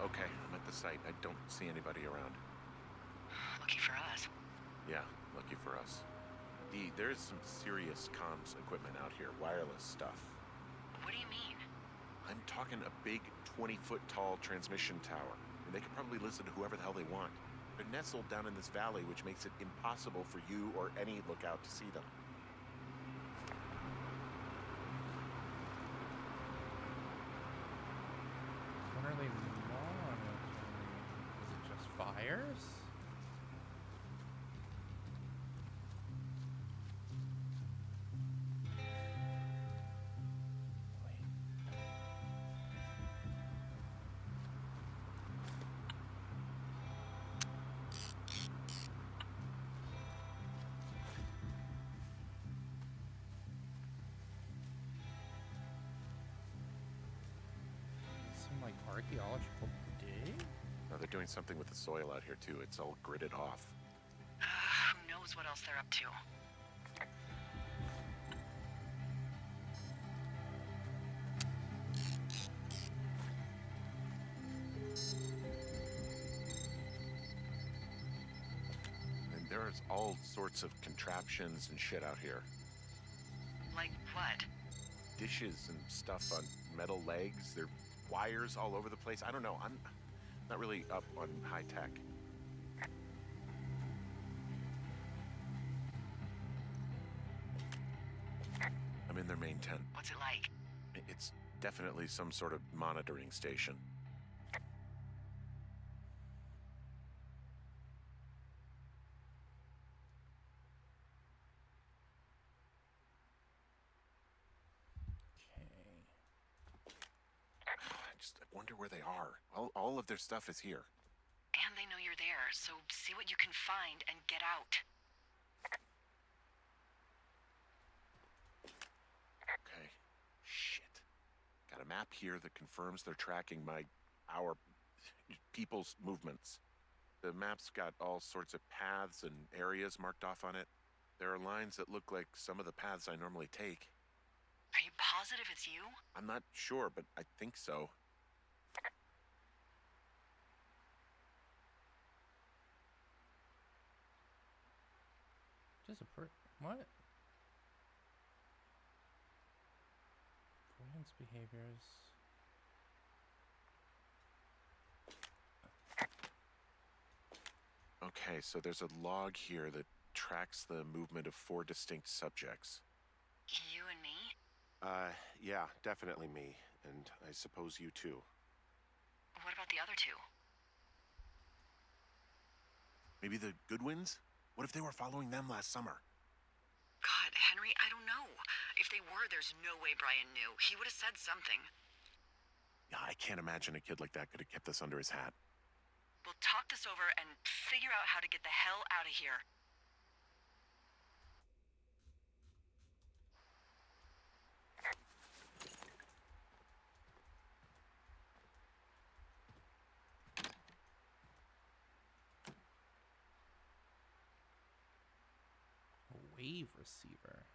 Okay, I'm at the site. I don't see anybody around.
Lucky for us.
Yeah, lucky for us. There's some serious comms equipment out here, wireless stuff.
What do you mean?
I'm talking a big 20-foot tall transmission tower, and they can probably listen to whoever the hell they want. They're nestled down in this valley, which makes it impossible for you or any lookout to see them.
What are they monitoring? Is it just fires? Wait. Some like archaeological dig?
No, they're doing something with the soil out here too. It's all gridded off.
Who knows what else they're up to?
And there's all sorts of contraptions and shit out here.
Like what?
Dishes and stuff on metal legs. There are wires all over the place. I don't know. I'm not really up on high tech. I'm in their main tent.
What's it like?
It's definitely some sort of monitoring station. I wonder where they are. All of their stuff is here.
And they know you're there, so see what you can find and get out.
Okay. Shit. Got a map here that confirms they're tracking our people's movements. The map's got all sorts of paths and areas marked off on it. There are lines that look like some of the paths I normally take.
Are you positive it's you?
I'm not sure, but I think so.
This is what? Avoidance behaviors.
Okay, so there's a log here that tracks the movement of 4 distinct subjects.
You and me?
Yeah, definitely me. And I suppose you too.
What about the other 2?
Maybe the Goodwins? What if they were following them last summer?
God, Henry, I don't know. If they were, there's no way Brian knew. He would have said something.
Yeah, I can't imagine a kid like that could have kept this under his hat.
We'll talk this over and figure out how to get the hell out of here.
A wave receiver.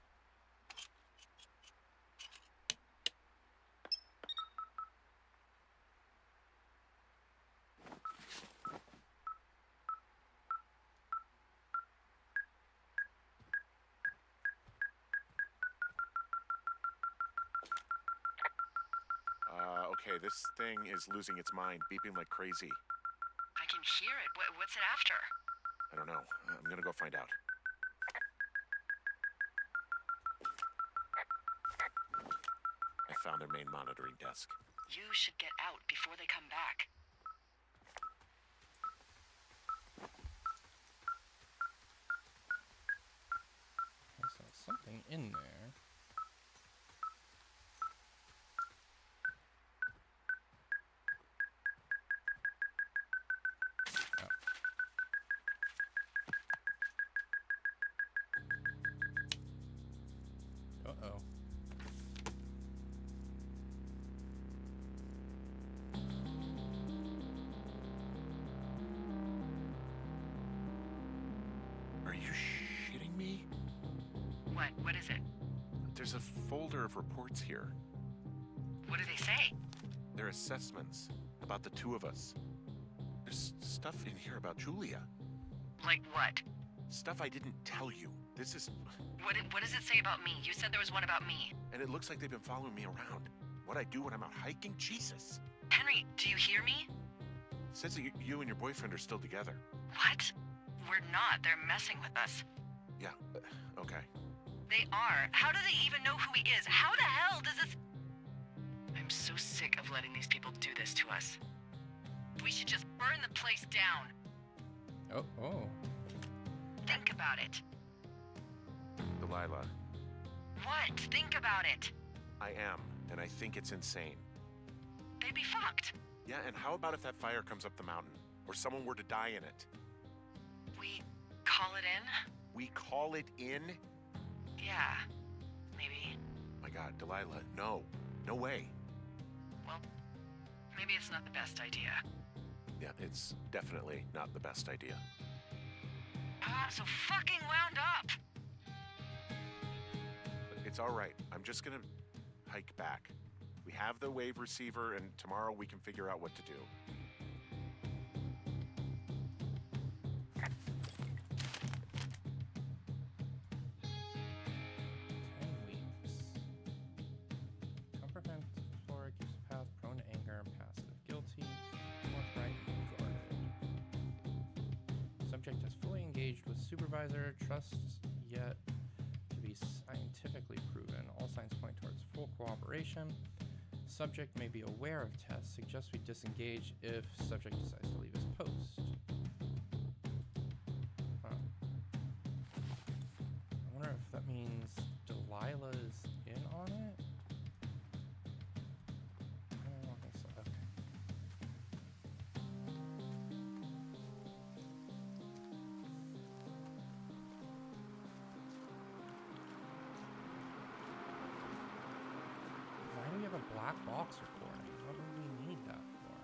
Okay, this thing is losing its mind, beeping like crazy.
I can hear it. What's it after?
I don't know. I'm gonna go find out. I found their main monitoring desk.
You should get out before they come back.
There's something in there. Uh-oh.
Are you shitting me?
What is it?
There's a folder of reports here.
What do they say?
They're assessments about the 2 of us. There's stuff in here about Julia.
Like what?
Stuff I didn't tell you. This is...
What does it say about me? You said there was one about me.
And it looks like they've been following me around. What I do when I'm out hiking? Jesus.
Henry, do you hear me?
It says that you and your boyfriend are still together.
What? We're not. They're messing with us.
Yeah, okay.
They are. How do they even know who he is? How the hell does this... I'm so sick of letting these people do this to us. We should just burn the place down.
Oh.
Think about it.
Delilah,
What? Think about it.
I am, and I think it's insane.
They'd be fucked.
Yeah, and how about if that fire comes up the mountain? Or someone were to die in it?
We call it in?
We call it in?
Yeah. Maybe.
My God, Delilah, no. No way.
Well, maybe it's not the best idea.
Yeah, it's definitely not the best idea.
I'm so fucking wound up.
It's all right. I'm just gonna hike back. We have the wave receiver, and tomorrow we can figure out what to do.
10 weeks. Comprehend Flora keeps a path prone to anger and passive. Guilty, forthright, and guarded. Subject is fully engaged with supervisor, trusts yet to be scientifically proven. All signs point towards full cooperation. Subject may be aware of tests. Suggest we disengage if subject decides to leave his post. Huh. I wonder if that means Delilah's in on it? I don't think so. Okay. Why do we have a black box recording? What would we need that for?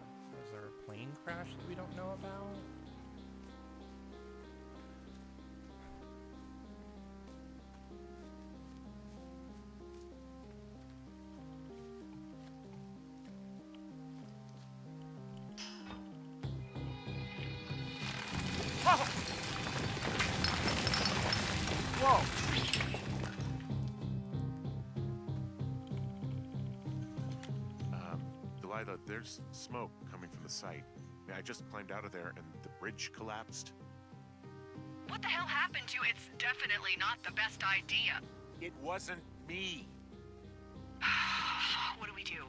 Is there a plane crash that we don't know about?
Whoa!
there's smoke coming from the site. I just climbed out of there and the bridge collapsed.
What the hell happened to you? It's definitely not the best idea.
It wasn't me.
What do we do?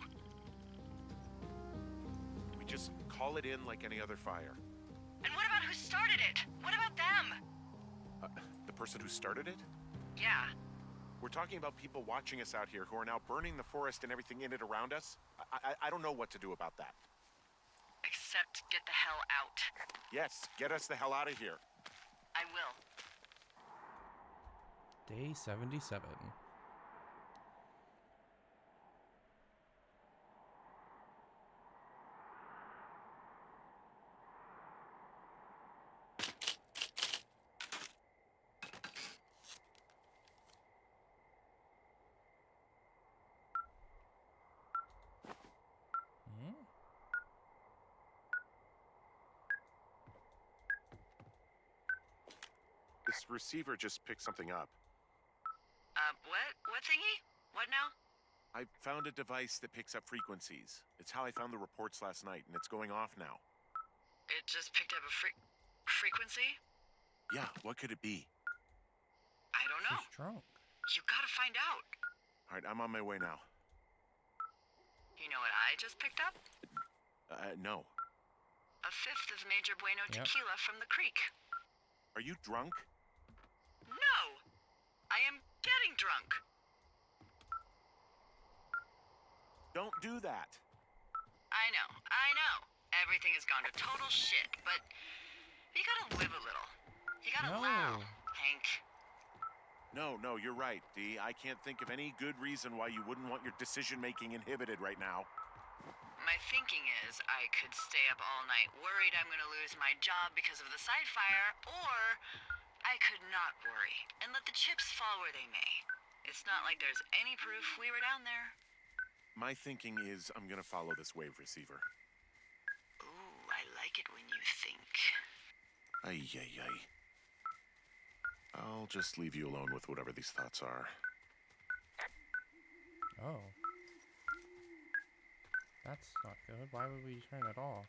We just call it in like any other fire.
And what about who started it? What about them?
The person who started it?
Yeah.
We're talking about people watching us out here who are now burning the forest and everything in it around us. I don't know what to do about that.
Except get the hell out.
Yes, get us the hell out of here.
I will.
Day 77.
This receiver just picked something up.
What? What thingy? What now?
I found a device that picks up frequencies. It's how I found the reports last night, and it's going off now.
It just picked up a frequency?
Yeah, what could it be?
I don't know.
She's drunk.
You gotta find out.
All right, I'm on my way now.
You know what I just picked up?
No.
A fifth of Major Bueno
Yep.
tequila from the creek.
Are you drunk?
No! I am getting drunk.
Don't do that.
I know. Everything has gone to total shit, but you gotta live a little. You gotta allow, Hank.
No, you're right, Dee. I can't think of any good reason why you wouldn't want your decision-making inhibited right now.
My thinking is I could stay up all night worried I'm gonna lose my job because of the side fire, or I could not worry and let the chips fall where they may. It's not like there's any proof we were down there.
My thinking is I'm gonna follow this wave receiver.
Ooh, I like it when you think.
Ay. I'll just leave you alone with whatever these thoughts are.
Oh. That's not good. Why would we turn it off?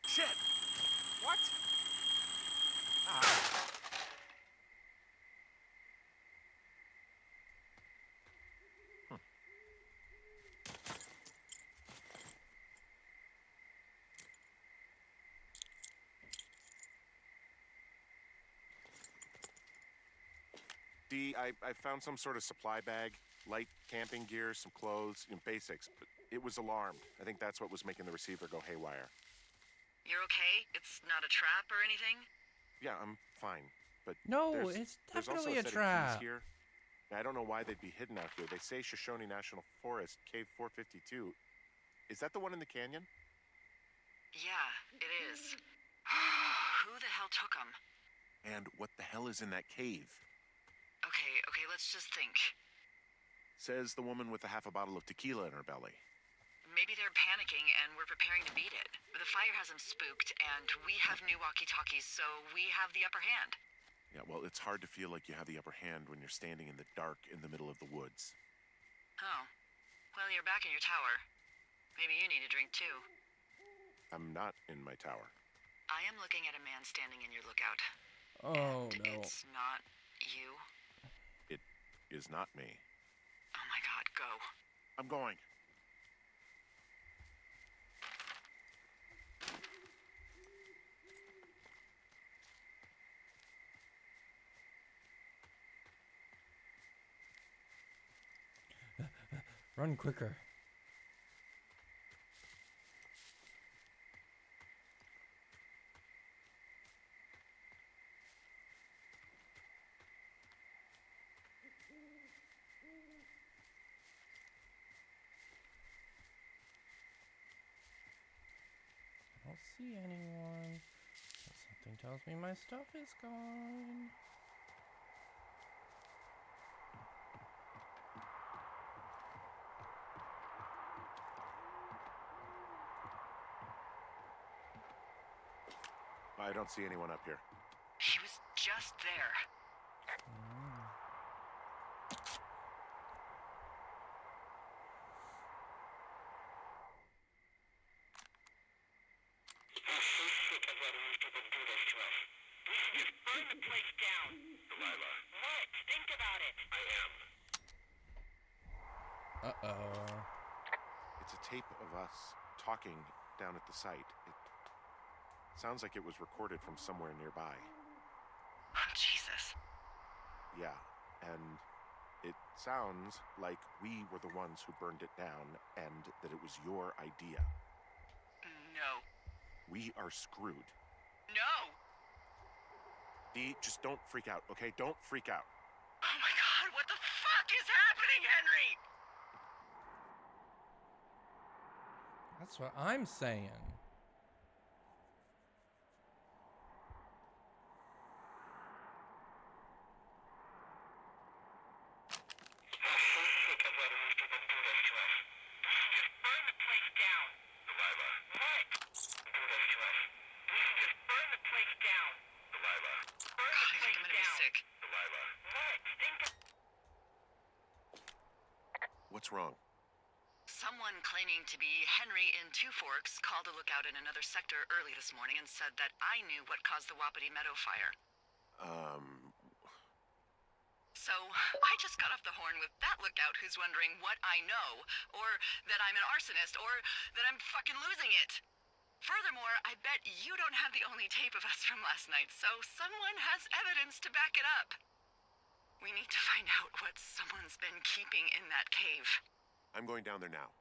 Shit! What? Ah. Dee, I found some sort of supply bag, light camping gear, some clothes, basics, but it was alarmed. I think that's what was making the receiver go haywire.
You're okay? It's not a trap or anything?
Yeah, I'm fine, but
No,
there's
it's
also
definitely
a
a
set of
trap.
keys here. I don't know why they'd be hidden out here. They say Shoshone National Forest, Cave 452. Is that the one in the canyon?
Yeah, it is. Who the hell took them?
And what the hell is in that cave?
Okay, let's just think.
Says the woman with a half a bottle of tequila in her belly.
Maybe they're panicking and we're preparing to beat it. The fire has them spooked, and we have new walkie-talkies, so we have the upper hand.
Yeah, well, it's hard to feel like you have the upper hand when you're standing in the dark in the middle of the woods.
Oh. Well, you're back in your tower. Maybe you need a drink, too.
I'm not in my tower.
I am looking at a man standing in your lookout.
Oh,
and
no.
It's not you.
It is not me.
Oh my god, go.
I'm going.
Run quicker. don't see anyone. But something tells me my stuff is gone.
I don't see anyone up here.
He was just there. Burn the place down.
Delilah.
What? Think about it.
I am.
Uh-oh.
It's a tape of us talking down at the site. It sounds like it was recorded from somewhere nearby.
Oh, Jesus.
Yeah, and it sounds like we were the ones who burned it down and that it was your idea.
No.
We are screwed.
No!
Dee, just don't freak out, okay? Don't freak out.
Oh my god, what the fuck is happening, Henry?
That's what I'm saying.
Burn the place down.
Delilah.
What?
Do this to us.
Just burn the place down.
Delilah.
Burn the place down. Be sick.
Delilah.
What? Think of
What's wrong?
someone claiming to be Henry in Two Forks called a lookout in another sector early this morning and said that I knew what caused the Wapiti Meadow fire. So, I just got off the horn with that lookout who's wondering what I know, or that I'm an arsonist, or that I'm fucking losing it. Furthermore, I bet you don't have the only tape of us from last night, so someone has evidence to back it up. We need to find out what someone's been keeping in that cave.
I'm going down there now.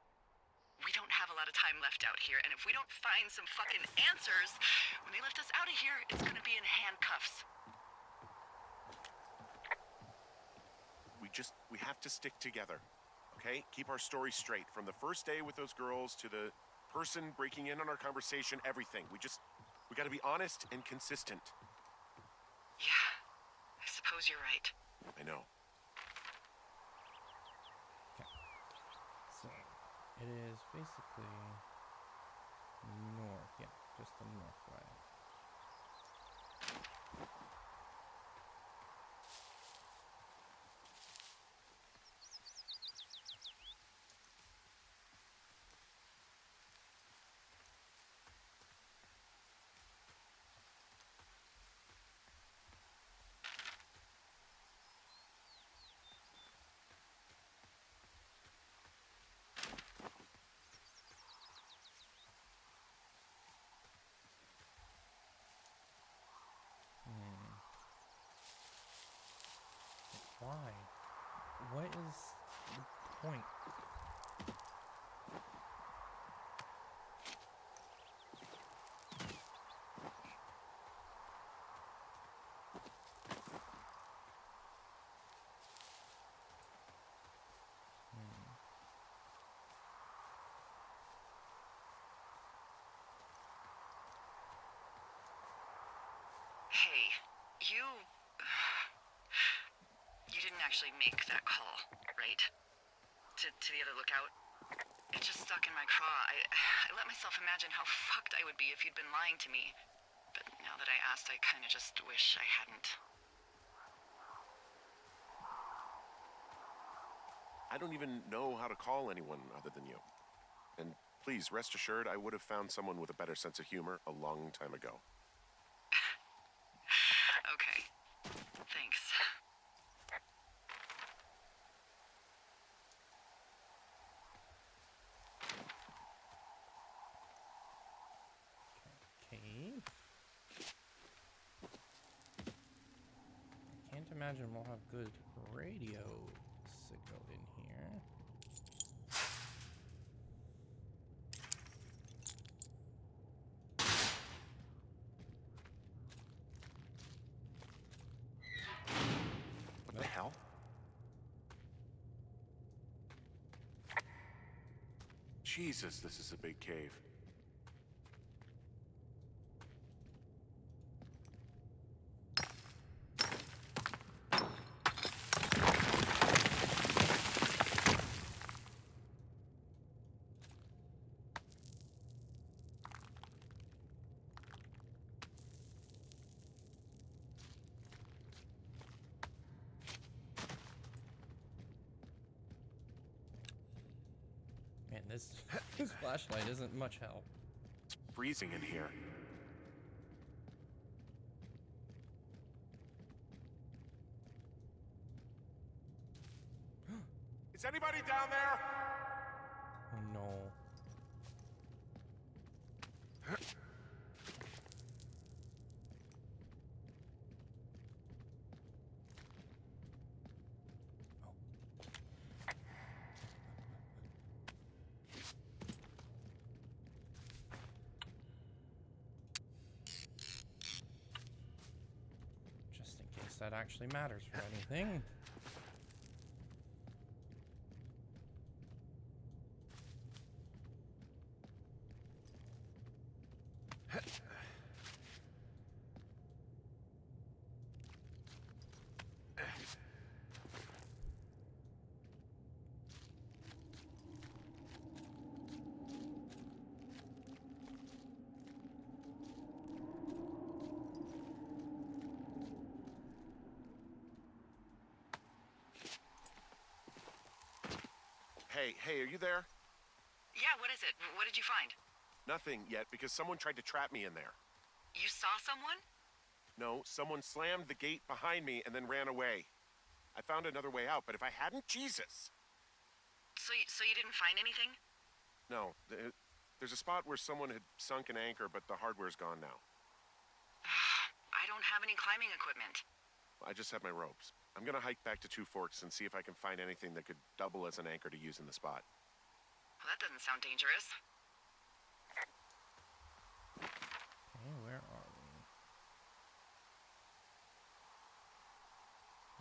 We don't have a lot of time left out here, and if we don't find some fucking answers, when they lift us out of here, it's gonna be in handcuffs.
We have to stick together, okay? Keep our story straight. From the first day with those girls to the person breaking in on our conversation, everything. We gotta be honest and consistent.
Yeah, I suppose you're right.
I know.
So, it is basically north. Yeah, just the north way. Why? What is the point?
Hey, you didn't actually make that call, right? To the other lookout? It just stuck in my craw. I let myself imagine how fucked I would be if you'd been lying to me. But now that I asked, I kind of just wish I hadn't.
I don't even know how to call anyone other than you. And please, rest assured, I would have found someone with a better sense of humor a long time ago.
Okay. Thanks.
Cave? I can't imagine we'll have good radio signal in here.
What the hell? Jesus, this is a big cave.
This flashlight isn't much help.
It's freezing in here. Is anybody down there?
Oh no. Just in case that actually matters for anything.
Hey, are you there?
Yeah, what is it? What did you find?
Nothing yet, because someone tried to trap me in there.
You saw someone?
No, someone slammed the gate behind me and then ran away. I found another way out, but if I hadn't, Jesus!
So you didn't find anything?
No, there's a spot where someone had sunk an anchor, but the hardware's gone now.
I don't have any climbing equipment.
I just have my ropes. I'm gonna hike back to Two Forks and see if I can find anything that could double as an anchor to use in the spot.
Well, that doesn't sound dangerous.
Okay, where are we?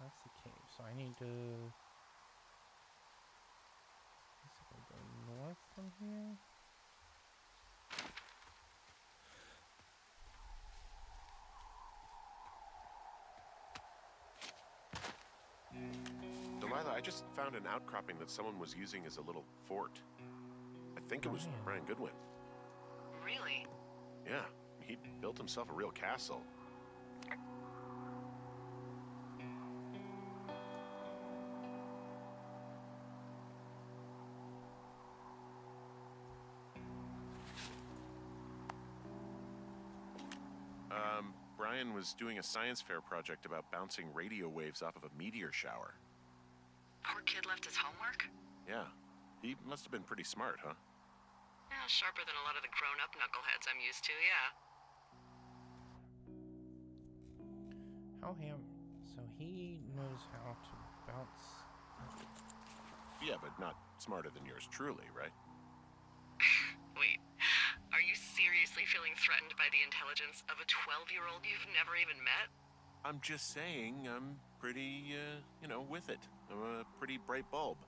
That's the cave, so I need to... Let's see if I go north from here.
Delilah, I just found an outcropping that someone was using as a little fort. I think it was Brian Goodwin.
Really?
Yeah, he built himself a real castle. Brian was doing a science fair project about bouncing radio waves off of a meteor shower.
Poor kid left his homework?
Yeah, he must have been pretty smart, huh?
Yeah, sharper than a lot of the grown-up knuckleheads I'm used to, yeah.
So he knows how to bounce.
Yeah, but not smarter than yours truly, right?
Wait, are you seriously feeling threatened by the intelligence of a 12-year-old you've never even met?
I'm just saying, I'm pretty, with it. I'm a pretty bright bulb.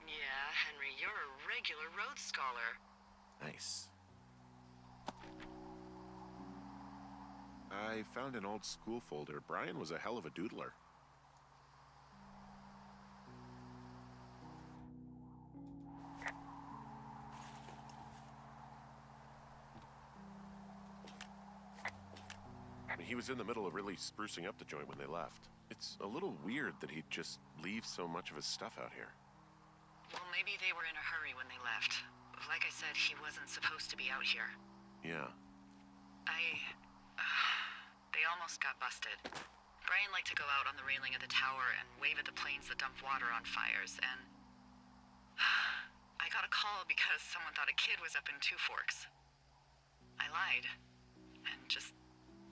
Yeah, Henry, you're a regular Rhodes Scholar.
Nice. I found an old school folder. Brian was a hell of a doodler. He was in the middle of really sprucing up the joint when they left. It's a little weird that he'd just leave so much of his stuff out here.
Well, maybe they were in a hurry when they left. Like I said, he wasn't supposed to be out here.
Yeah.
They almost got busted. Brian liked to go out on the railing of the tower and wave at the planes that dump water on fires, and... I got a call because someone thought a kid was up in Two Forks. I lied, and just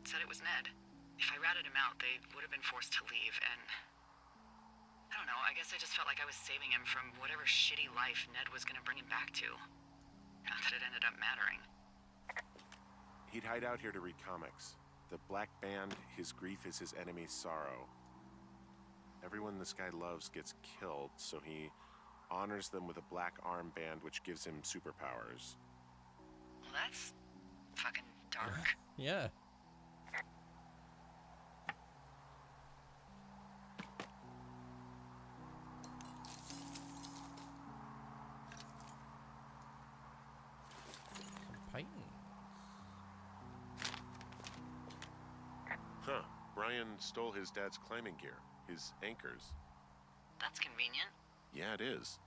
said it was Ned. If I ratted him out, they would have been forced to leave, and... I don't know, I guess I just felt like I was saving him from whatever shitty life Ned was gonna bring him back to. Not that it ended up mattering.
He'd hide out here to read comics. The Black Band, his grief is his enemy's sorrow. Everyone this guy loves gets killed, so he honors them with a black armband which gives him superpowers.
Well, that's fucking dark.
Yeah. Titans.
Huh. Brian stole his dad's climbing gear, his anchors.
That's convenient.
Yeah, it is.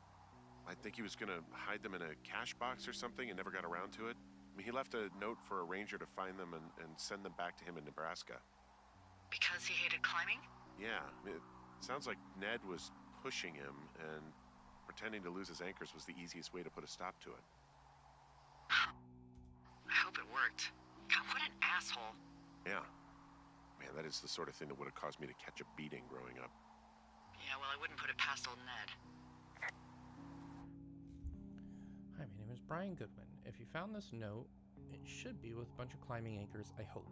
I think he was gonna hide them in a cash box or something and never got around to it. I mean, he left a note for a ranger to find them and send them back to him in Nebraska.
Because he hated climbing?
Yeah, it sounds like Ned was pushing him, and pretending to lose his anchors was the easiest way to put a stop to it.
I hope it worked. God, what an asshole.
Yeah. Man, that is the sort of thing that would have caused me to catch a beating growing up.
Yeah, well, I wouldn't put it past old Ned.
Hi, my name is Brian Goodwin. If you found this note, it should be with a bunch of climbing anchors, I hope.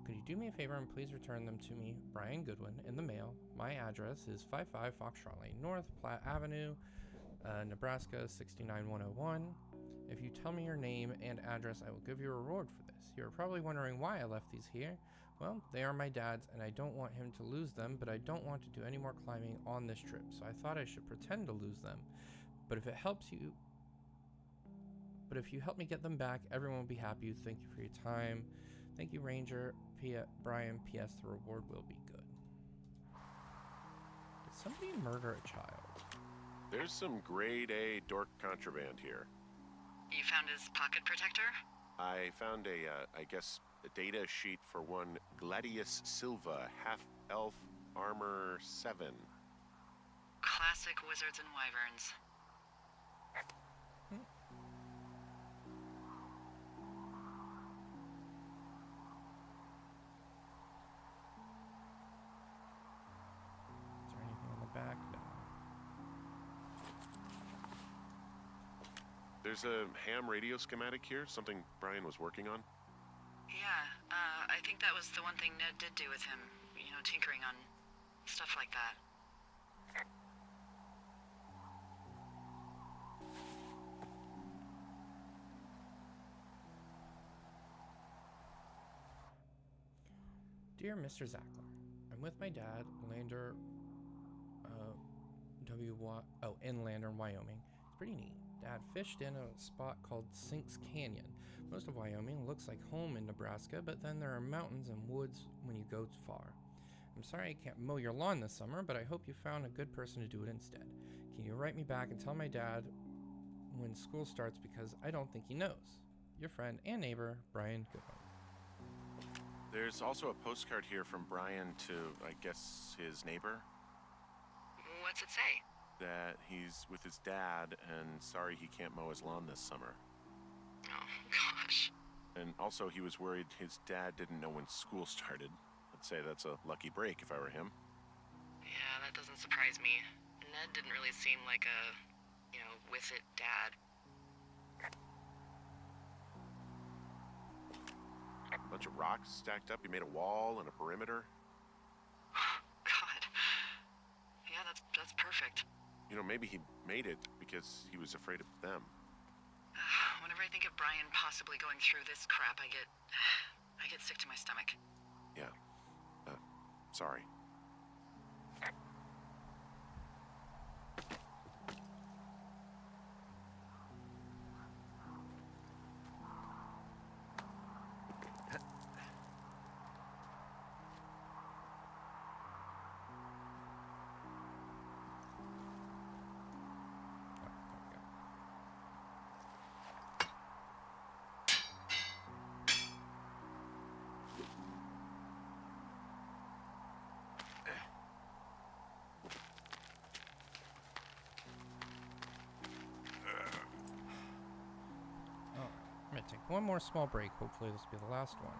Could you do me a favor and please return them to me, Brian Goodwin, in the mail? My address is 55 Foxtrot Lane North, Platte Avenue, Nebraska 69101. If you tell me your name and address, I will give you a reward for this. You're probably wondering why I left these here. Well, they are my dad's, and I don't want him to lose them, but I don't want to do any more climbing on this trip, so I thought I should pretend to lose them. But if it helps you... But if you help me get them back, everyone will be happy. Thank you for your time. Thank you, Ranger. Brian, P.S. The reward will be good. Did somebody murder a child?
There's some grade A dork contraband here.
You found his pocket protector?
I found I guess, a data sheet for one Gladius Silva, half-elf armor 7.
Classic wizards and wyverns.
Is there anything on the back? No.
There's a ham radio schematic here, something Brian was working on.
Yeah, I think that was the one thing Ned did do with him. You know, tinkering on stuff like that.
Dear Mr. Zackler, I'm with my dad, Lander, in Lander, Wyoming. It's pretty neat. Dad fished in a spot called Sinks Canyon. Most of Wyoming looks like home in Nebraska, but then there are mountains and woods when you go far. I'm sorry I can't mow your lawn this summer, but I hope you found a good person to do it instead. Can you write me back and tell my dad when school starts, because I don't think he knows. Your friend and neighbor, Brian Goodwin.
There's also a postcard here from Brian to, I guess, his neighbor.
What's it say?
That he's with his dad and sorry he can't mow his lawn this summer.
Oh, gosh.
And also he was worried his dad didn't know when school started. I'd say that's a lucky break if I were him.
Yeah, that doesn't surprise me. Ned didn't really seem like a, with it dad.
A bunch of rocks stacked up. He made a wall and a perimeter.
God. Yeah, that's perfect.
Maybe he made it because he was afraid of them.
Whenever I think of Brian possibly going through this crap, I get sick to my stomach.
Yeah. Sorry.
I'm gonna take one more small break. Hopefully this will be the last one.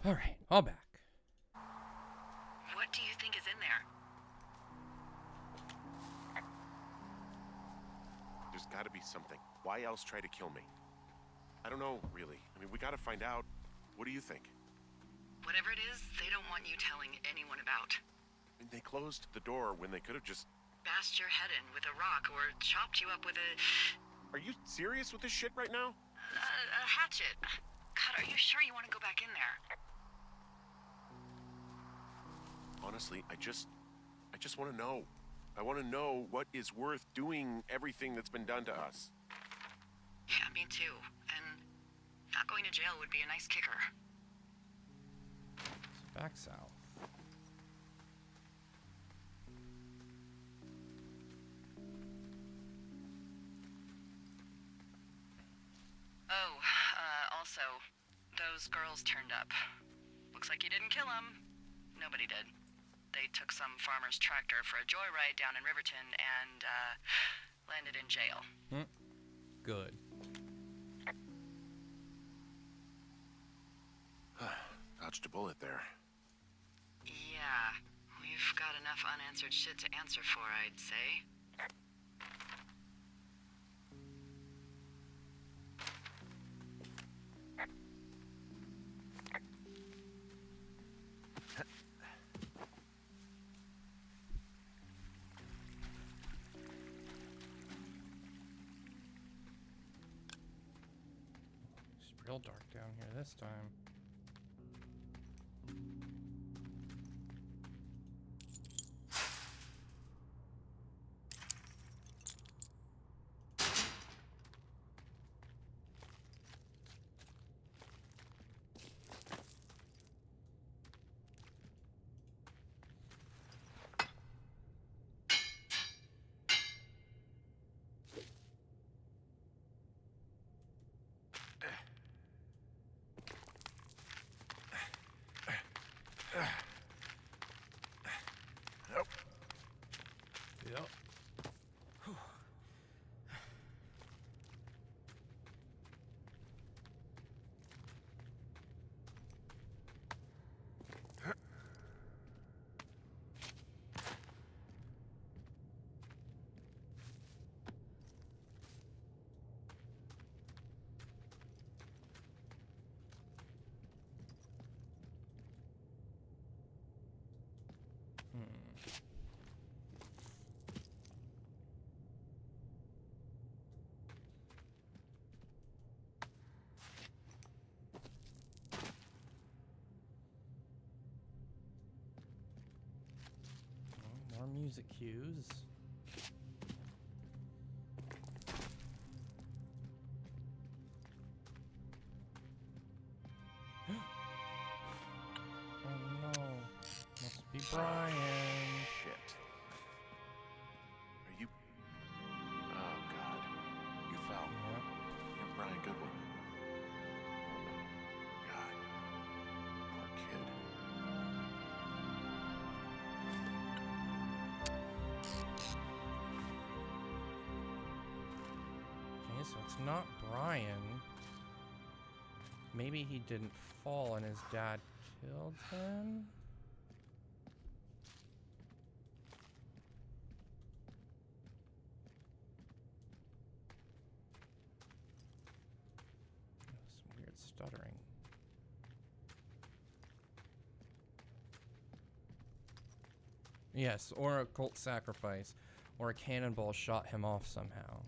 All right, all back.
What do you think is in there?
There's got to be something. Why else try to kill me? I don't know, really. I mean, we got to find out. What do you think?
Whatever it is, they don't want you telling anyone about.
I mean, they closed the door when they could have just...
Bashed your head in with a rock or chopped you up with a
Are you serious with this shit right now?
hatchet. God, are you sure you want to go back in there?
Honestly, I just want to know. I want to know what is worth doing everything that's been done to us.
Yeah, me too. And not going to jail would be a nice kicker.
It's back south.
Oh, also, those girls turned up. Looks like you didn't kill them. Nobody did. They took some farmer's tractor for a joyride down in Riverton and, landed in jail.
Good.
Dodged a bullet there.
Yeah, we've got enough unanswered shit to answer for, I'd say.
It's real dark down here this time. Yep. More music cues. Oh no. Must be Brian.
Shit. Are you... Oh, God. You fell.
Yep.
You're Brian Goodwin. God. Poor kid.
Okay, so it's not Brian. Maybe he didn't fall and his dad killed him? Some weird stuttering. Yes, or a cult sacrifice, or a cannonball shot him off somehow.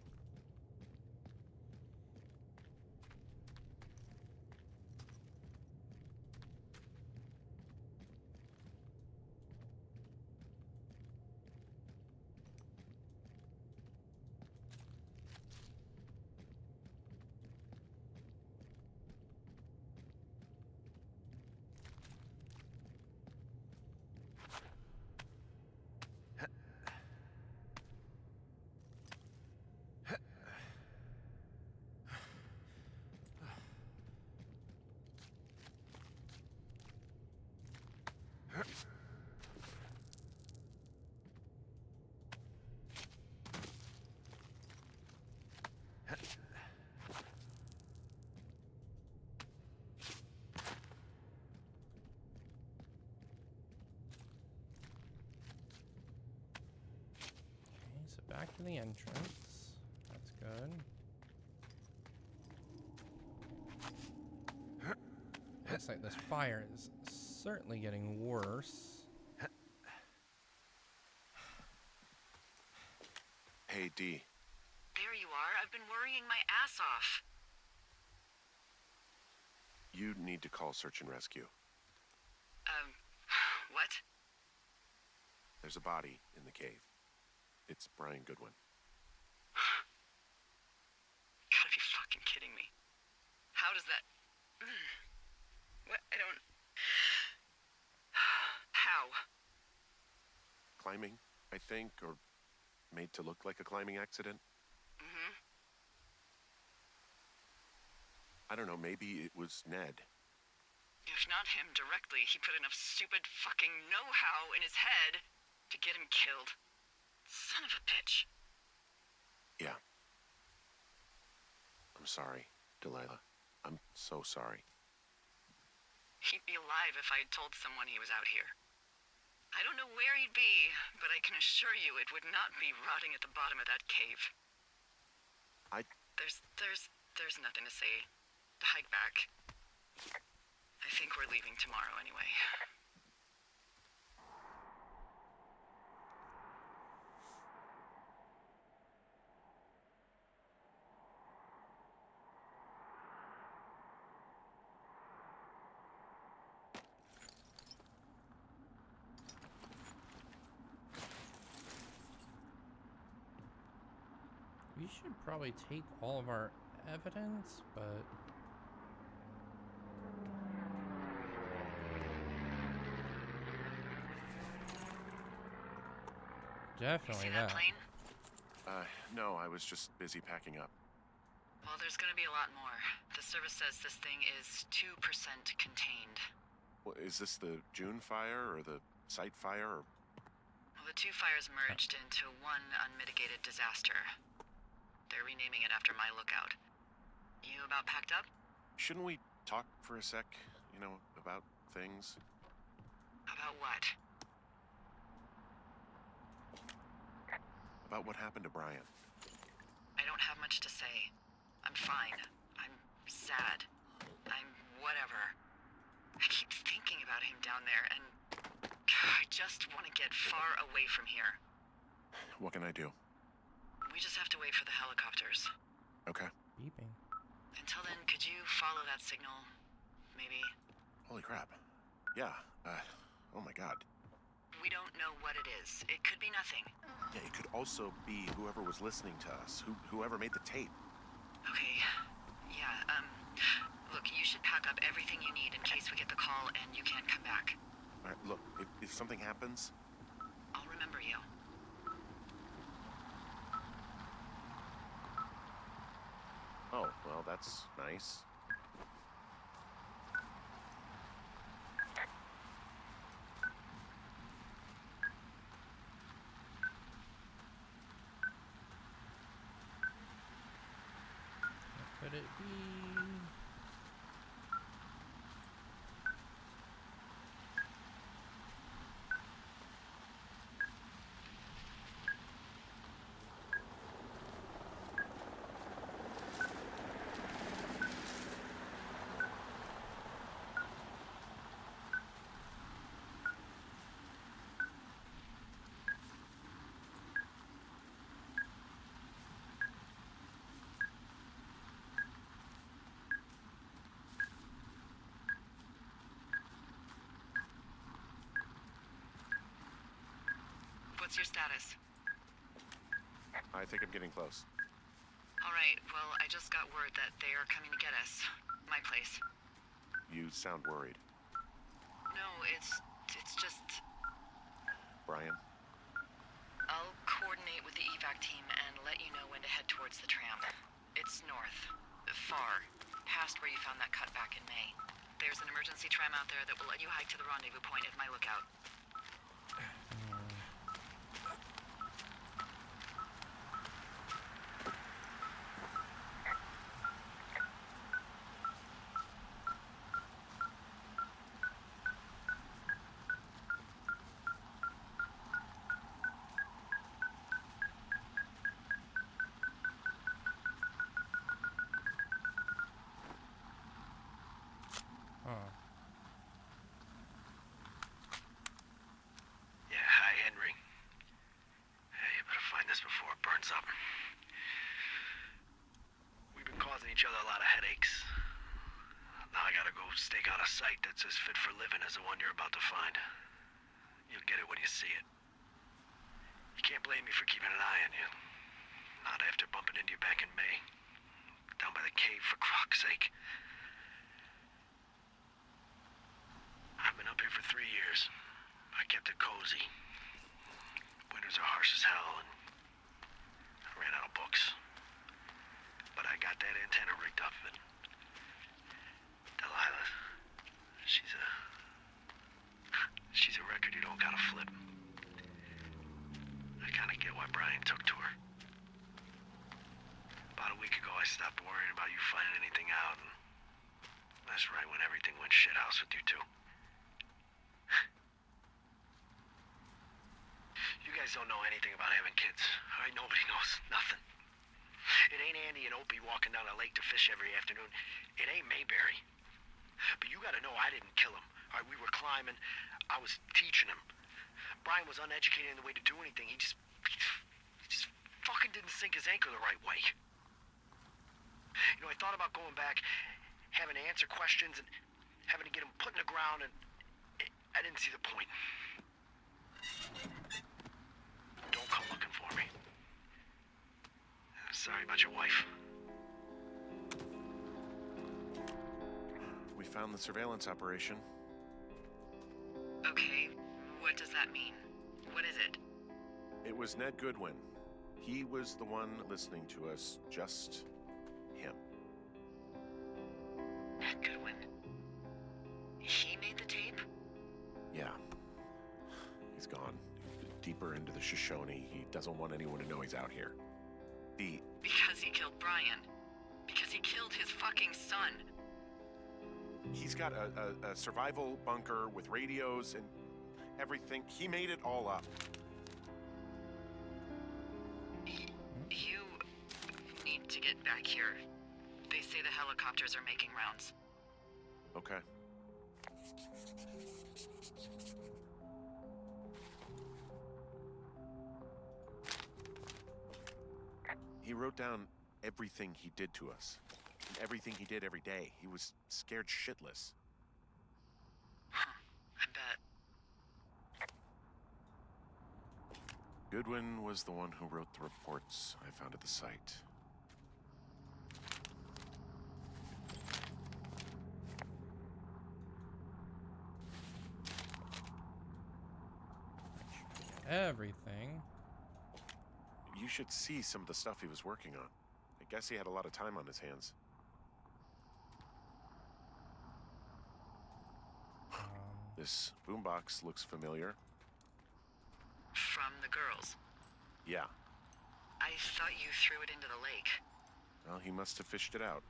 back to the entrance. That's good. Looks like this fire is certainly getting worse.
Hey, Dee.
There you are. I've been worrying my ass off.
You need to call search and rescue.
What?
There's a body in the cave. It's Brian Goodwin.
Gotta be fucking kidding me. How does that... What? I don't... How?
Climbing, I think, or made to look like a climbing accident.
Mm-hmm.
I don't know, maybe it was Ned.
If not him directly, he put enough stupid fucking know-how in his head to get him killed. Son of a bitch.
Yeah. I'm sorry, Delilah. I'm so sorry.
He'd be alive if I had told someone he was out here. I don't know where he'd be, but I can assure you it would not be rotting at the bottom of that cave. There's nothing to say. Hike back. I think we're leaving tomorrow anyway.
We should probably take all of our evidence, but... Definitely
You see that
that.
plane?
No, I was just busy packing up.
Well, there's gonna be a lot more. The service says this thing is 2% contained.
Well, is this the June fire or the site fire? Or...
Well, the two fires merged into one unmitigated disaster. They're renaming it after my lookout. You about packed up?
Shouldn't we talk for a sec, you know, about things?
About what?
About what happened to Brian.
I don't have much to say. I'm fine. I'm sad. I'm whatever. I keep thinking about him down there, and I just want to get far away from here.
What can I do?
We just have to wait for the helicopters.
Okay.
Beeping.
Until then, could you follow that signal? Maybe?
Holy crap. Yeah, oh my god.
We don't know what it is. It could be nothing.
Yeah, it could also be whoever was listening to us, whoever made the tape.
Okay. Yeah, look, you should pack up everything you need in case we get the call and you can't come back.
All right, look, if something happens...
I'll remember you.
Oh, well, that's nice.
What could it be?
What's your status?
I think I'm getting close.
All right, well, I just got word that they are coming to get us. My place.
You sound worried.
No, it's just...
Brian?
I'll coordinate with the evac team and let you know when to head towards the tram. It's north. Far. Past where you found that cut back in May. There's an emergency tram out there that will let you hike to the rendezvous point at my lookout.
site that's as fit for living as the one you're about to find. You'll get it when you see it. You can't blame me for keeping an eye on you. Not after bumping into you back in May. Down by the cave, for croc's sake. I've been up here for 3 years. I kept it cozy. Winters are harsh as hell, and I ran out of books. But I got that antenna rigged up, and Delilah, she's a record you don't gotta flip. I kinda get why Brian took to her. About a week ago, I stopped worrying about you finding anything out, and that's right when everything went shithouse with you two. You guys don't know anything about having kids, all right? Nobody knows nothing. It ain't Andy and Opie walking down a lake to fish every afternoon. It ain't Mayberry. But you gotta know I didn't kill him. All right, we were climbing. I was teaching him. Brian was uneducated in the way to do anything. He just fucking didn't sink his anchor the right way. You know, I thought about going back, having to answer questions, and having to get him put in the ground, and I didn't see the point. Don't come looking for me. Sorry about your wife.
We found the surveillance operation.
Okay, what does that mean? What is it?
It was Ned Goodwin. He was the one listening to us, just him.
Ned Goodwin. He made the tape?
Yeah. He's gone. Deeper into the Shoshone. He doesn't want anyone to know he's out here.
Because he killed Brian. Because he killed his fucking son.
He's got a survival bunker with radios and everything. He made it all up.
You need to get back here. They say the helicopters are making rounds.
Okay. He wrote down everything he did to us. And everything he did every day. He was scared shitless.
Huh, I bet.
Goodwin was the one who wrote the reports I found at the site.
Everything.
You should see some of the stuff he was working on. I guess he had a lot of time on his hands. This boombox looks familiar.
From the girls.
Yeah.
I thought you threw it into the lake.
Well, he must have fished it out.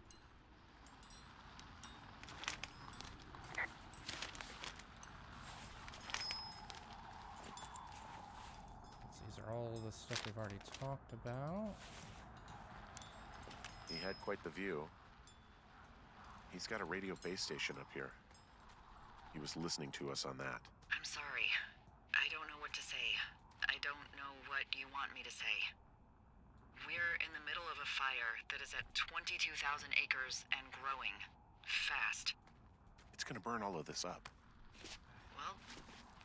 These are all the stuff we've already talked about.
He had quite the view. He's got a radio base station up here. He was listening to us on that.
I'm sorry. I don't know what to say. I don't know what you want me to say. We're in the middle of a fire that is at 22,000 acres and growing. Fast.
It's gonna burn all of this up.
Well,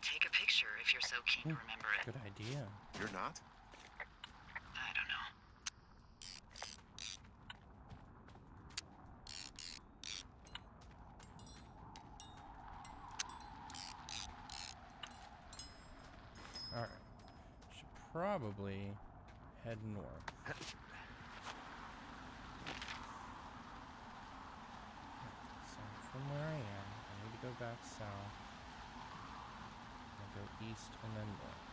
take a picture if you're so keen to remember it.
Good idea.
You're not?
I don't know.
Alright. Should probably head north. So from where I am, I need to go back south. I'll go east and then north.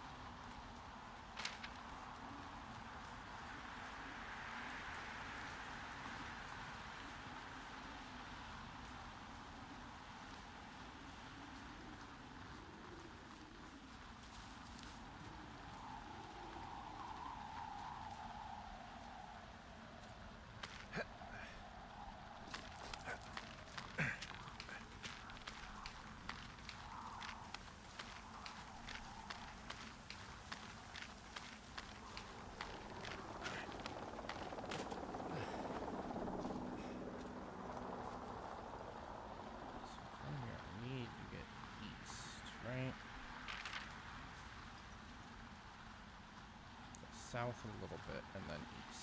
south a little bit and then east.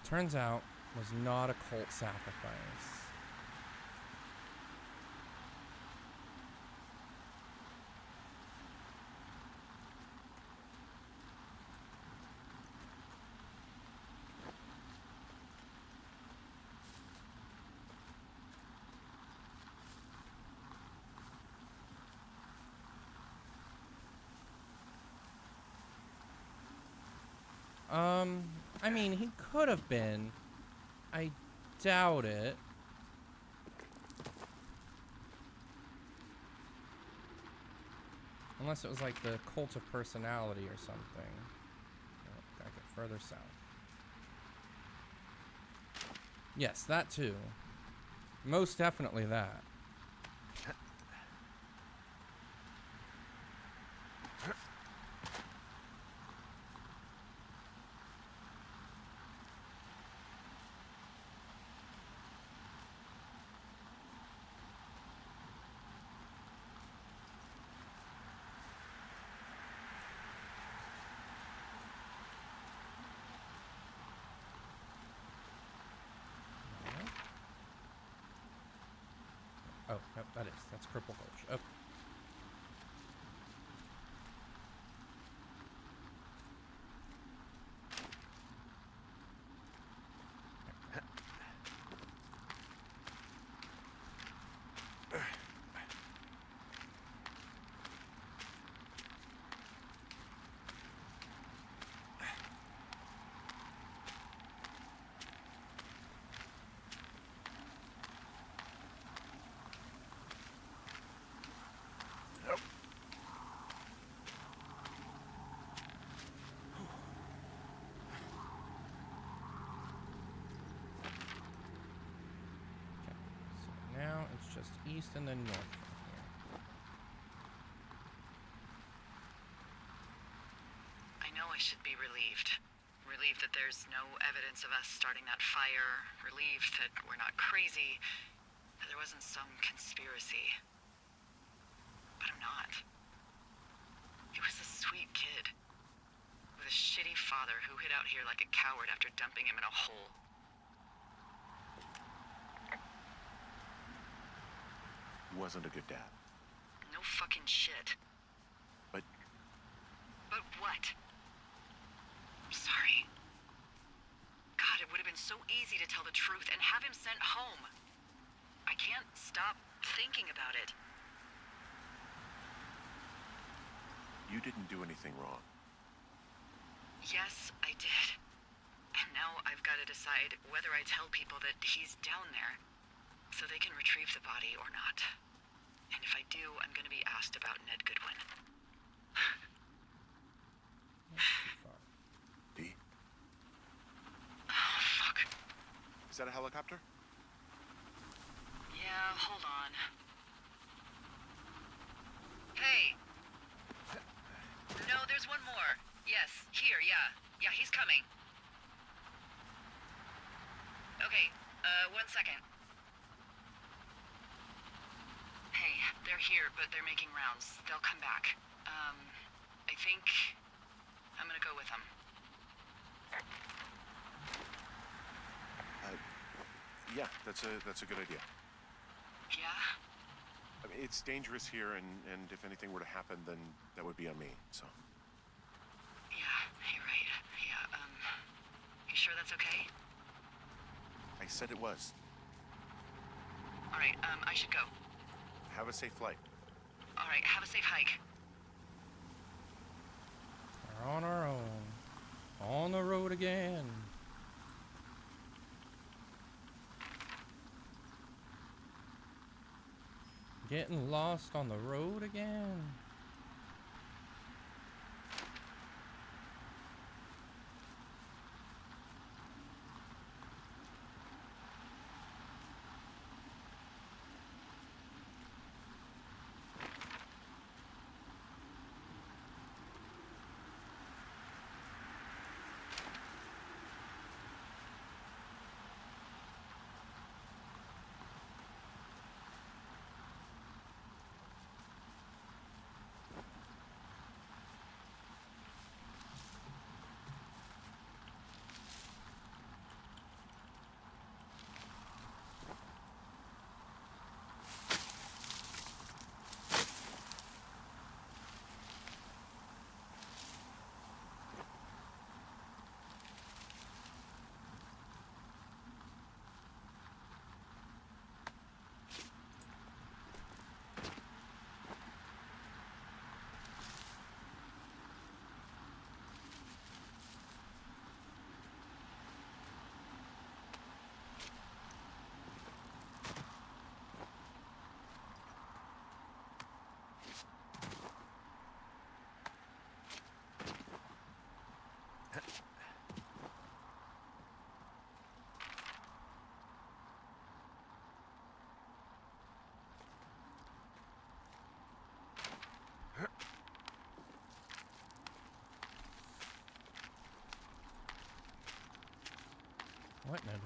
Turns out, was not a cult sacrifice. I mean, he could have been. I doubt it. Unless it was like the cult of personality or something. Oh, gotta get further south. Yes, that too. Most definitely that. Oh, no, that's Cripple Gulch. Oh. Now it's just east and then north from here.
I know I should be relieved. Relieved that there's no evidence of us starting that fire. Relieved that we're not crazy. That there wasn't some conspiracy. But I'm not. He was a sweet kid. With a shitty father who hid out here like a coward after dumping him in a hole.
He wasn't a good dad.
No fucking shit.
But
But what? I'm sorry. God, it would have been so easy to tell the truth and have him sent home. I can't stop thinking about it.
you didn't do anything wrong.
Yes, I did. And now I've got to decide whether I tell people that he's down there so they can retrieve the body or not. And if I do, I'm going to be asked about Ned Goodwin.
D?
Oh, fuck.
Is that a helicopter?
Yeah, hold on. Hey! No, there's one more. Yes, here, yeah. Yeah, he's coming. Okay, 1 second. Hey, they're here, but they're making rounds. They'll come back. I think I'm gonna go with them.
Yeah, that's a good idea.
Yeah?
I mean, it's dangerous here, and if anything were to happen, then that would be on me, so.
Yeah, you're right. Yeah, you sure that's okay?
I said it was.
Alright, I should go.
Have a safe flight.
Alright, have a safe hike.
We're on our own. On the road again. Getting lost on the road again.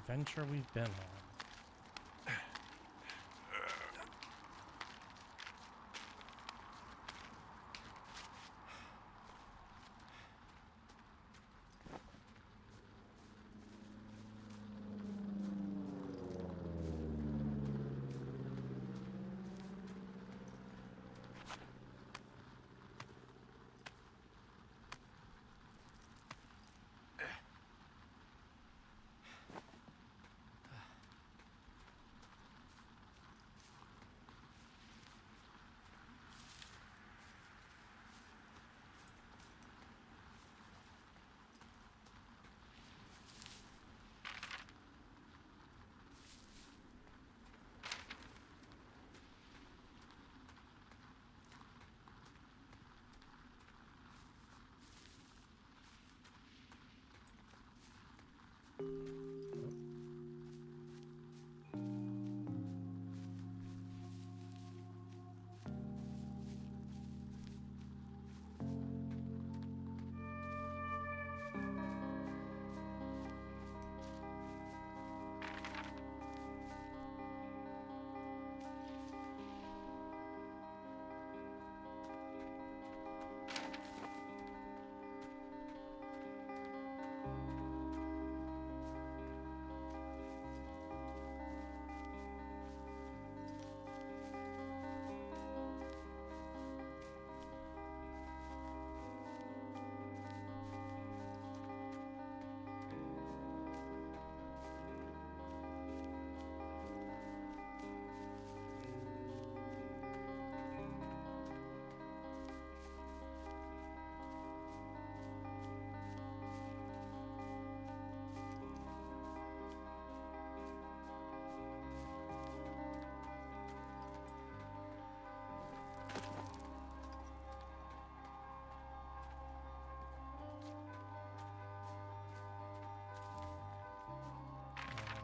adventure we've been on.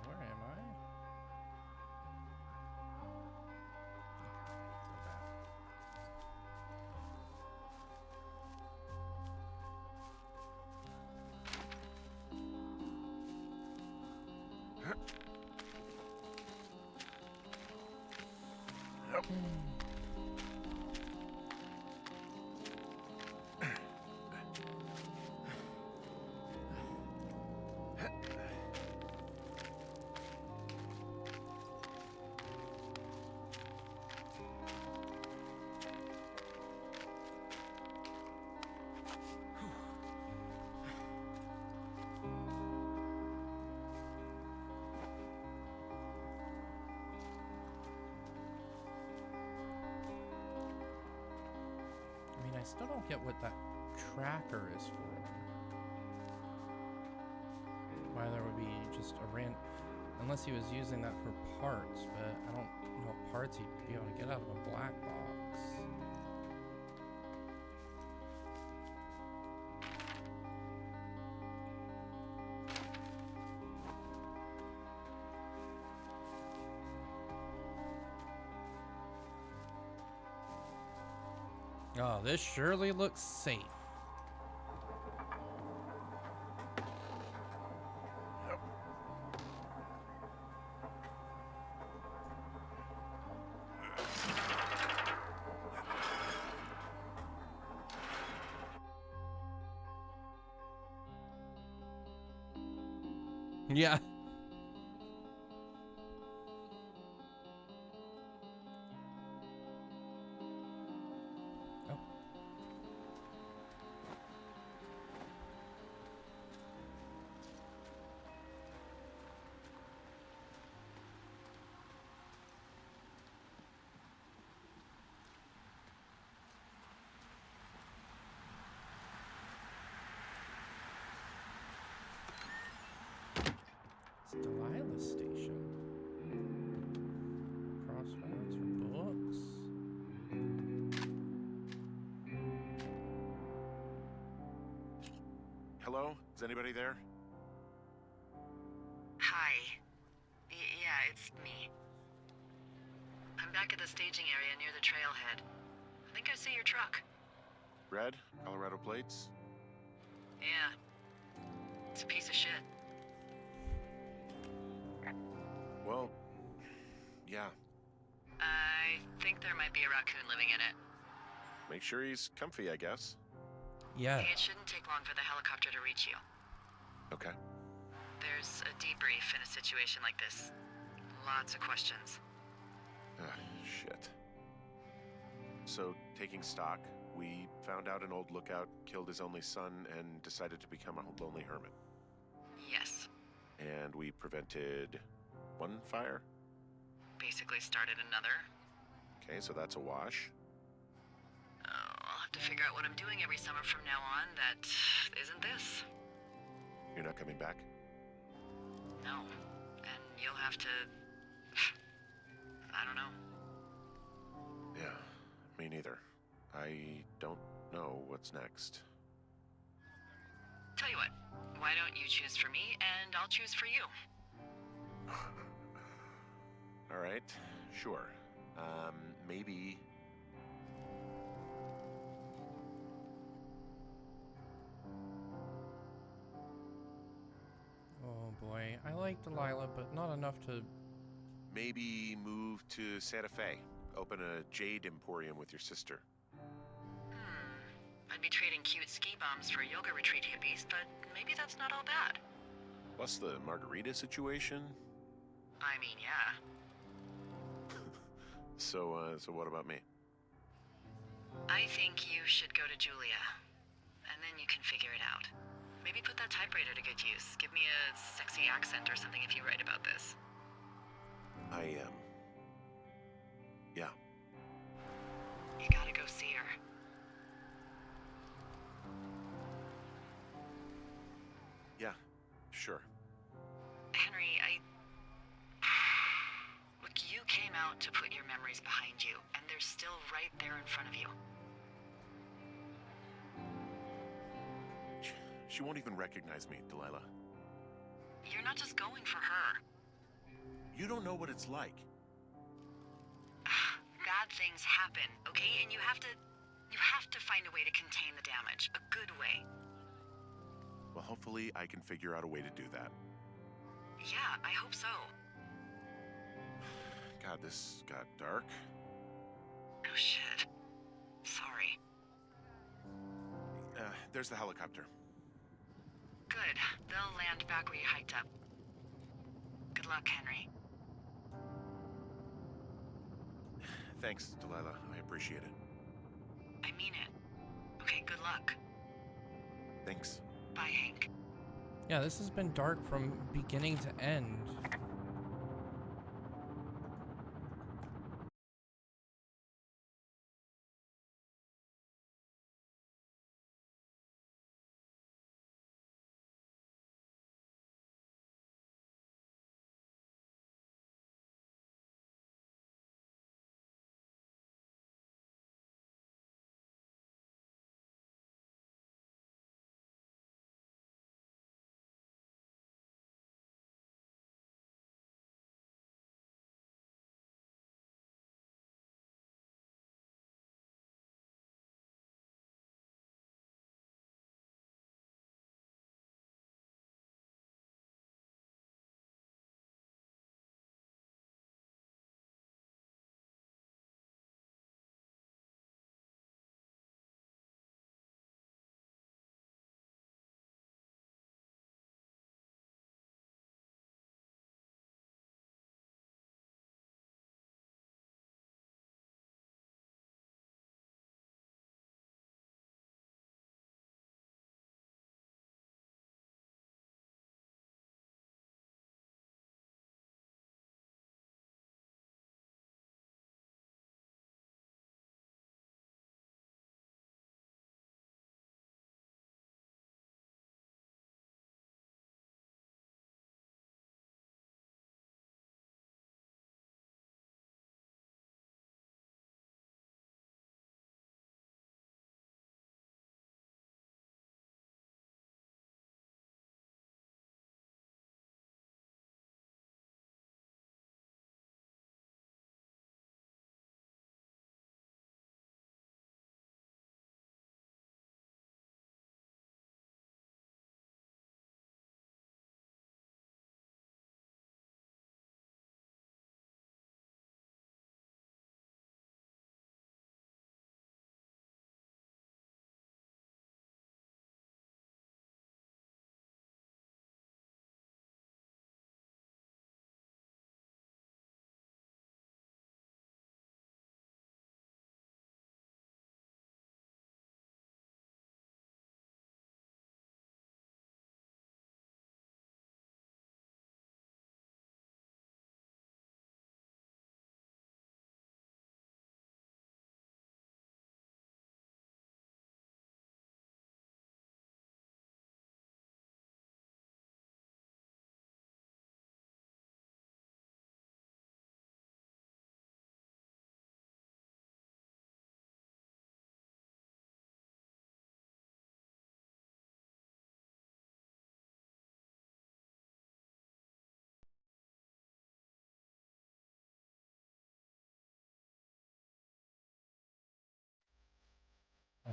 Where am I? I still don't get what that tracker is for. Why there would be just a unless he was using that for parts, but I don't know what parts he'd be able to get out of a black box. Oh, this surely looks safe. Yeah. Delilah Station. Crossroads for books.
Hello? Is anybody there?
Hi. Yeah, it's me. I'm back at the staging area near the trailhead. I think I see your truck.
Red? Colorado plates?
Yeah. It's a piece of shit.
Well, yeah.
I think there might be a raccoon living in it.
Make sure he's comfy, I guess.
Yeah.
Hey, it shouldn't take long for the helicopter to reach you.
Okay.
There's a debrief in a situation like this. Lots of questions.
Shit. So, taking stock, we found out an old lookout killed his only son and decided to become a lonely hermit.
Yes.
And we prevented one fire?
Basically started another.
Okay, so that's a wash.
Oh, I'll have to figure out what I'm doing every summer from now on that isn't this.
You're not coming back?
No. And you'll have to... I don't know.
Yeah, me neither. I don't know what's next.
Tell you what, why don't you choose for me and I'll choose for you?
All right, sure. Maybe...
Oh boy, I like Delilah, but not enough to...
Maybe move to Santa Fe. Open a jade emporium with your sister.
I'd be trading cute ski bums for yoga retreat hippies, but maybe that's not all bad.
Plus the margarita situation.
I mean, yeah.
So what about me?
I think you should go to Julia, and then you can figure it out. Maybe put that typewriter to good use. Give me a sexy accent or something if you write about this.
I am. Yeah.
You gotta go see her.
Yeah, sure.
Henry, Look, you came out to put your memories behind you, and they're still right there in front of you.
She won't even recognize me, Delilah.
You're not just going for her.
You don't know what it's like.
Bad things happen, okay? And you have to find a way to contain the damage. A good way.
Well, hopefully I can figure out a way to do that.
Yeah, I hope so.
God, this got dark.
Oh, shit. Sorry.
There's the helicopter.
Good. They'll land back where you hiked up. Good luck, Henry.
Thanks, Delilah. I appreciate it.
I mean it. Okay, good luck.
Thanks.
Bye, Hank.
Yeah, this has been dark from beginning to end.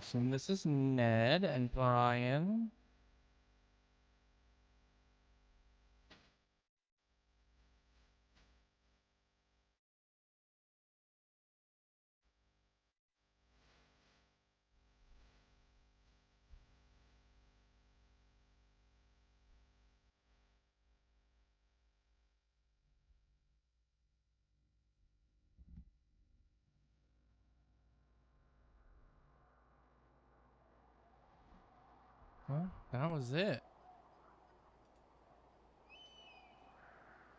assume this is Ned and Brian. Well, that was it.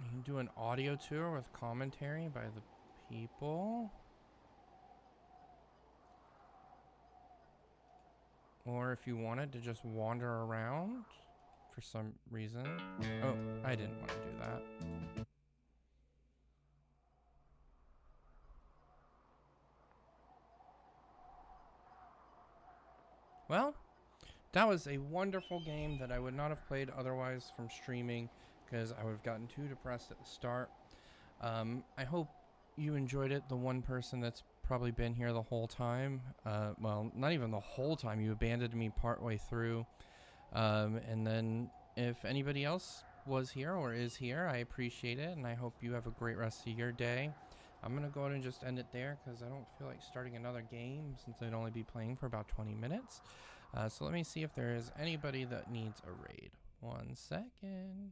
You can do an audio tour with commentary by the people. Or if you wanted to just wander around for some reason. Oh, I didn't want to do that. Well, that was a wonderful game that I would not have played otherwise from streaming because I would have gotten too depressed at the start. I hope you enjoyed it. The one person that's probably been here the whole time. Well, not even the whole time. You abandoned me partway through. And then if anybody else was here or is here, I appreciate it. And I hope you have a great rest of your day. I'm going to go ahead and just end it there because I don't feel like starting another game since I'd only be playing for about 20 minutes. So let me see if there is anybody that needs a raid. 1 second.